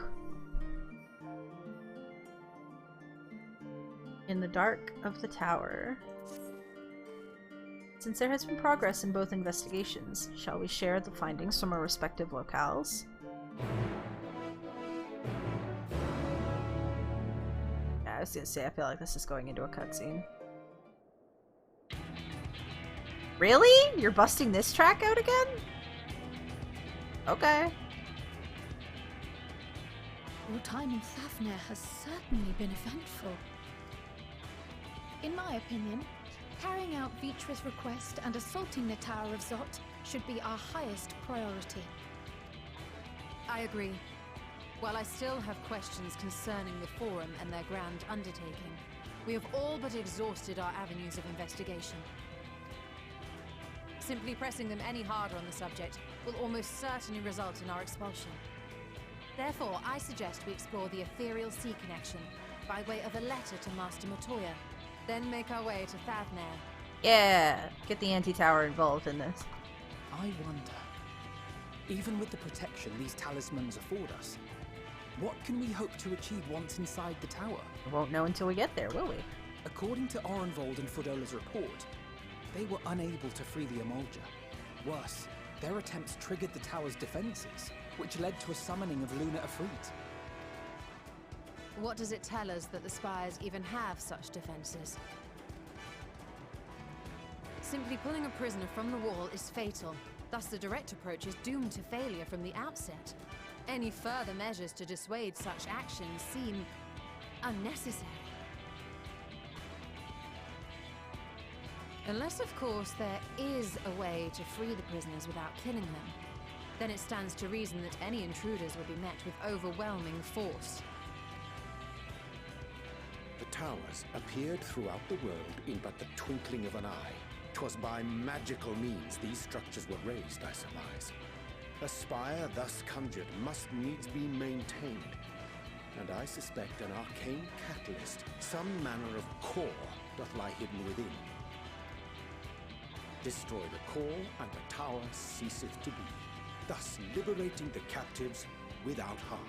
In the dark of the tower. Since there has been progress in both investigations, shall we share the findings from our respective locales? Yeah, I was gonna say, I feel like this is going into a cutscene. Really? You're busting this track out again? Okay. Your time in Fafnir has certainly been eventful. In my opinion, carrying out Vitra's request and assaulting the Tower of Zot should be our highest priority. I agree. While I still have questions concerning the Forum and their grand undertaking, we have all but exhausted our avenues of investigation. Simply pressing them any harder on the subject will almost certainly result in our expulsion. Therefore, I suggest we explore the ethereal sea connection by way of a letter to Master Matoya, then make our way to Fafnir. Yeah! Get the anti-tower involved in this. I wonder, even with the protection these talismans afford us, what can we hope to achieve once inside the tower? We won't know until we get there, will we? According to Orenvold and Fodola's report, they were unable to free the Emolja. Worse, their attempts triggered the tower's defenses, which led to a summoning of Luna Afrit. What does it tell us that the Spires even have such defenses? Simply pulling a prisoner from the wall is fatal, thus the direct approach is doomed to failure from the outset. Any further measures to dissuade such actions seem unnecessary. Unless, of course, there is a way to free the prisoners without killing them. Then it stands to reason that any intruders will be met with overwhelming force. The towers appeared throughout the world in but the twinkling of an eye. 'Twas by magical means these structures were raised, I surmise. A spire thus conjured must needs be maintained, and I suspect an arcane catalyst, some manner of core, doth lie hidden within. Destroy the core, and the tower ceaseth to be, thus liberating the captives without harm.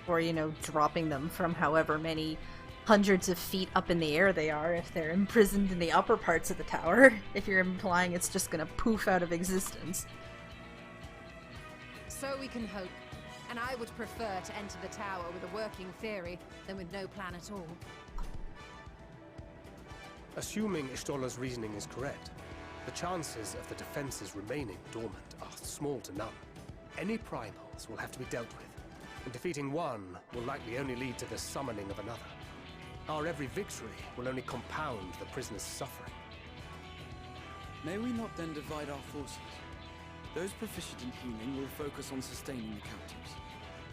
Or, you know, dropping them from however many hundreds of feet up in the air they are if they're imprisoned in the upper parts of the tower, if you're implying it's just gonna poof out of existence. So we can hope, and I would prefer to enter the tower with a working theory than with no plan at all. Assuming Ishtola's reasoning is correct, the chances of the defenses remaining dormant are small to none. Any primals will have to be dealt with, and defeating one will likely only lead to the summoning of another. Our every victory will only compound the prisoner's suffering. May we not then divide our forces? Those proficient in healing will focus on sustaining the captives.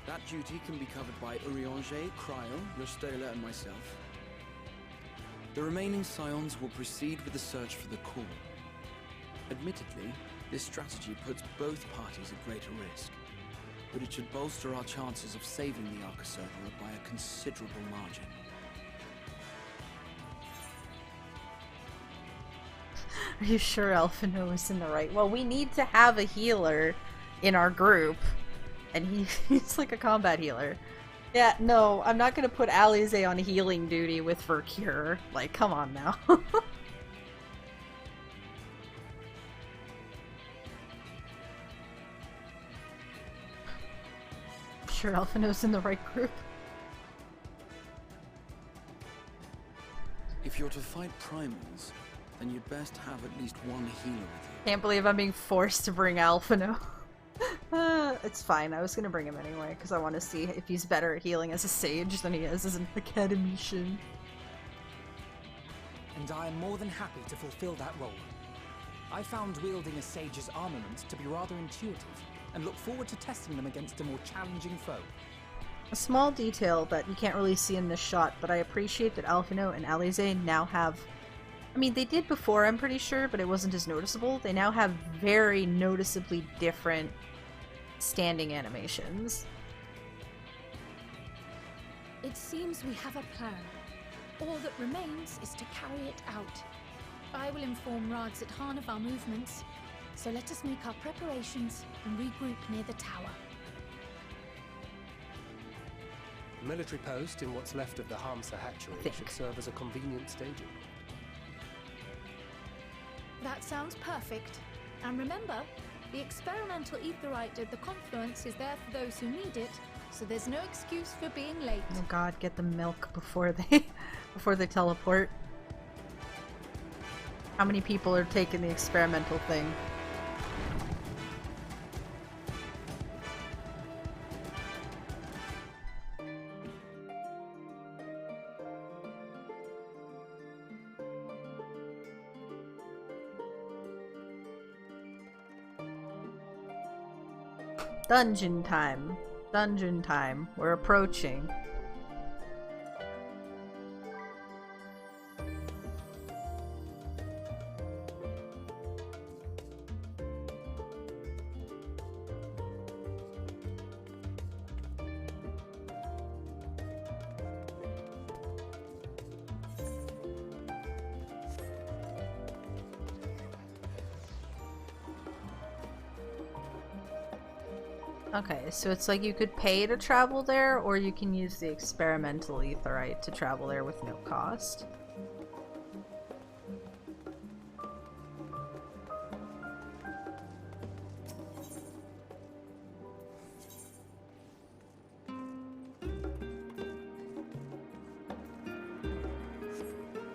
That duty can be covered by Urianger, Cryo, Yostela, and myself. The remaining scions will proceed with the search for the core. Admittedly, this strategy puts both parties at greater risk, but it should bolster our chances of saving the Archosaurus by a considerable margin. Are you sure Alphino is in the right? Well, we need to have a healer in our group, and he's like a combat healer. Yeah, no, I'm not gonna put Alize on healing duty with Vercure. Like, come on now. I'm sure Alphino's in the right group. If you're to fight primals, then you'd best have at least one healer with you. Can't believe I'm being forced to bring Alphino. It's fine, I was gonna bring him anyway, because I want to see if he's better at healing as a sage than he is as an academician. And I am more than happy to fulfill that role. I found wielding a sage's armament to be rather intuitive, and look forward to testing them against a more challenging foe. A small detail that you can't really see in this shot, but I appreciate that Alphino and Alize now have I mean, they did before, I'm pretty sure, but it wasn't as noticeable. They now have very noticeably different standing animations. It seems we have a plan. All that remains is to carry it out. I will inform Rads at Han of our movements, so let us make our preparations and regroup near the tower. A military post in what's left of the Hamsa hatchery should serve as a convenient staging. That sounds perfect. And remember, the experimental aetherite at the confluence is there for those who need it, so there's no excuse for being late. Oh god, get the milk before they before they teleport. How many people are taking the experimental thing? Dungeon time. Dungeon time. We're approaching. Okay, so it's like you could pay to travel there, or you can use the experimental aetherite to travel there with no cost.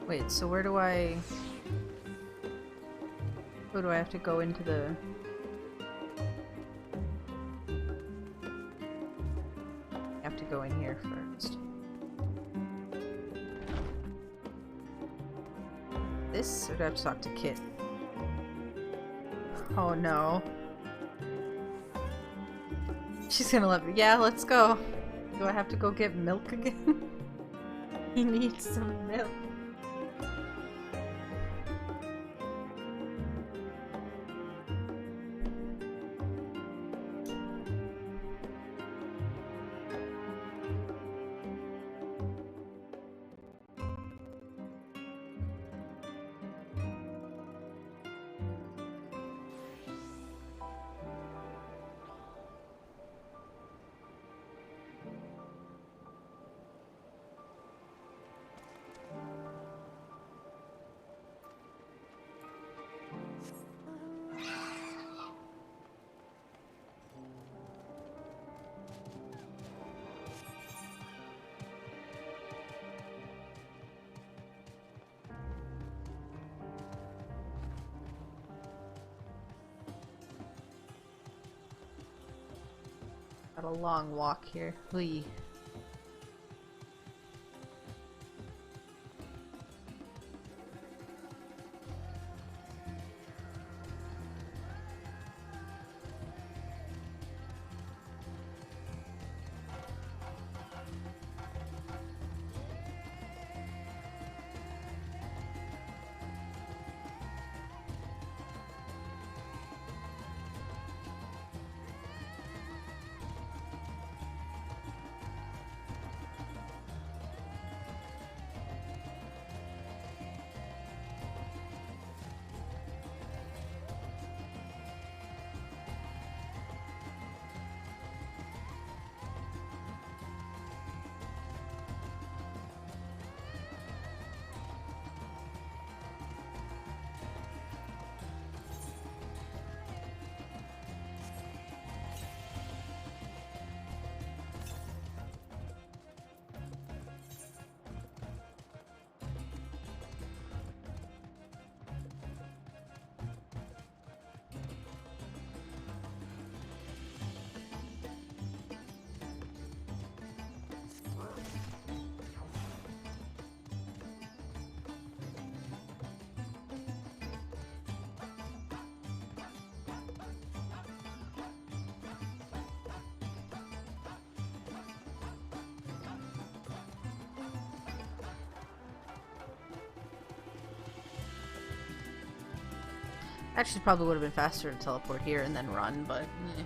Wait, so where do I... Oh, do I have to go into the... Go in here first. This, or do I have to talk to Kit? Oh no. She's gonna let me. Yeah, let's go. Do I have to go get milk again? He needs some milk. Got a long walk here. Whee. Actually, probably would have been faster to teleport here and then run, but... eh.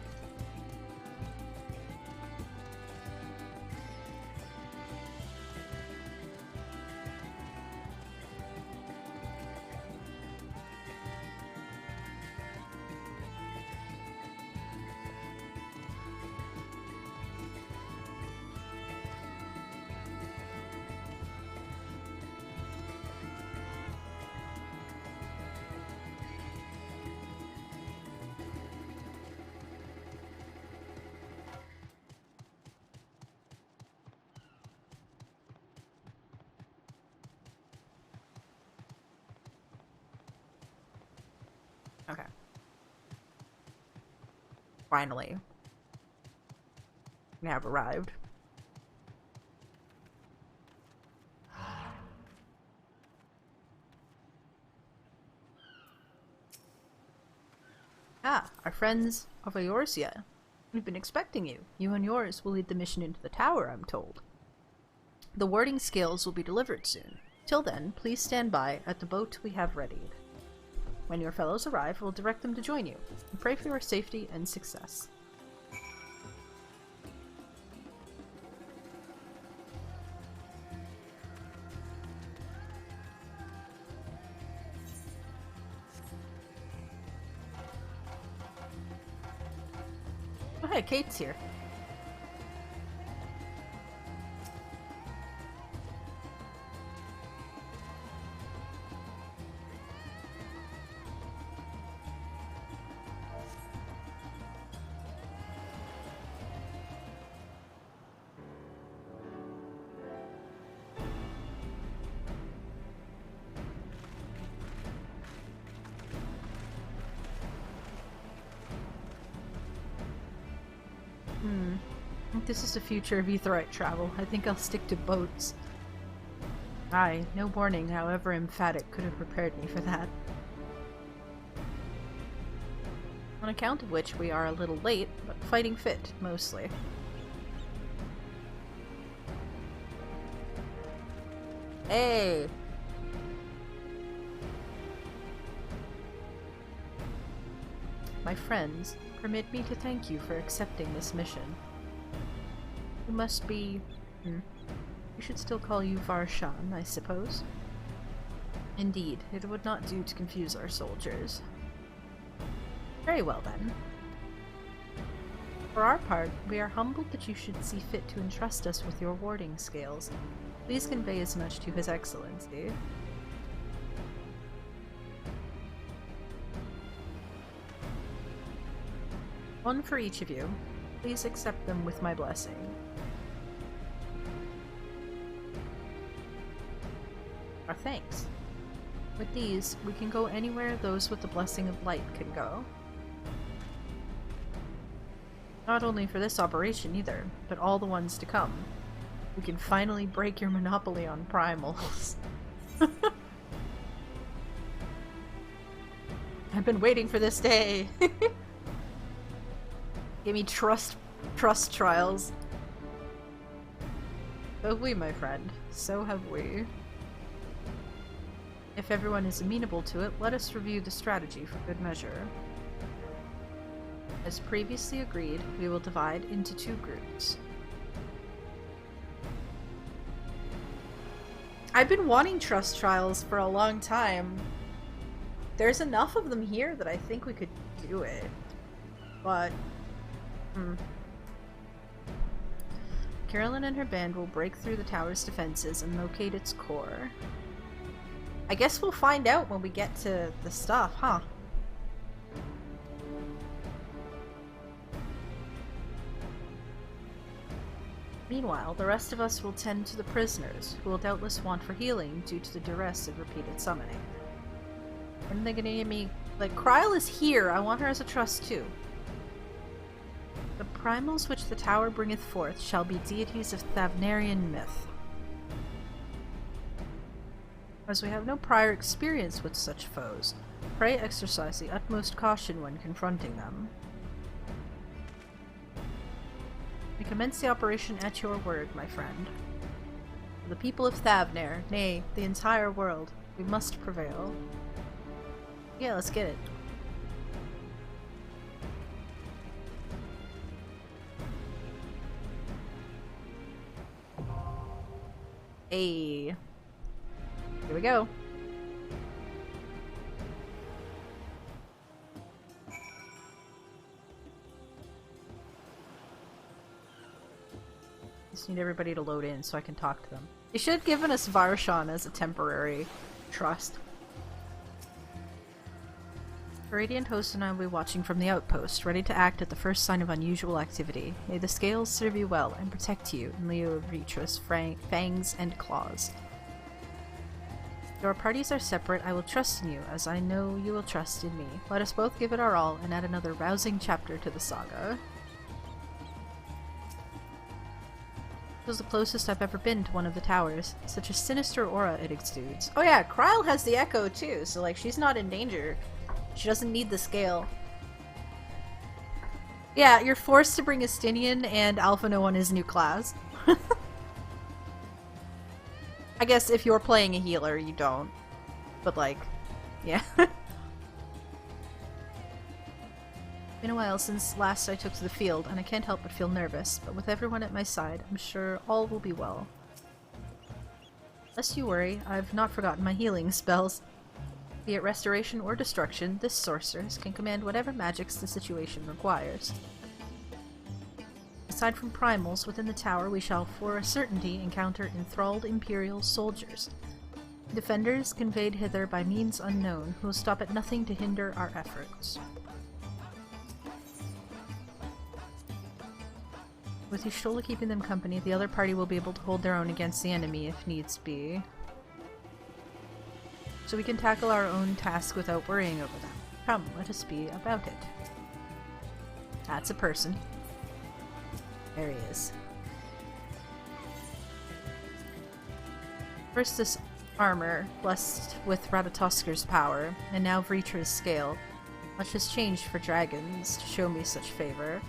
Okay. Finally. We have arrived. Ah, our friends of Eorzea. We've been expecting you. You and yours will lead the mission into the tower, I'm told. The warding scales will be delivered soon. Till then, please stand by at the boat we have readied. When your fellows arrive, we'll direct them to join you, and pray for your safety and success. Oh hey, Kate's here. This is the future of Aetheryte travel. I think I'll stick to boats. Aye, no warning, however emphatic, could have prepared me for that. On account of which we are a little late, but fighting fit, mostly. Hey! My friends, permit me to thank you for accepting this mission. You must be... we should still call you Varshan, I suppose. Indeed, it would not do to confuse our soldiers. Very well then. For our part, we are humbled that you should see fit to entrust us with your warding scales. Please convey as much to His Excellency. One for each of you. Please accept them with my blessing. Our thanks. With these, we can go anywhere those with the blessing of light can go. Not only for this operation either, but all the ones to come. We can finally break your monopoly on primals. I've been waiting for this day! Give me trust trials. So have we, my friend. So have we. If everyone is amenable to it, let us review the strategy for good measure. As previously agreed, we will divide into 2 groups. I've been wanting trust trials for a long time. There's enough of them here that I think we could do it. But... Carolyn and her band will break through the tower's defenses and locate its core. I guess we'll find out when we get to the stuff, huh? Meanwhile, the rest of us will tend to the prisoners, who will doubtless want for healing due to the duress of repeated summoning. When are they gonna give me... Like, Kryl is here! I want her as a trust too. The primals which the tower bringeth forth shall be deities of Thavnarian myth. As we have no prior experience with such foes, pray exercise the utmost caution when confronting them. We commence the operation at your word, my friend. For the people of Thavnar, nay, the entire world, we must prevail. Yeah, let's get it. Hey. Here we go. Just need everybody to load in so I can talk to them. They should have given us Varshan as a temporary trust. The Radiant Host and I will be watching from the outpost, ready to act at the first sign of unusual activity. May the scales serve you well and protect you in lieu of Vitra's fangs and claws. Though our parties are separate, I will trust in you, as I know you will trust in me. Let us both give it our all and add another rousing chapter to the saga. This was the closest I've ever been to one of the towers. Such a sinister aura it exudes. Oh yeah, Kryle has the Echo too, so like she's not in danger. She doesn't need the scale. Yeah, you're forced to bring Estinian and Alphino on his new class. I guess if you're playing a healer, you don't. But like, yeah. Been a while since last I took to the field, and I can't help but feel nervous, but with everyone at my side, I'm sure all will be well. Lest you worry, I've not forgotten my healing spells. Be it restoration or destruction, this sorceress can command whatever magics the situation requires. Aside from primals, within the tower we shall for a certainty encounter enthralled Imperial soldiers. Defenders conveyed hither by means unknown, who will stop at nothing to hinder our efforts. With Y'shtola keeping them company, the other party will be able to hold their own against the enemy if needs be. So we can tackle our own task without worrying over them. Come, let us be about it. That's a person. There he is. First this armor, blessed with Radatosker's power, and now Vitra's scale. Much has changed for dragons to show me such favor.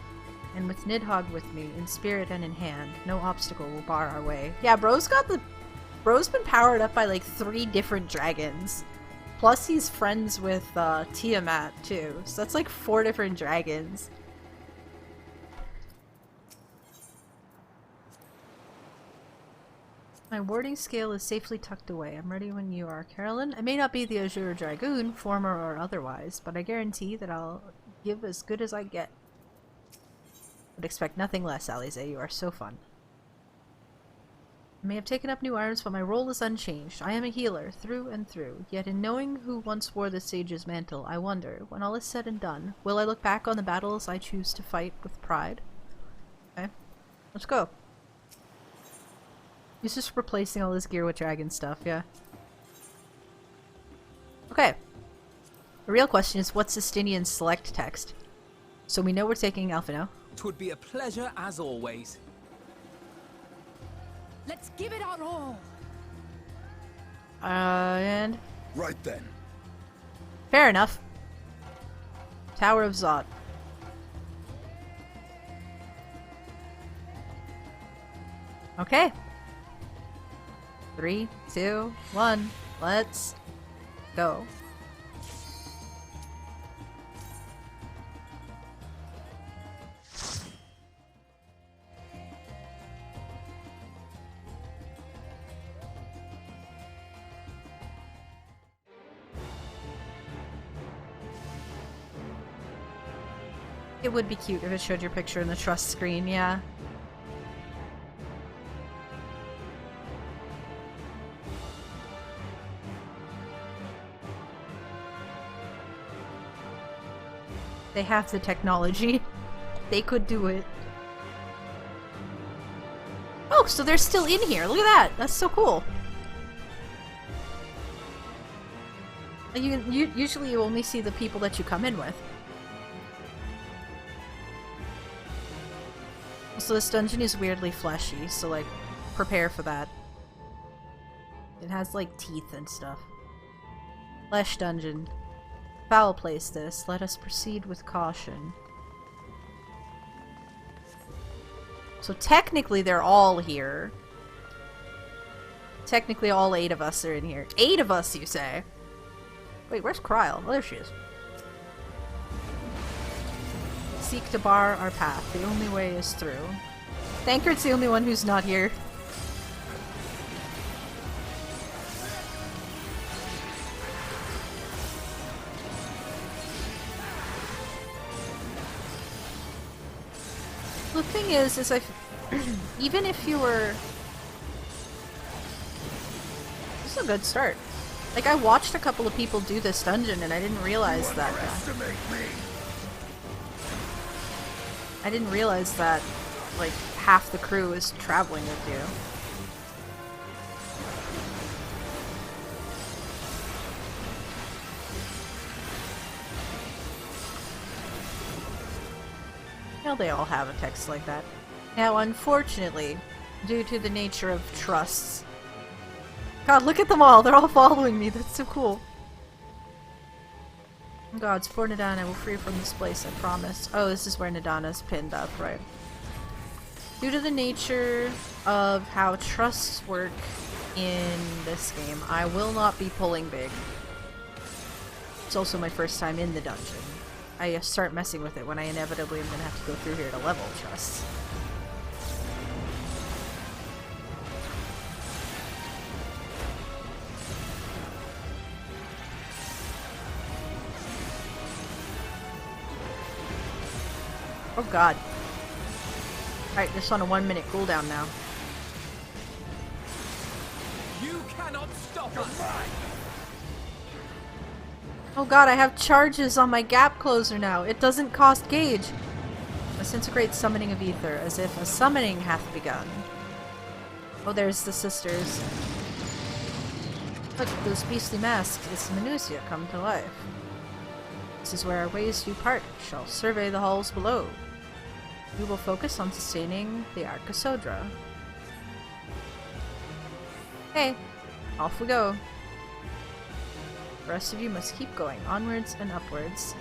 And with Nidhogg with me, in spirit and in hand, no obstacle will bar our way. Yeah, Bro's been powered up by like 3 different dragons. Plus he's friends with Tiamat too. So that's like 4 different dragons. My warding scale is safely tucked away. I'm ready when you are, Carolyn. I may not be the Azure Dragoon, former or otherwise, but I guarantee that I'll give as good as I get. Would expect nothing less, Alize. You are so fun. I may have taken up new arms, but my role is unchanged. I am a healer, through and through. Yet in knowing who once wore the sage's mantle, I wonder, when all is said and done, will I look back on the battles I choose to fight with pride? Okay. Let's go. He's just replacing all his gear with dragon stuff, yeah. Okay. The real question is, what's Estinian's select text? So we know we're taking Alphino. It would be a pleasure as always. Let's give it our all. And... Right then. Fair enough. Tower of Zot. Okay. 3, 2, 1. Let's go. It would be cute if it showed your picture in the trust screen, yeah. They have the technology. They could do it. Oh, so they're still in here. Look at that. That's so cool. Usually you only see the people that you come in with. So this dungeon is weirdly fleshy, so like, prepare for that. It has like teeth and stuff. Flesh dungeon. Foul place this. Let us proceed with caution. So technically they're all here. Technically all 8 of us are in here. 8 of us, you say? Wait, where's Kryle? Oh, there she is. Seek to bar our path. The only way is through. Thankard's the only one who's not here. thing is even if you were... This is a good start. Like, I watched a couple of people do this dungeon and I didn't realize that... I didn't realize that, like, half the crew is traveling with you. Well, they all have a text like that. Now, unfortunately, due to the nature of trusts... God, look at them all! They're all following me! That's so cool! God, support Nadana. I will free you from this place, I promise. Oh, this is where Nadana's pinned up, right. Due to the nature of how trusts work in this game, I will not be pulling big. It's also my first time in the dungeon. I start messing with it when I inevitably am going to have to go through here to level trusts. Oh god. Alright, just on a 1 minute cooldown now. You cannot stop us! Oh god, I have charges on my gap closer now. It doesn't cost gauge. A sense of great summoning of ether, as if a summoning hath begun. Oh, there's the sisters. Look, those beastly masks, it's Minutia come to life. This is where our ways do part, shall survey the halls below. We will focus on sustaining the Arcasodra. Hey, off we go. The rest of you must keep going, onwards and upwards.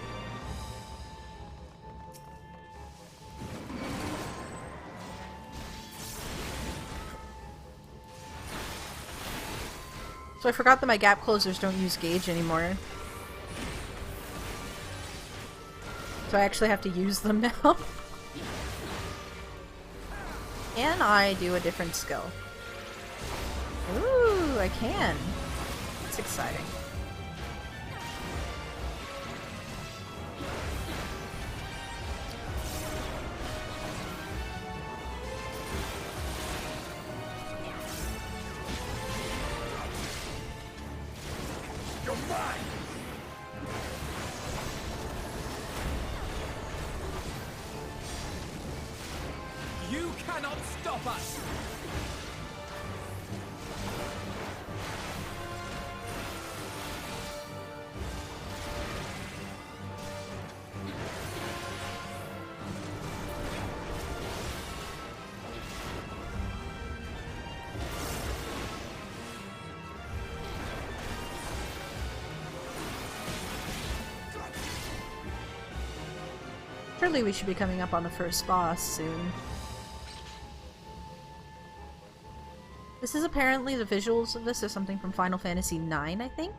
So I forgot that my gap closers don't use gauge anymore. So I actually have to use them now. Can I do a different skill? Ooh, I can. That's exciting. You're mine! You cannot stop us! Surely we should be coming up on the first boss soon. This is apparently the visuals of this is something from Final Fantasy IX, I think?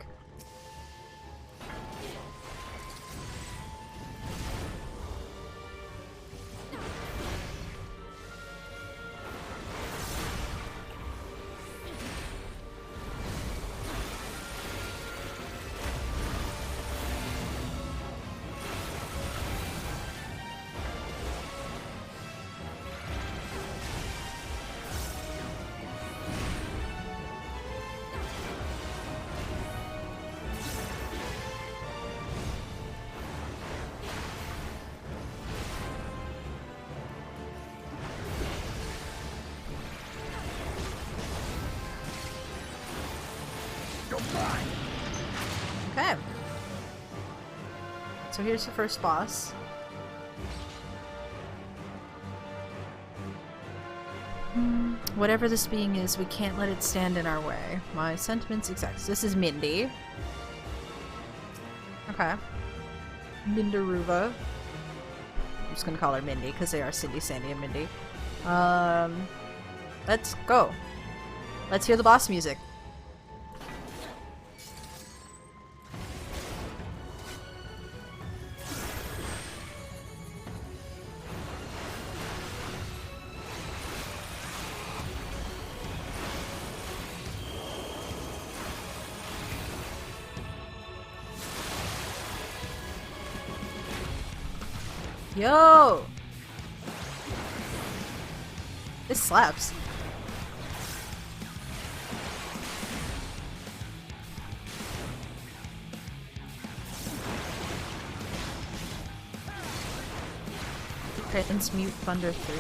Okay. So here's the first boss. Whatever this being is, we can't let it stand in our way. My sentiments exact. This is Mindy. Okay. Mindaruva. I'm just gonna call her Mindy because they are Cindy, Sandy, and Mindy. Let's go. Let's hear the boss music. Yo! This slaps. Transmute Thunder 3.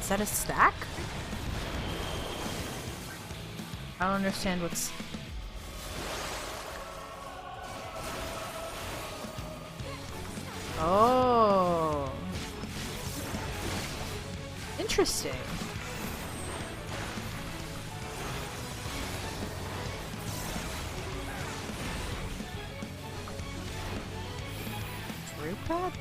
Is that a stack? I don't understand what's... Oh. Interesting. True pad?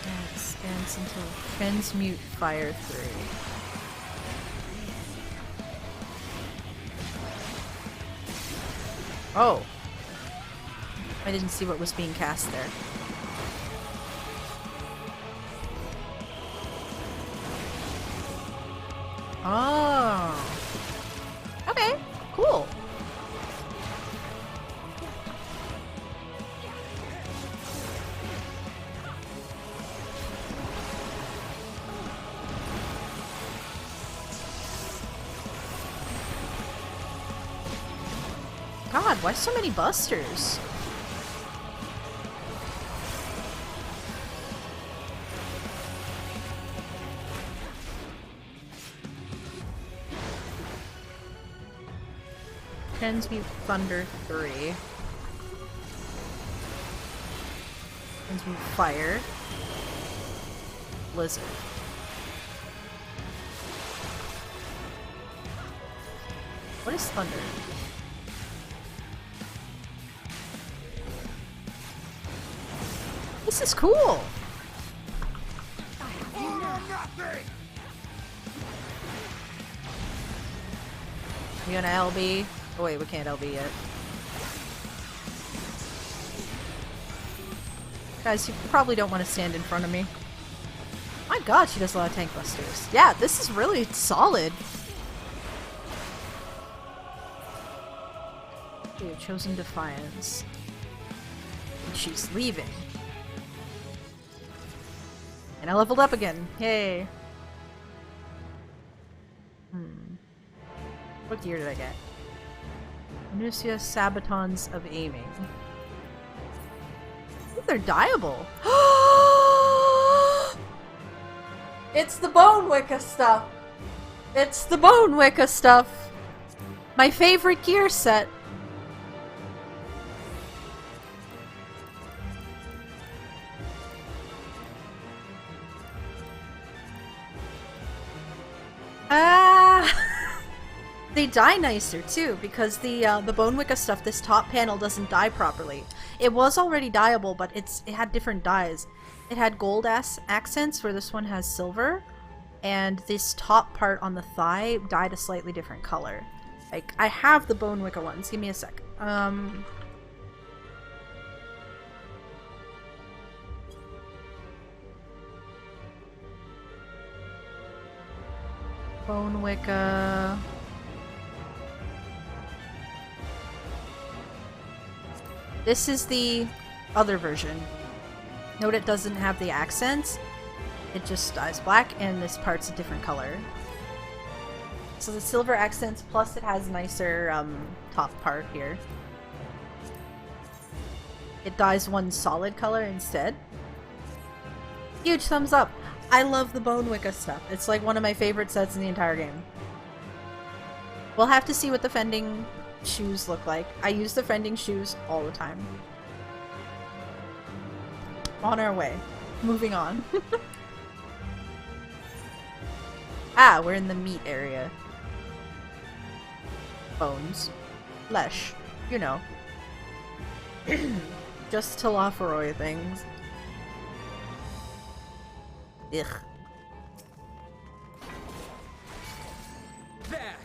It scans until transmute fire 3. Oh. I didn't see what was being cast there. Oh. Okay, cool. God, why so many busters? Transmute Thunder 3. Transmute Fire. Blizzard. What is Thunder? This is cool! You gonna LB? Oh wait, we can't LB yet. Guys, you probably don't want to stand in front of me. My god, she does a lot of tank busters. Yeah, this is really solid. Okay, Chosen Defiance. And she's leaving. And I leveled up again. Yay. What gear did I get? Minucia Sabatons of Aiming. Ooh, they're dyeable. It's the Bone Wicca stuff. It's the Bone Wicca stuff. My favorite gear set. They dye nicer too, because the Bone Wicca stuff, this top panel doesn't dye properly. It was already dyeable, but it had different dyes. It had gold accents, where this one has silver, and this top part on the thigh dyed a slightly different color. Like, I have the Bone Wicca ones. Give me a sec. Bone Wicca. This is the other version. Note it doesn't have the accents. It just dyes black, and this part's a different color. So the silver accents, plus it has nicer top part here. It dyes one solid color instead. Huge thumbs up! I love the Bone Wicca stuff. It's like one of my favorite sets in the entire game. We'll have to see what the fending shoes look like. I use the fending shoes all the time. On our way. Moving on. Ah, we're in the meat area. Bones. Flesh. You know. Just Telophoroi things. Ugh. There.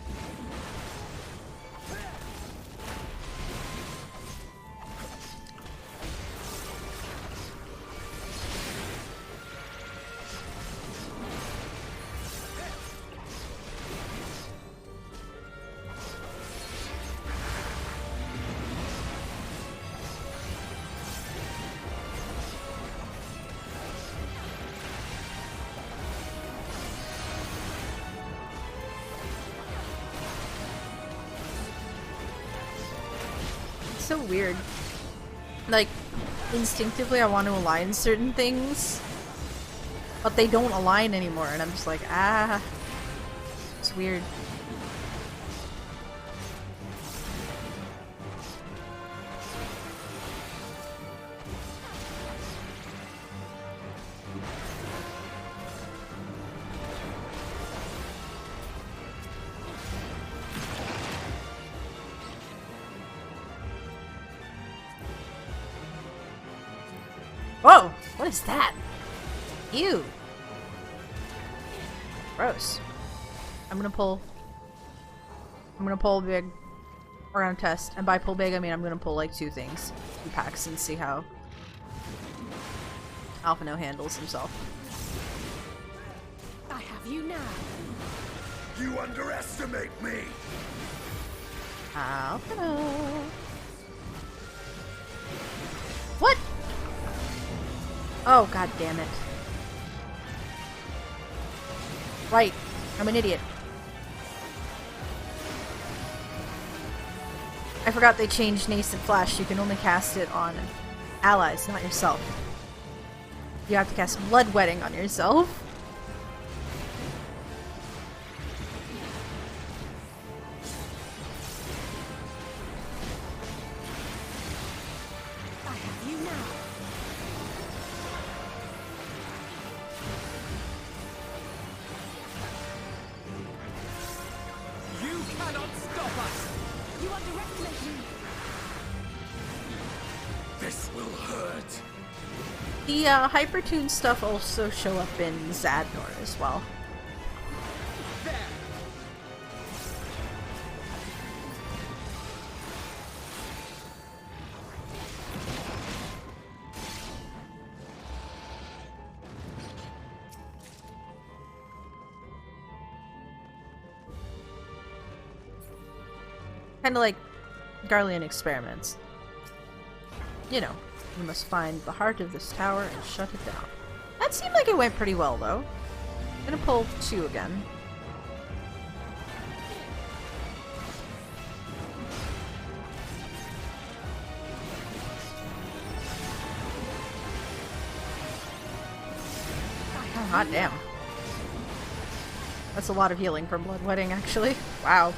It's so weird. Like, instinctively I want to align certain things, but they don't align anymore, and I'm just like, ah. It's weird. Whoa! What is that? Ew! Gross. I'm gonna pull big around test, and by pull big I mean I'm gonna pull like 2 things, 2 packs, and see how Alphino handles himself. I have you now. You underestimate me! Alphino. What? Oh, god damn it. Right. I'm an idiot. I forgot they changed Nascent Flash. You can only cast it on allies, not yourself. You have to cast Bloodwetting on yourself. I have you now. You cannot stop us! You underestimate me. This will hurt. The Hypertune stuff also show up in Zadnor as well. There! Kind of like Garlean experiments. You know, you must find the heart of this tower and shut it down. That seemed like it went pretty well, though. I'm gonna pull 2 again. Oh, hot damn. That's a lot of healing from Bloodwetting, actually. Wow.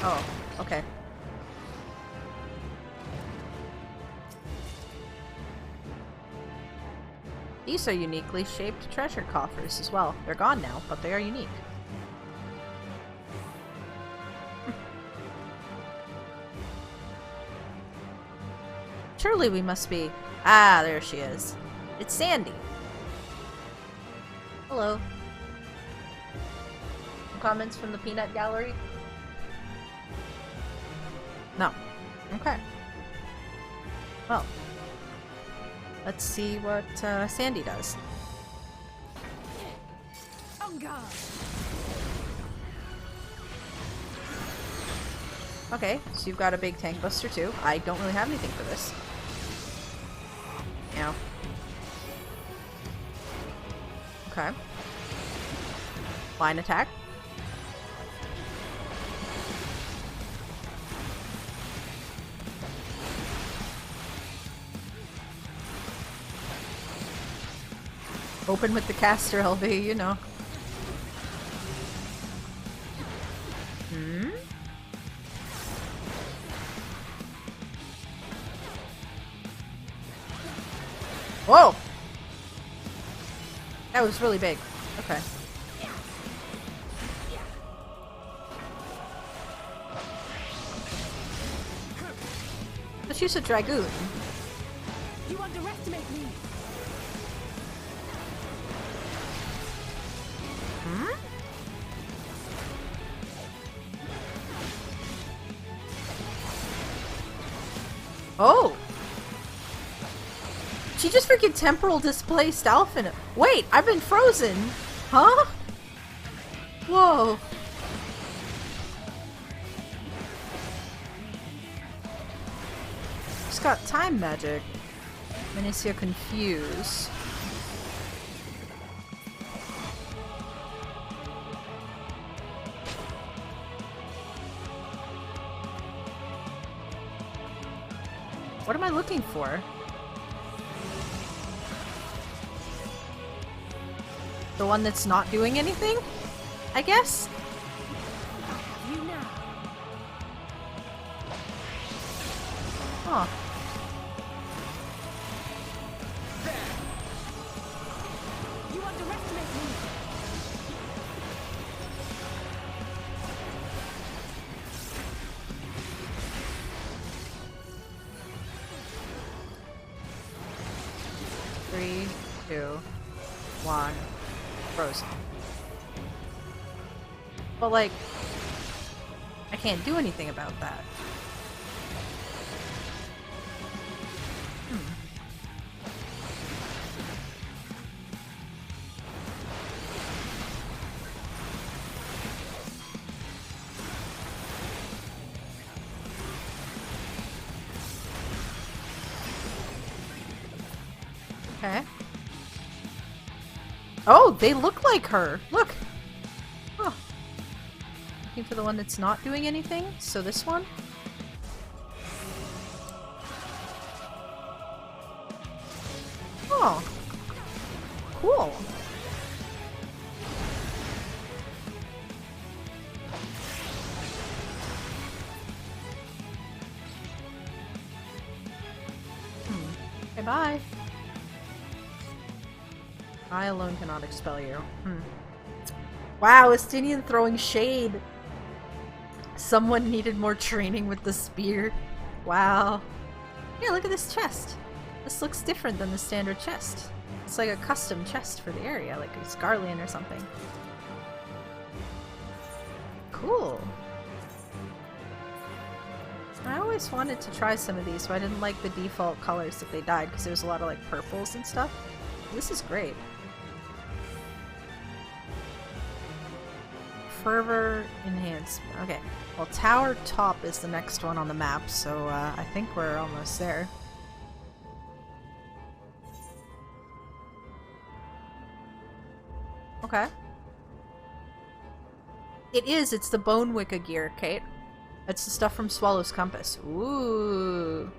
Oh, okay. These are uniquely shaped treasure coffers as well. They're gone now, but they are unique. Surely we must be... Ah, there she is. It's Sandy. Hello. Comments from the peanut gallery? No. Okay. Well. Let's see what Sandy does. On guard. Okay, so you've got a big tank buster too. I don't really have anything for this. Ow. Okay. Line attack. Open with the caster, LV, you know. Hmm? Whoa! That was really big. Okay. Let's use a Dragoon. You underestimate me. Hmm? Oh! She just freaking temporal displaced Alpha. Wait, I've been frozen! Huh? Whoa. She's got time magic. Minicia Confuse. What am I looking for? The one that's not doing anything? I guess? You now. Huh. You underestimate me. Three, two, one. Frozen. But like, I can't do anything about that. Okay. Oh, they look like her! Look! Huh. Looking for the one that's not doing anything? So this one? Oh. Cool. Okay, bye. I alone cannot expel you. Wow, Estinian throwing shade. Someone needed more training with the spear. Wow. Yeah, look at this chest. This looks different than the standard chest. It's like a custom chest for the area, like a Scarlian or something. Cool. I always wanted to try some of these, but I didn't like the default colors that they dyed because there was a lot of like purples and stuff. This is great. Fervor enhancement. Okay. Well, Tower Top is the next one on the map, so I think we're almost there. Okay. It is. It's the Bone Wicca gear, Kate. It's the stuff from Swallow's Compass. Ooh.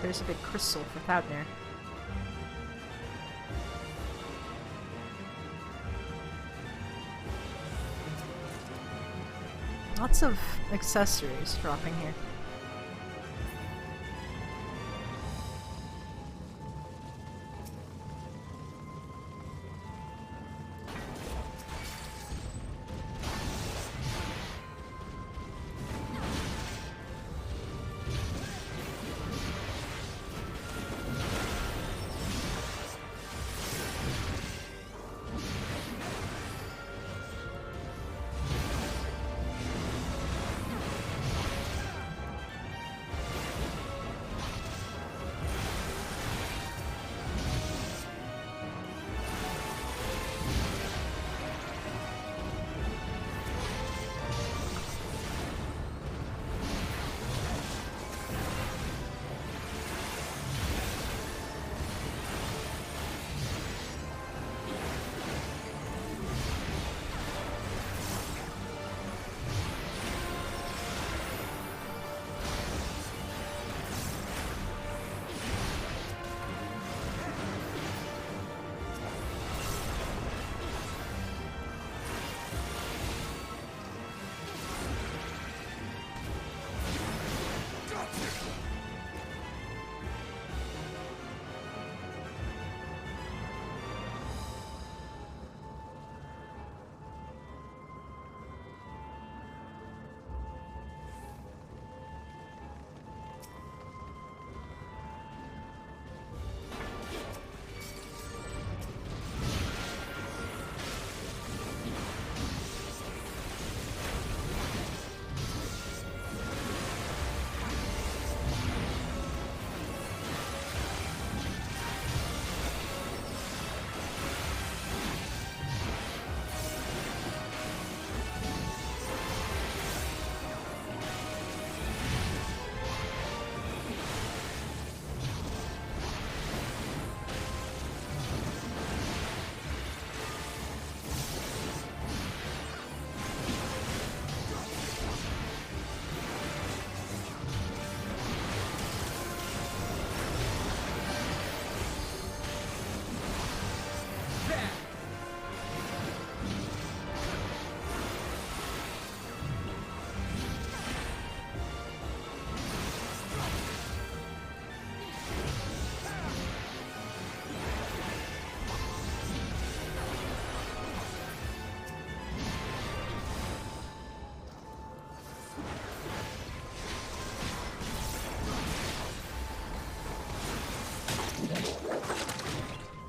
there's a big crystal for Thaudnir. Lots of accessories dropping here.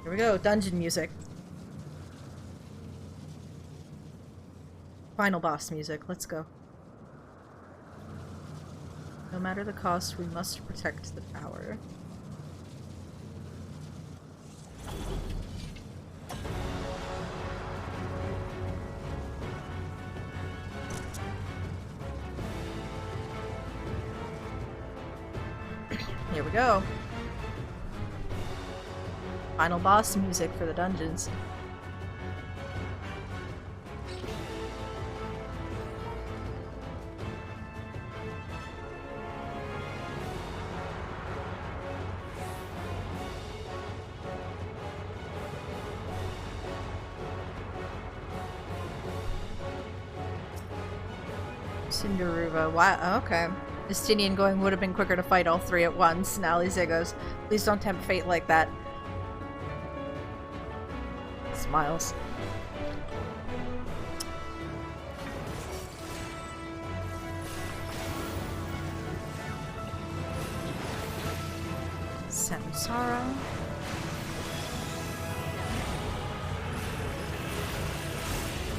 Here we go, dungeon music. Final boss music, let's go. No matter the cost, we must protect the tower. Here we go. Final boss music for the dungeons. Cinderuva. Wow, okay. Justinian going would have been quicker to fight all three at once. And Alize goes, please don't tempt fate like that. Smiles. Samsara.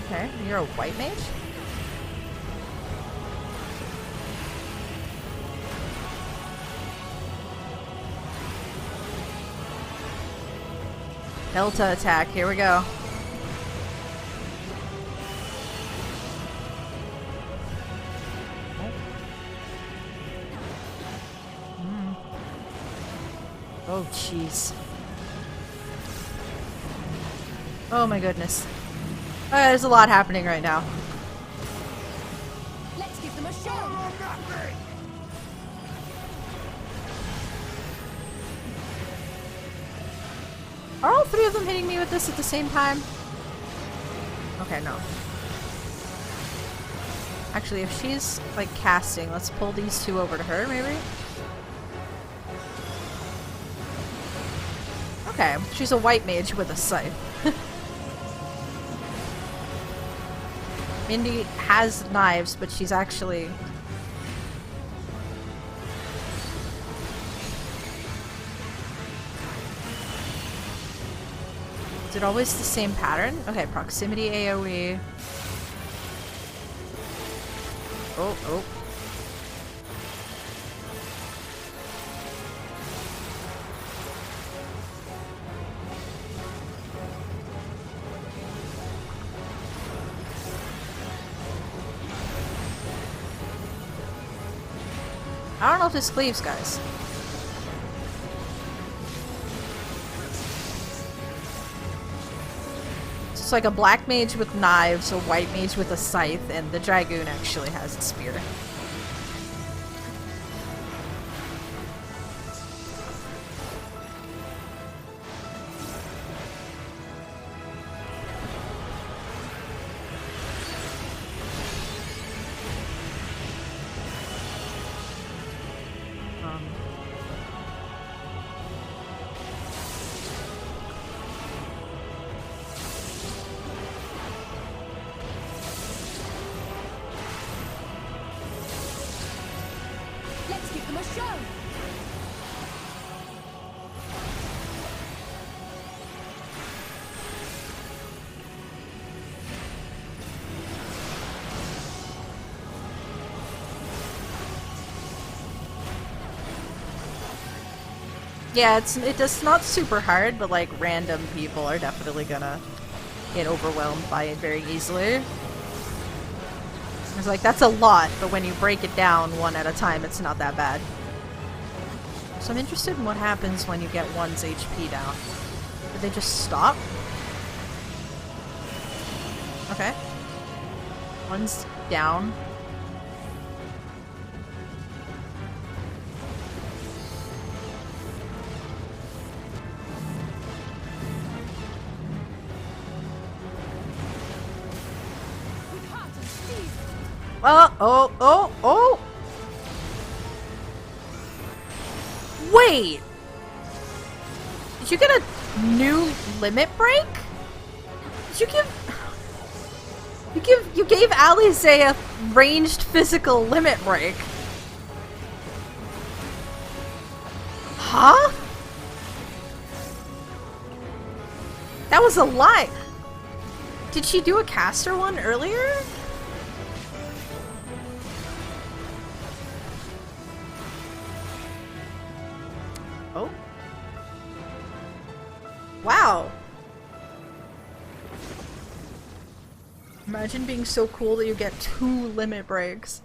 Okay, you're a white mage? Delta attack, here we go. Oh, jeez. Oh my goodness. There's a lot happening right now. Let's give them a show. Are all three of them hitting me with this at the same time? Okay, no. Actually, if she's, like, casting, let's pull these two over to her, maybe? Okay, she's a white mage with a scythe. Mindy has knives, but she's actually... Is it always the same pattern? Okay, proximity AoE. Oh, oh. I don't know if this cleaves, guys. It's like a black mage with knives, a white mage with a scythe, and the dragoon actually has a spear. Let's give them a show! Yeah, it's not super hard, but like random people are definitely gonna get overwhelmed by it very easily. It's like, that's a lot, but when you break it down one at a time, it's not that bad. So I'm interested in what happens when you get one's HP down. Do they just stop? Okay. One's down. Oh! Wait! Did you get a new limit break? Did you gave Alize a ranged physical limit break. Huh? That was a lie. Did she do a caster one earlier? Oh. Wow. Imagine being so cool that you get 2 limit breaks.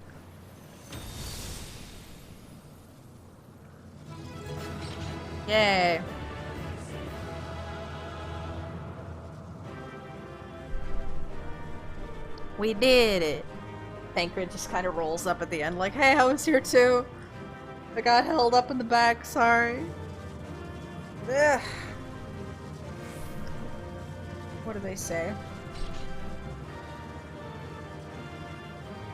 Yay. We did it. Tancred just kind of rolls up at the end like, hey, I was here too. I got held up in the back, sorry. Ugh. What do they say?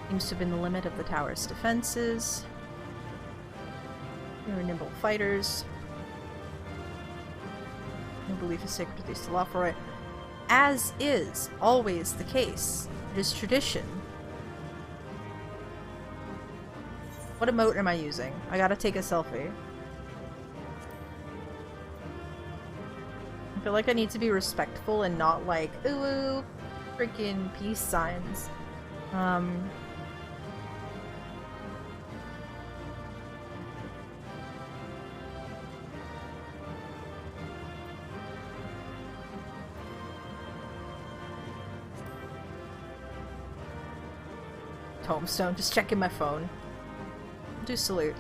Seems to have been the limit of the tower's defenses. They were nimble fighters. No belief is sacred to these Telophoroi. As is always the case. It is tradition. What emote am I using? I gotta take a selfie. I feel like I need to be respectful and not like, ooh, freaking peace signs. Homestone, just checking my phone. Do salute.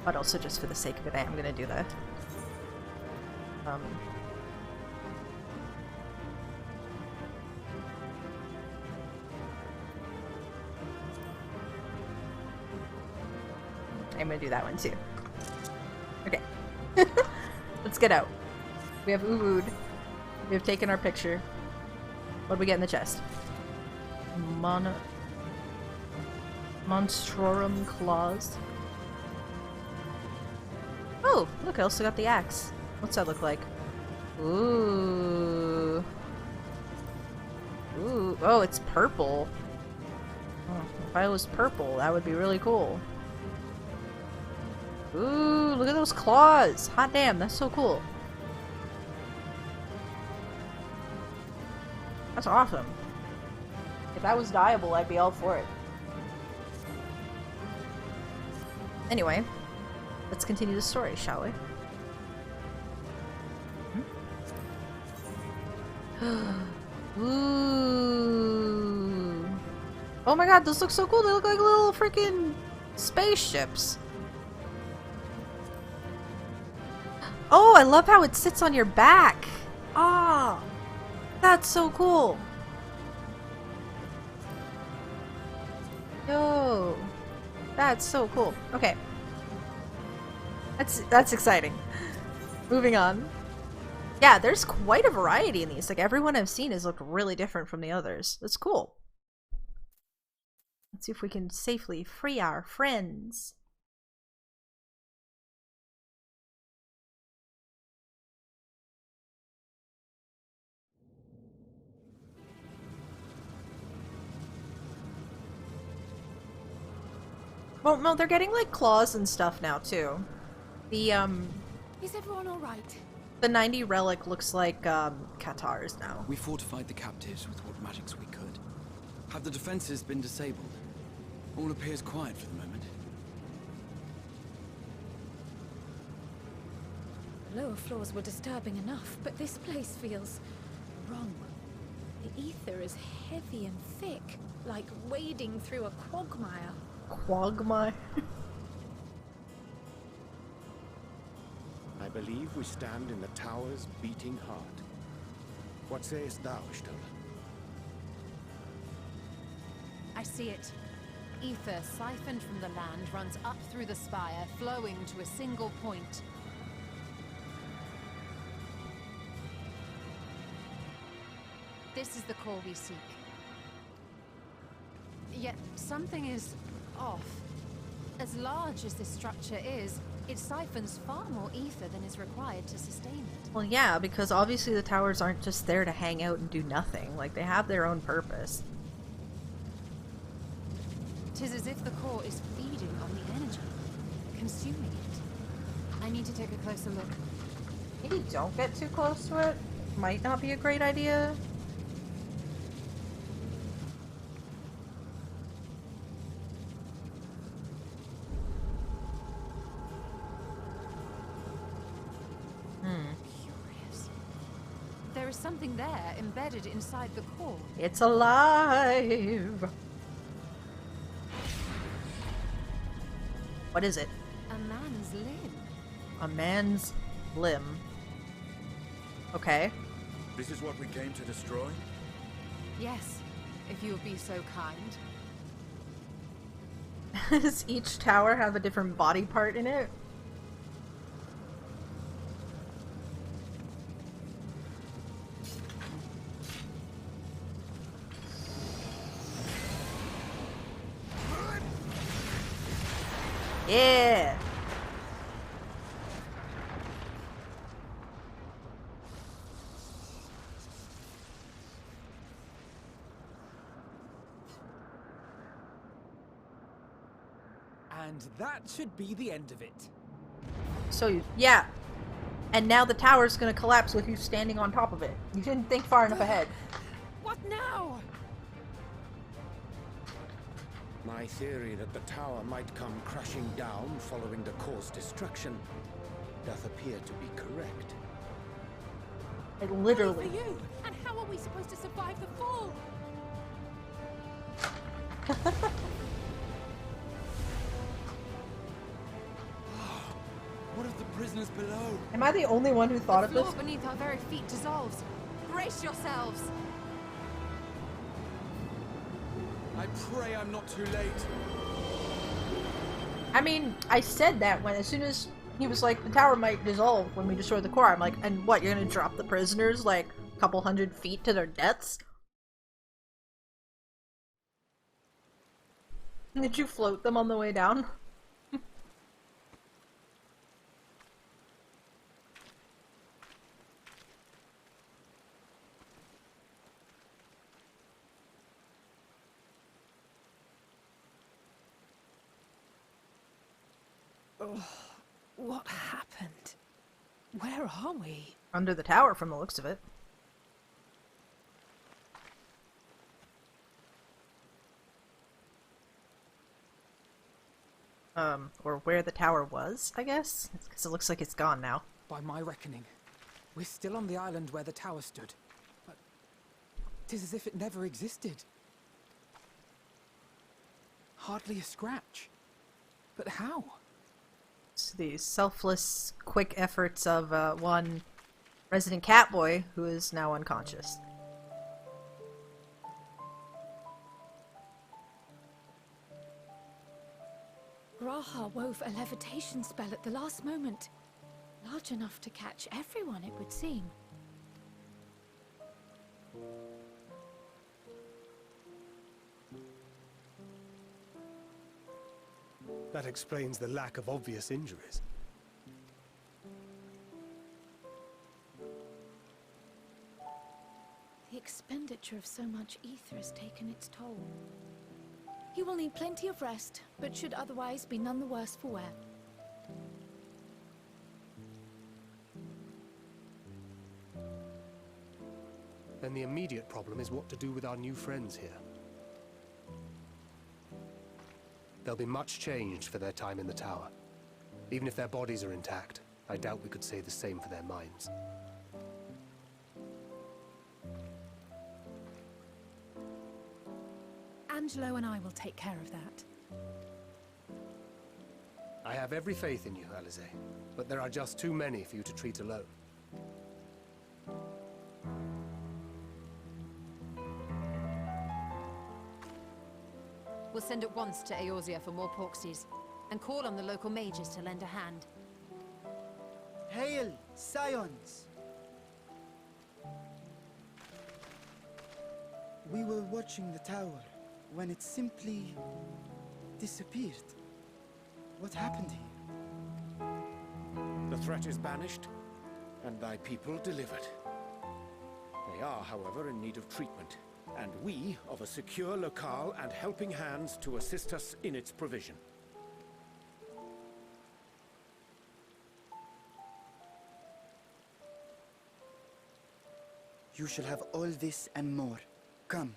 But also just for the sake of it, I am gonna do that. I'm gonna do that one too. Okay. Let's get out. We have Uwud. We have taken our picture. What do we get in the chest? Monstrorum claws. Oh, look, I also got the axe. What's that look like? Ooh. Ooh. Oh, it's purple. Oh, if I was purple, that would be really cool. Ooh, look at those claws! Hot damn, that's so cool. That's awesome. If that was dyeable, I'd be all for it. Anyway, let's continue the story, shall we? Ooh. Oh my god, those look so cool! They look like little freaking spaceships. Oh, I love how it sits on your back! Ah! Oh, that's so cool! Yo! That's so cool. Okay. That's exciting. Moving on. Yeah, there's quite a variety in these. Like, everyone I've seen has looked really different from the others. That's cool. Let's see if we can safely free our friends. Well, no, they're getting, like, claws and stuff now, too. The, Is everyone alright? The 90 relic looks like, Qatar's now. We fortified the captives with what magics we could. Have the defenses been disabled? All appears quiet for the moment. The lower floors were disturbing enough, but this place feels wrong. The ether is heavy and thick, like wading through a quagmire. Quagmire? I believe we stand in the tower's beating heart. What sayest thou, Stola? I see it. Ether siphoned from the land runs up through the spire, flowing to a single point. This is the core we seek. Yet something is off. As large as this structure is, it siphons far more ether than is required to sustain it. Well, yeah, because obviously the towers aren't just there to hang out and do nothing. Like, they have their own purpose. 'Tis as if the core is feeding on the energy, consuming it. I need to take a closer look. Maybe don't get too close to it. Might not be a great idea. Curious. There is something there embedded inside the core. It's alive! What is it? A man's limb. A man's limb. Okay. This is what we came to destroy? Yes, if you would be so kind. Does each tower have a different body part in it? Yeah! And that should be the end of it. So, yeah. And now the tower's gonna collapse with you standing on top of it. You didn't think far enough ahead. What now? My theory that the tower might come crashing down following the core's destruction doth appear to be correct. It literally... For you. And how are we supposed to survive the fall? prisoners below. Am I the only one who thought The of floor this? beneath our very feet dissolves. Brace yourselves! I pray I'm not too late. I mean, I said that when as soon as he was like, the tower might dissolve when we destroy the core. I'm like, and what, you're gonna drop the prisoners like a couple hundred feet to their deaths? Did you float them on the way down? Oh, what happened? Where are we? Under the tower from the looks of it. Or where the tower was, I guess? Because it looks like it's gone now. By my reckoning, we're still on the island where the tower stood. But 'tis as if it never existed. Hardly a scratch. But how? It's the selfless, quick efforts of one resident catboy who is now unconscious. Raha wove a levitation spell at the last moment. Large enough to catch everyone, it would seem. That explains the lack of obvious injuries. The expenditure of so much ether has taken its toll. He will need plenty of rest, but should otherwise be none the worse for wear. Then the immediate problem is what to do with our new friends here. They'll be much changed for their time in the tower. Even if their bodies are intact, I doubt we could say the same for their minds. Angelo and I will take care of that. I have every faith in you, Alize, but there are just too many for you to treat alone. We'll send at once to Eorzea for more Porksies, and call on the local mages to lend a hand. Hail, Scions! We were watching the tower when it simply disappeared. What happened here? The threat is banished, and thy people delivered. They are, however, in need of treatment, and we of a secure locale and helping hands to assist us in its provision. You shall have all this and more. Come,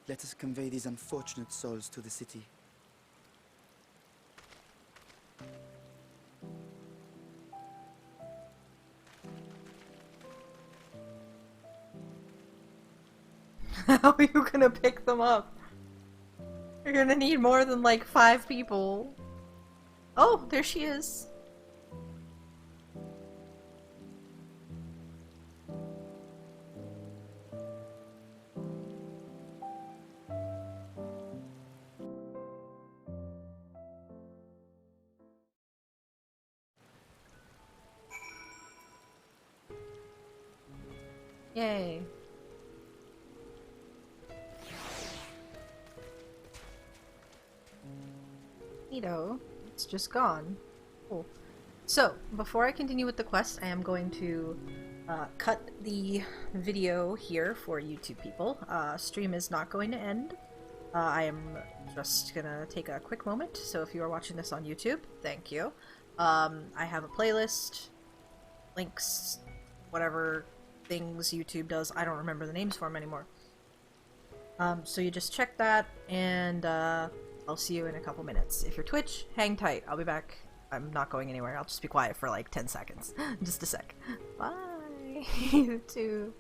let us convey these unfortunate souls to the city. How are you gonna pick them up? You're gonna need more than like 5 people. Oh, there she is. Yay. Neato. It's just gone. Cool. So, before I continue with the quest, I am going to cut the video here for YouTube people. Stream is not going to end. I am just gonna take a quick moment, so if you are watching this on YouTube, thank you. I have a playlist, links, whatever things YouTube does. I don't remember the names for them anymore. So you just check that, and I'll see you in a couple minutes. If you're Twitch, hang tight. I'll be back. I'm not going anywhere. I'll just be quiet for like 10 seconds. Just a sec. Bye! YouTube.